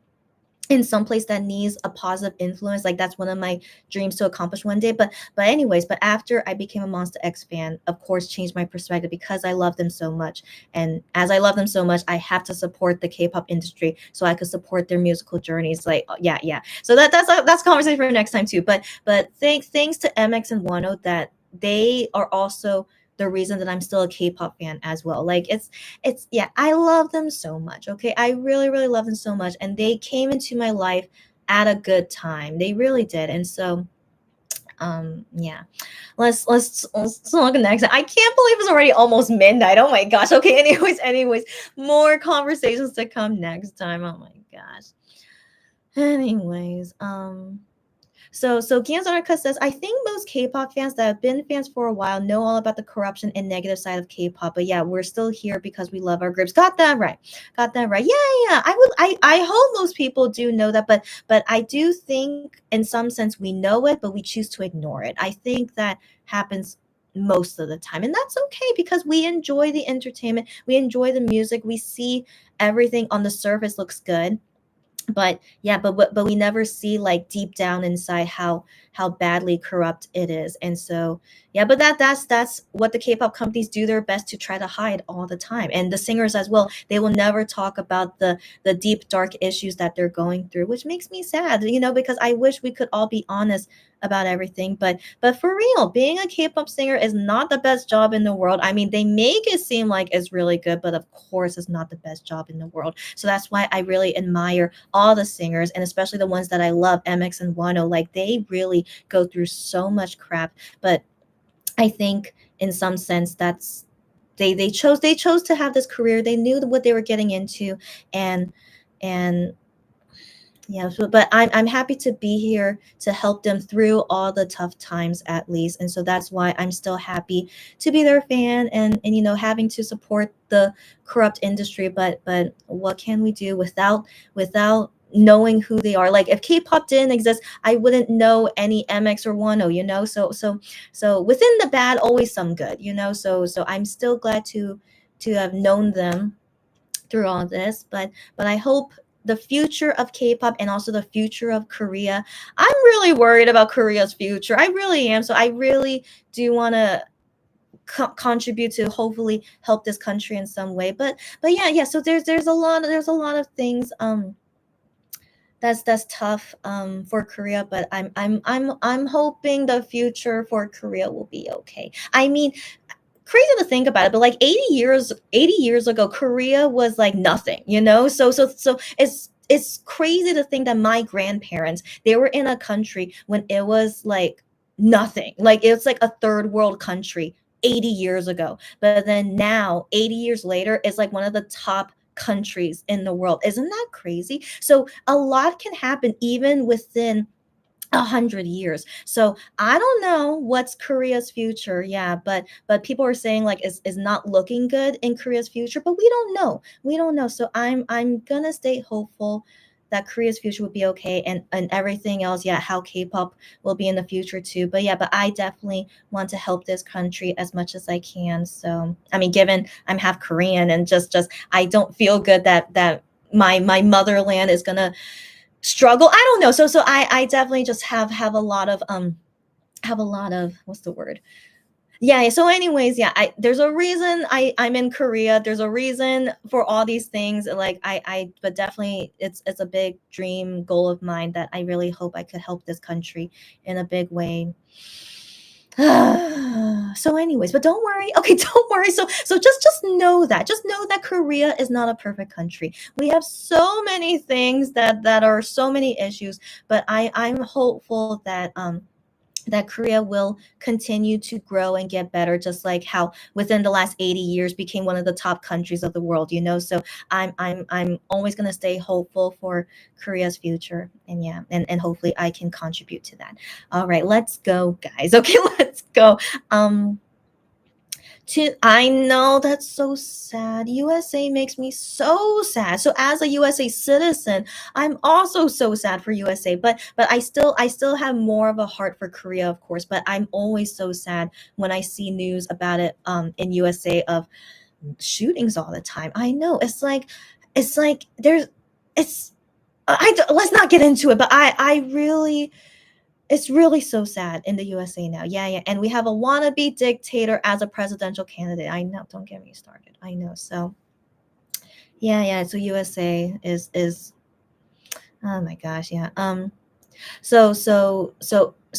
some place that needs a positive influence. Like that's one of my dreams to accomplish one day. But anyways, but after I became a Monster X fan, of course changed my perspective because I love them so much. And as I love them so much, I have to support the K-pop industry so I could support their musical journeys. Like yeah, yeah. So that's a conversation for next time too. But thanks to MX and Wano that they are also the reason that I'm still a K-pop fan as well. Like it's yeah, I love them so much. Okay, I really really love them so much, and they came into my life at a good time. They really did, and so Yeah. Let's look next. I can't believe it's already almost midnight. Oh my gosh. Okay, anyways, more conversations to come next time. Oh my gosh. Anyways, so Gianzarka says, I think most K-pop fans that have been fans for a while know all about the corruption and negative side of K-pop. But yeah, we're still here because we love our groups. Got that right. Got that right. Yeah. I hope most people do know that, but I do think in some sense we know it, but we choose to ignore it. I think that happens most of the time. And that's okay because we enjoy the entertainment, we enjoy the music, we see everything on the surface looks good, but yeah, but we never see like deep down inside how badly corrupt it is. And so yeah, but that's what the K-pop companies do their best to try to hide all the time, and the singers as well. They will never talk about the deep dark issues that they're going through, which makes me sad, because I wish we could all be honest about everything. But for real, being a K-pop singer is not the best job in the world. I mean, they make it seem like it's really good, but of course it's not the best job in the world. So that's why I really admire all the singers, and especially the ones that I love, MX and Wano. Like, they really go through so much crap, but I think in some sense that's they chose to have this career. They knew what they were getting into, and yeah, but I'm happy to be here to help them through all the tough times at least. And so that's why I'm still happy to be their fan, and having to support the corrupt industry. But what can we do without knowing who they are? Like, if K-pop didn't exist, I wouldn't know any MX or Wano. So within the bad, always some good. So I'm still glad to have known them through all this, but I hope the future of K-pop and also the future of Korea. I'm really worried about Korea's future. I really am. So I really do want to contribute to hopefully help this country in some way. But yeah. So there's a lot of things that's tough for Korea, but I'm hoping the future for Korea will be okay. I mean, crazy to think about it, but like 80 years ago, Korea was like nothing. So it's crazy to think that my grandparents, they were in a country when it was like nothing, like it's like a third world country 80 years ago, but then now 80 years later it's like one of the top countries in the world. Isn't that crazy? So a lot can happen even within 100 years. So I don't know what's Korea's future. Yeah, but people are saying like is not looking good in Korea's future, but we don't know. We don't know. So I'm gonna stay hopeful that Korea's future will be okay, and everything else, yeah, how K-pop will be in the future too. But yeah, but I definitely want to help this country as much as I can. So I mean, given I'm half Korean, and just I don't feel good that my motherland is gonna struggle. I don't know. So I definitely just have a lot of what's the word? Yeah. So anyways, yeah, there's a reason I'm in Korea. There's a reason for all these things. Like but definitely it's a big dream goal of mine that I really hope I could help this country in a big way. So anyways, but don't worry. Okay, don't worry. So just know that Korea is not a perfect country. We have so many things that are so many issues, but I'm hopeful that Korea will continue to grow and get better, just like how within the last 80 years became one of the top countries of the world. So I'm always gonna stay hopeful for Korea's future. And yeah, and hopefully I can contribute to that. All right, let's go, guys. Okay, let's go. Um I know that's so sad. USA makes me so sad. So as a USA citizen, I'm also so sad for USA. But I still have more of a heart for Korea, of course. But I'm always so sad when I see news about it in USA of shootings all the time. I know it's like there's it's let's not get into it. But I really, it's really so sad in the USA now. Yeah. And we have a wannabe dictator as a presidential candidate. I know. Don't get me started. I know. So yeah. So USA is oh my gosh. Yeah. So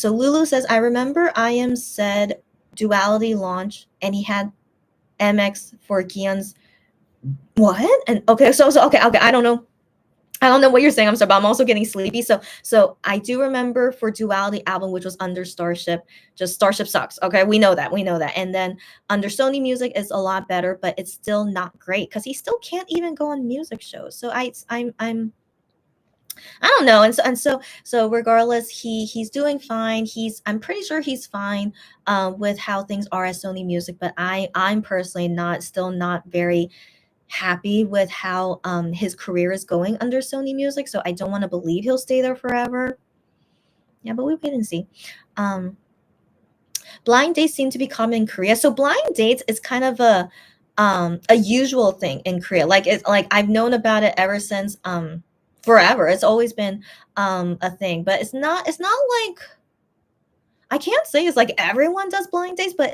Lulu says, I remember IM said duality launch and he had MX for Gian's what? And okay. So okay. I don't know. I don't know what you're saying. I'm sorry, but I'm also getting sleepy. So I do remember for Duality album, which was under Starship, just Starship sucks. Okay, we know that. We know that. And then under Sony Music is a lot better, but it's still not great because he still can't even go on music shows. So I don't know. And so regardless, he's doing fine. I'm pretty sure he's fine with how things are at Sony Music, but I'm personally not still not very happy with how his career is going under Sony Music. So I don't want to believe he'll stay there forever. Yeah, but we wait and see. Um, blind dates seem to be common in Korea. So blind dates is kind of a usual thing in Korea. Like it's like I've known about it ever since forever. It's always been a thing, but it's not like I can't say it's like everyone does blind dates, but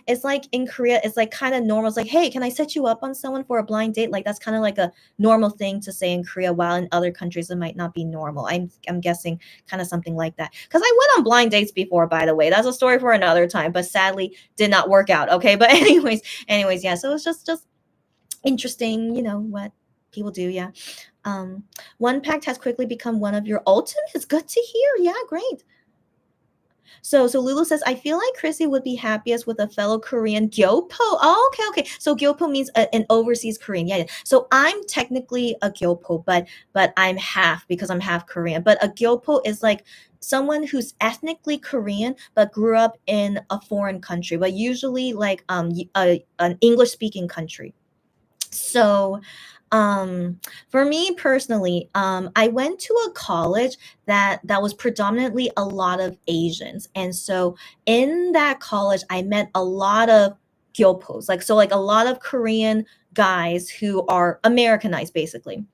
it's like in Korea, it's like kind of normal. It's like, hey, can I set you up on someone for a blind date? Like that's kind of like a normal thing to say in Korea, while in other countries it might not be normal. I'm guessing kind of something like that. Because I went on blind dates before, by the way. That's a story for another time, but sadly did not work out. Okay, but anyways, yeah. So it's just interesting, what people do. Yeah. One pact has quickly become one of your ultimates. Good to hear. Yeah, great. So Lulu says, I feel like Chrissy would be happiest with a fellow Korean gyopo. Oh, okay. So gyopo means an overseas Korean. Yeah. So I'm technically a gyopo, but I'm half because I'm half Korean. But a gyopo is like someone who's ethnically Korean but grew up in a foreign country, but usually like an English speaking country. So for me personally, I went to a college that was predominantly a lot of Asians. And so in that college, I met a lot of gyopos, like a lot of Korean guys who are Americanized basically.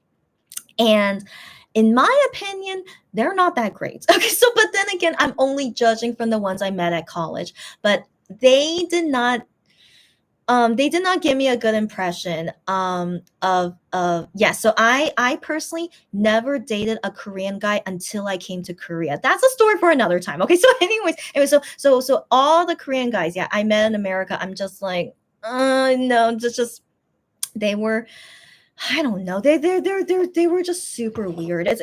And in my opinion, they're not that great. Okay, so but then again, I'm only judging from the ones I met at college, but they did not they did not give me a good impression of yeah. So I personally never dated a Korean guy until I came to Korea. That's a story for another time. Okay, so anyway, so all the Korean guys, yeah, I met in America. I'm just like, no, just they were, I don't know. They were just super weird. It's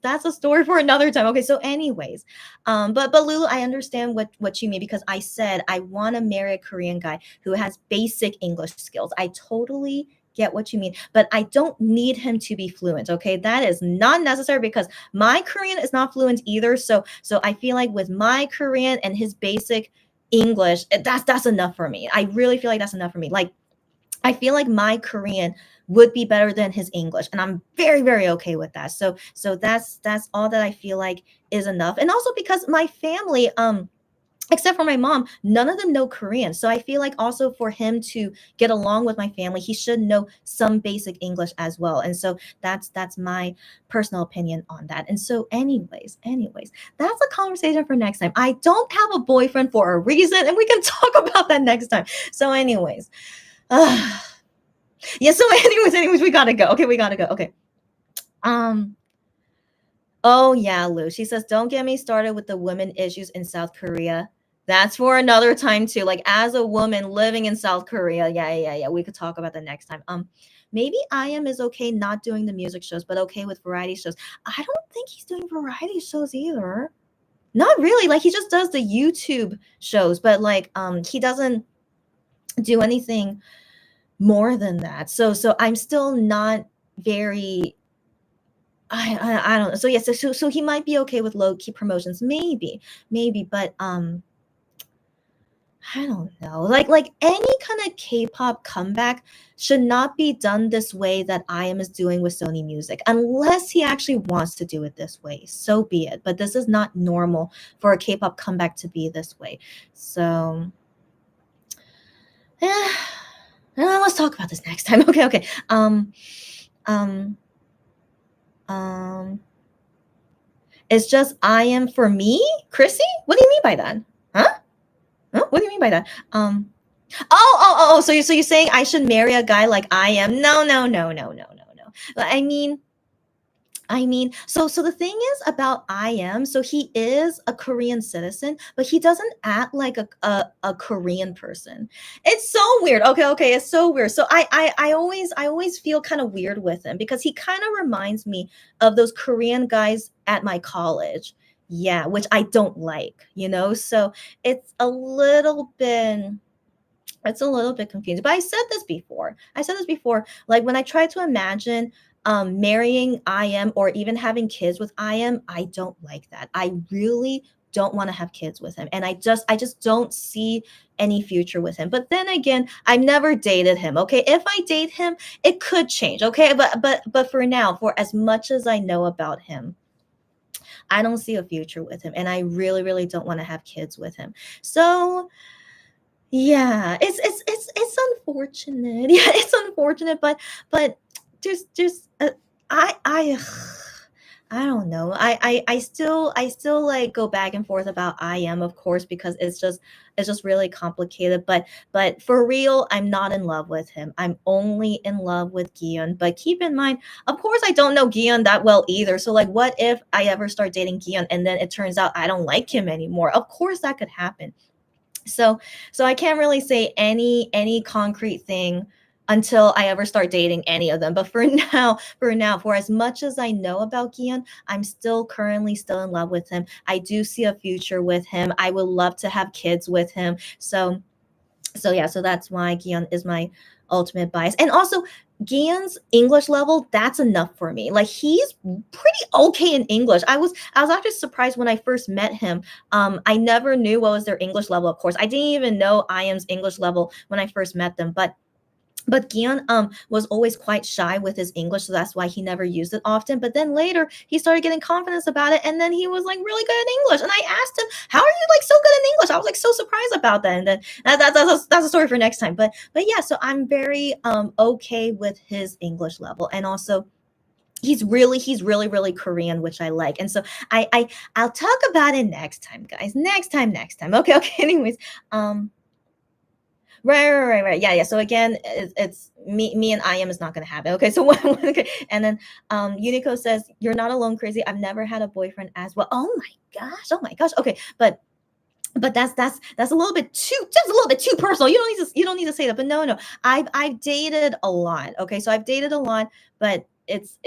that's a story for another time. Okay, so anyways, but Lulu, I understand what you mean because I said I want to marry a Korean guy who has basic English skills. I totally get what you mean, but I don't need him to be fluent. Okay, that is not necessary because my Korean is not fluent either. So I feel like with my Korean and his basic English, that's enough for me. I really feel like that's enough for me. Like I feel like my Korean would be better than his English, and I'm very, very okay with that. So that's all that I feel like is enough. And also because my family, except for my mom, none of them know Korean. So I feel like also for him to get along with my family, he should know some basic English as well. And so that's my personal opinion on that. And so anyways, that's a conversation for next time. I don't have a boyfriend for a reason, and we can talk about that next time. So anyways. Yeah, so anyways, we gotta go. Okay, we gotta go. Okay. Um, oh yeah, Lou. She says, don't get me started with the women issues in South Korea. That's for another time too. Like as a woman living in South Korea, yeah. We could talk about that next time. Maybe I.M is okay not doing the music shows, but okay with variety shows. I don't think he's doing variety shows either. Not really. Like he just does the YouTube shows, but like he doesn't do anything more than that. So I'm still not very I don't know. So yes, so he might be okay with low key promotions, maybe, but I don't know. Like any kind of K-pop comeback should not be done this way that I.M is doing with Sony Music, unless he actually wants to do it this way. So be it. But this is not normal for a K-pop comeback to be this way. So yeah. Let's talk about this next time. Okay. Um, it's just I.M for me, Chrissy. What do you mean by that? Huh? What do you mean by that? Oh. So you're saying I should marry a guy like I.M? No. I mean, So the thing is about IM, so he is a Korean citizen, but he doesn't act like a Korean person. It's so weird. Okay, okay, it's so weird. So I always feel kind of weird with him because he kind of reminds me of those Korean guys at my college. Yeah, which I don't like, you know? So it's a little bit it's a little bit confusing. But I said this before. I said this before. Like when I try to imagine marrying IM or even having kids with IM, I don't like that. I really don't want to have kids with him. And I just don't see any future with him. But then again, I never dated him. Okay. If I date him, it could change. Okay. But for now, for as much as I know about him, I don't see a future with him. And I really, really don't want to have kids with him. So yeah, it's unfortunate. Yeah, it's unfortunate, but just I don't know. I still like go back and forth about I am, of course, because it's just really complicated. But for real, I'm not in love with him. I'm only in love with Gion. But keep in mind, of course, I don't know Gion that well either. So like, what if I ever start dating Gion and then it turns out I don't like him anymore? Of course, that could happen. So so I can't really say any concrete thing until I ever start dating any of them. But for now, for as much as I know about Gian, I'm still currently still in love with him. I do see a future with him. I would love to have kids with him. So yeah, so that's why Gian is my ultimate bias. And also Gian's English level, that's enough for me. Like he's pretty okay in English. I was actually surprised when I first met him. I never knew what was their English level, of course. I didn't even know IM's English level when I first met them, but Gian was always quite shy with his English, so that's why he never used it often. But then later he started getting confidence about it, and then he was like really good in English. And I asked him, "How are you like so good in English?" I was like so surprised about that. And then that's a story for next time. But yeah, so I'm very okay with his English level, and also he's really Korean, which I like. And so I'll talk about it next time, guys. Next time. Okay, okay. Anyways, um right. Yeah. So again, it's me and I am is not going to happen. Okay. So okay. And then Unico says, "You're not alone, crazy. I've never had a boyfriend as well." Oh my gosh. Oh my gosh. Okay. But that's a little bit too just a little bit too personal. You don't need to say that. But no. I've dated a lot. Okay. So I've dated a lot, but it's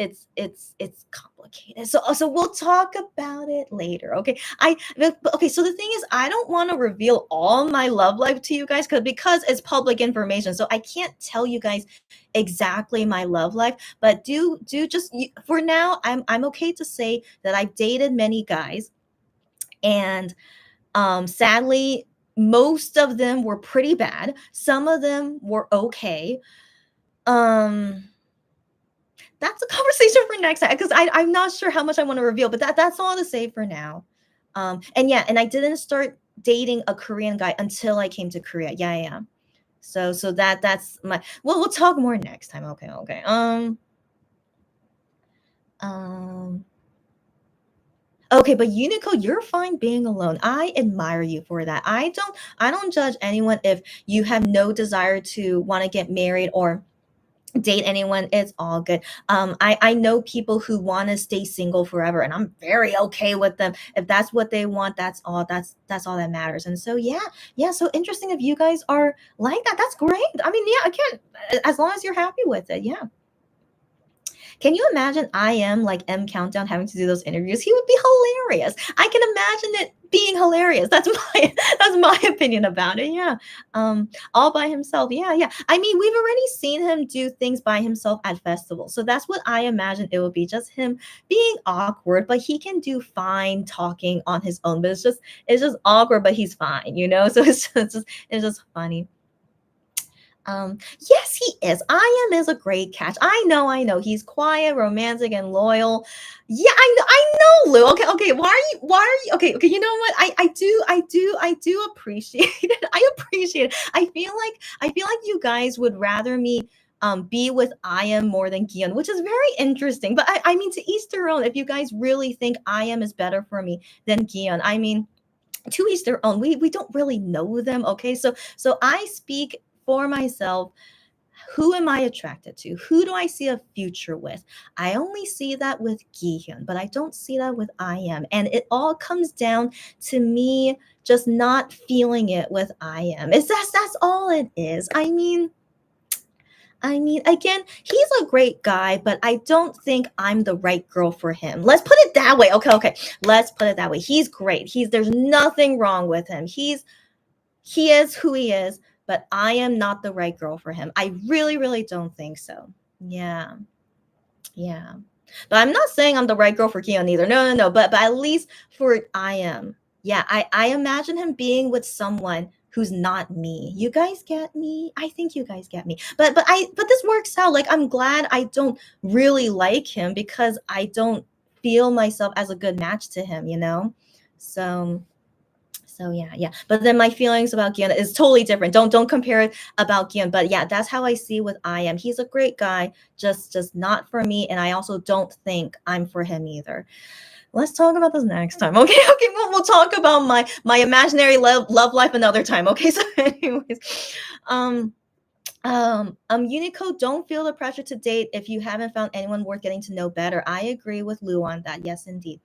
complicated. So we'll talk about it later. Okay. Okay, so the thing is I don't want to reveal all my love life to you guys because it's public information. So I can't tell you guys exactly my love life, but do just for now I'm okay to say that I've dated many guys, and sadly, most of them were pretty bad. Some of them were okay. Um, that's a conversation for next time because I'm not sure how much I want to reveal, but that's all to say for now. And yeah, and I didn't start dating a Korean guy until I came to Korea. Yeah. So that's my well, we'll talk more next time. Okay. Um Okay, but Unico, you're fine being alone. I admire you for that. I don't judge anyone if you have no desire to want to get married or date anyone. It's all good. I know people who want to stay single forever, and I'm very okay with them. If that's what they want, that's all that matters. And so yeah, so interesting if you guys are like that. That's great. I mean, yeah, again, as long as you're happy with it. Yeah. Can you imagine I am like M Countdown having to do those interviews? He would be hilarious. I can imagine it being hilarious. That's my that's my opinion about it. Yeah. All by himself. Yeah. I mean, we've already seen him do things by himself at festivals. So that's what I imagine it would be, just him being awkward, but he can do fine talking on his own. But it's just awkward, but he's fine, you know? So it's just funny. Yes, he is. I am is a great catch. I know. He's quiet, romantic, and loyal. Yeah, I know, Lou. Okay. Why are you okay, you know what? I do appreciate it. I appreciate it. I feel like you guys would rather me be with I am more than Gion, which is very interesting. But I mean, to each their own. If you guys really think I am is better for me than Gion, I mean, to each their own. We don't really know them. Okay, so I speak for myself. Who am I attracted to? Who do I see a future with? I only see that with Gihyun, but I don't see that with I am. And it all comes down to me just not feeling it with I am. It's that's all it is. I mean, again, he's a great guy, but I don't think I'm the right girl for him. Let's put it that way. Okay, okay. Let's put it that way. He's great. There's nothing wrong with him. He is who he is, but I am not the right girl for him. I really, really don't think so. Yeah. Yeah. But I'm not saying I'm the right girl for Keon either. No, no, no. But at least for I am. Yeah, I imagine him being with someone who's not me. You guys get me? I think you guys get me. But this works out. Like I'm glad I don't really like him because I don't feel myself as a good match to him, you know? So yeah, yeah. But then my feelings about Gian is totally different. Don't compare it about Gian. But yeah, that's how I see with I am. He's a great guy, just not for me. And I also don't think I'm for him either. Let's talk about this next time. Okay, okay. We'll talk about my imaginary love life another time. Okay. So anyways, um Unico, don't feel the pressure to date if you haven't found anyone worth getting to know better. I agree with Lou on that. Yes, indeed.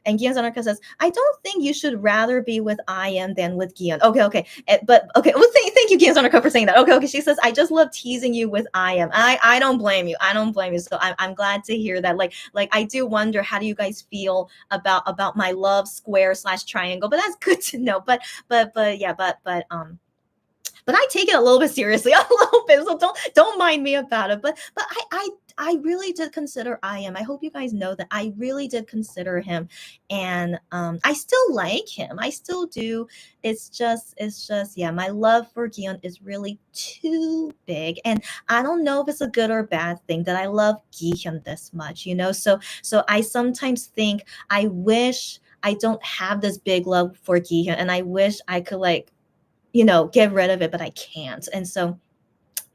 And Gian Zanarka says, I don't think you should rather be with I am than with Gian. Okay, okay. But okay, well, thank you, Gian Zanarka, for saying that. Okay, okay. She says, I just love teasing you with I am. I don't blame you. I don't blame you. So I'm glad to hear that. Like I do wonder, how do you guys feel about my love square / triangle? But that's good to know. But yeah, but I take it a little bit seriously, a little bit. So don't mind me about it. But I really did consider I am. I hope you guys know that I really did consider him, and I still like him. I still do. It's just yeah. My love for Gion is really too big, and I don't know if it's a good or bad thing that I love Gihyun this much. You know, so I sometimes think I wish I don't have this big love for Gihyun, and I wish I could get rid of it, but I can't. And so,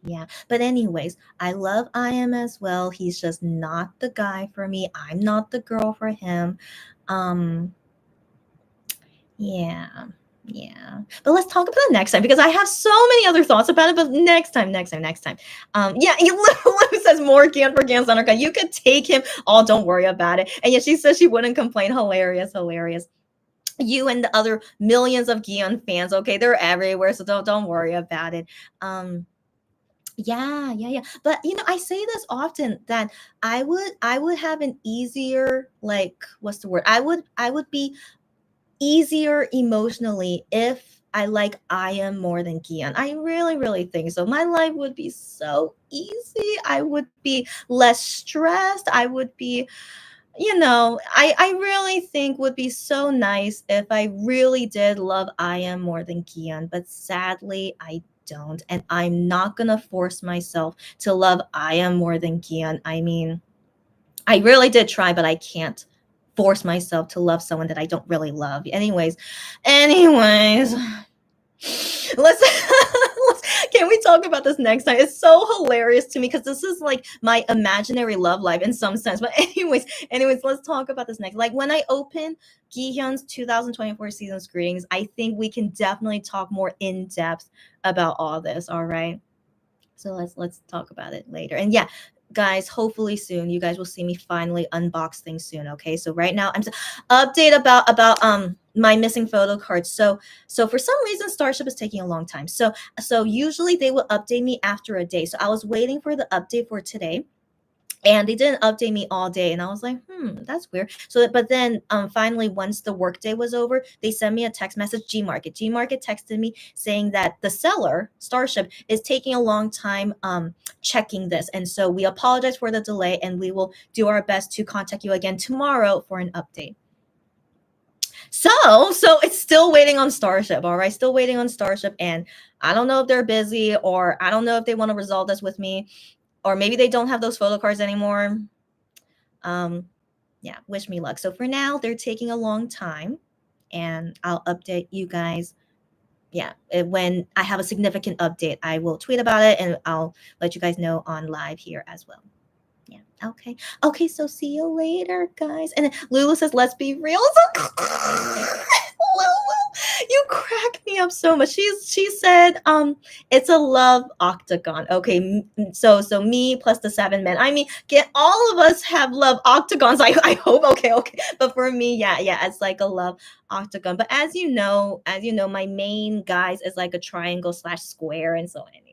yeah. But anyways, I love I am as well. He's just not the guy for me. I'm not the girl for him. Um, yeah. Yeah. But let's talk about it next time because I have so many other thoughts about it. But next time, next time, next time. Yeah, Lou says more Gian for Gan's Undercut. You could take him. Oh, don't worry about it. And yet she says she wouldn't complain. Hilarious, hilarious. You and the other millions of Gion fans, okay, they're everywhere, so don't worry about it. Yeah, yeah, yeah. But I say this often that I would have an easier, like, what's the word? I would be easier emotionally if I like I am more than Gion. I really, really think so. My life would be so easy. I would be less stressed. I would be I really think would be so nice if I really did love I am more than Gian, but sadly I don't. And I'm not gonna force myself to love I am more than Gian. I mean, I really did try, but I can't force myself to love someone that I don't really love. Anyways, can we talk about this next time? It's so hilarious to me because this is like my imaginary love life in some sense. But anyways, let's talk about this next. Like when I open Gihyun's 2024 season screenings, I think we can definitely talk more in depth about all this. All right. So let's talk about it later. And yeah, guys, hopefully soon you guys will see me finally unbox things soon. Okay. So right now update about my missing photo cards. So for some reason Starship is taking a long time. So usually they will update me after a day. So I was waiting for the update for today. And they didn't update me all day, and I was like, that's weird. So but then finally, once the workday was over, they sent me a text message. Gmarket texted me saying that the seller Starship is taking a long time checking this, and so we apologize for the delay, and we will do our best to contact you again tomorrow for an update. So it's still waiting on Starship. All right, still waiting on Starship, and I don't know if they're busy or I don't know if they want to resolve this with me, or maybe they don't have those photo cards anymore. Yeah, wish me luck. So for now, they're taking a long time, and I'll update you guys. Yeah, when I have a significant update, I will tweet about it, and I'll let you guys know on live here as well. Yeah. Okay. So see you later, guys. And then Lulu says, "Let's be real." Lulu, You crack me up so much. She said, it's a love octagon. Okay, so me plus the 7 men. I mean, get all of us have love octagons. I hope. Okay, okay. But for me, yeah, it's like a love octagon. But as you know, my main guys is like a triangle slash square. And so, anyways,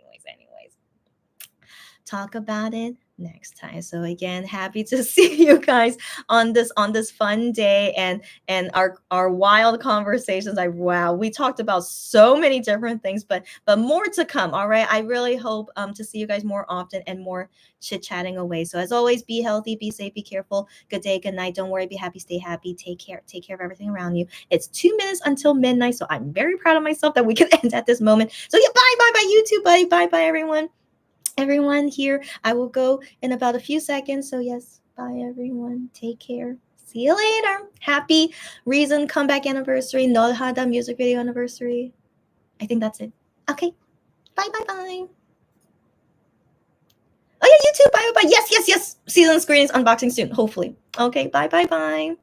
talk about it next time. So again, happy to see you guys on this fun day and our wild conversations. Like, wow, we talked about so many different things, but more to come. All right. I really hope to see you guys more often and more chit-chatting away. So as always, be healthy, be safe, be careful. Good day, good night. Don't worry, be happy, stay happy. Take care of everything around you. It's 2 minutes until midnight. So I'm very proud of myself that we can end at this moment. So yeah, bye YouTube, buddy. Bye everyone here. I will go in about a few seconds. So yes, bye everyone. Take care. See you later. Happy Reason comeback anniversary. Nolhada music video anniversary. I think that's it. Okay. Bye. Oh yeah, YouTube. Bye. Yes. Season screenings unboxing soon. Hopefully. Okay. Bye.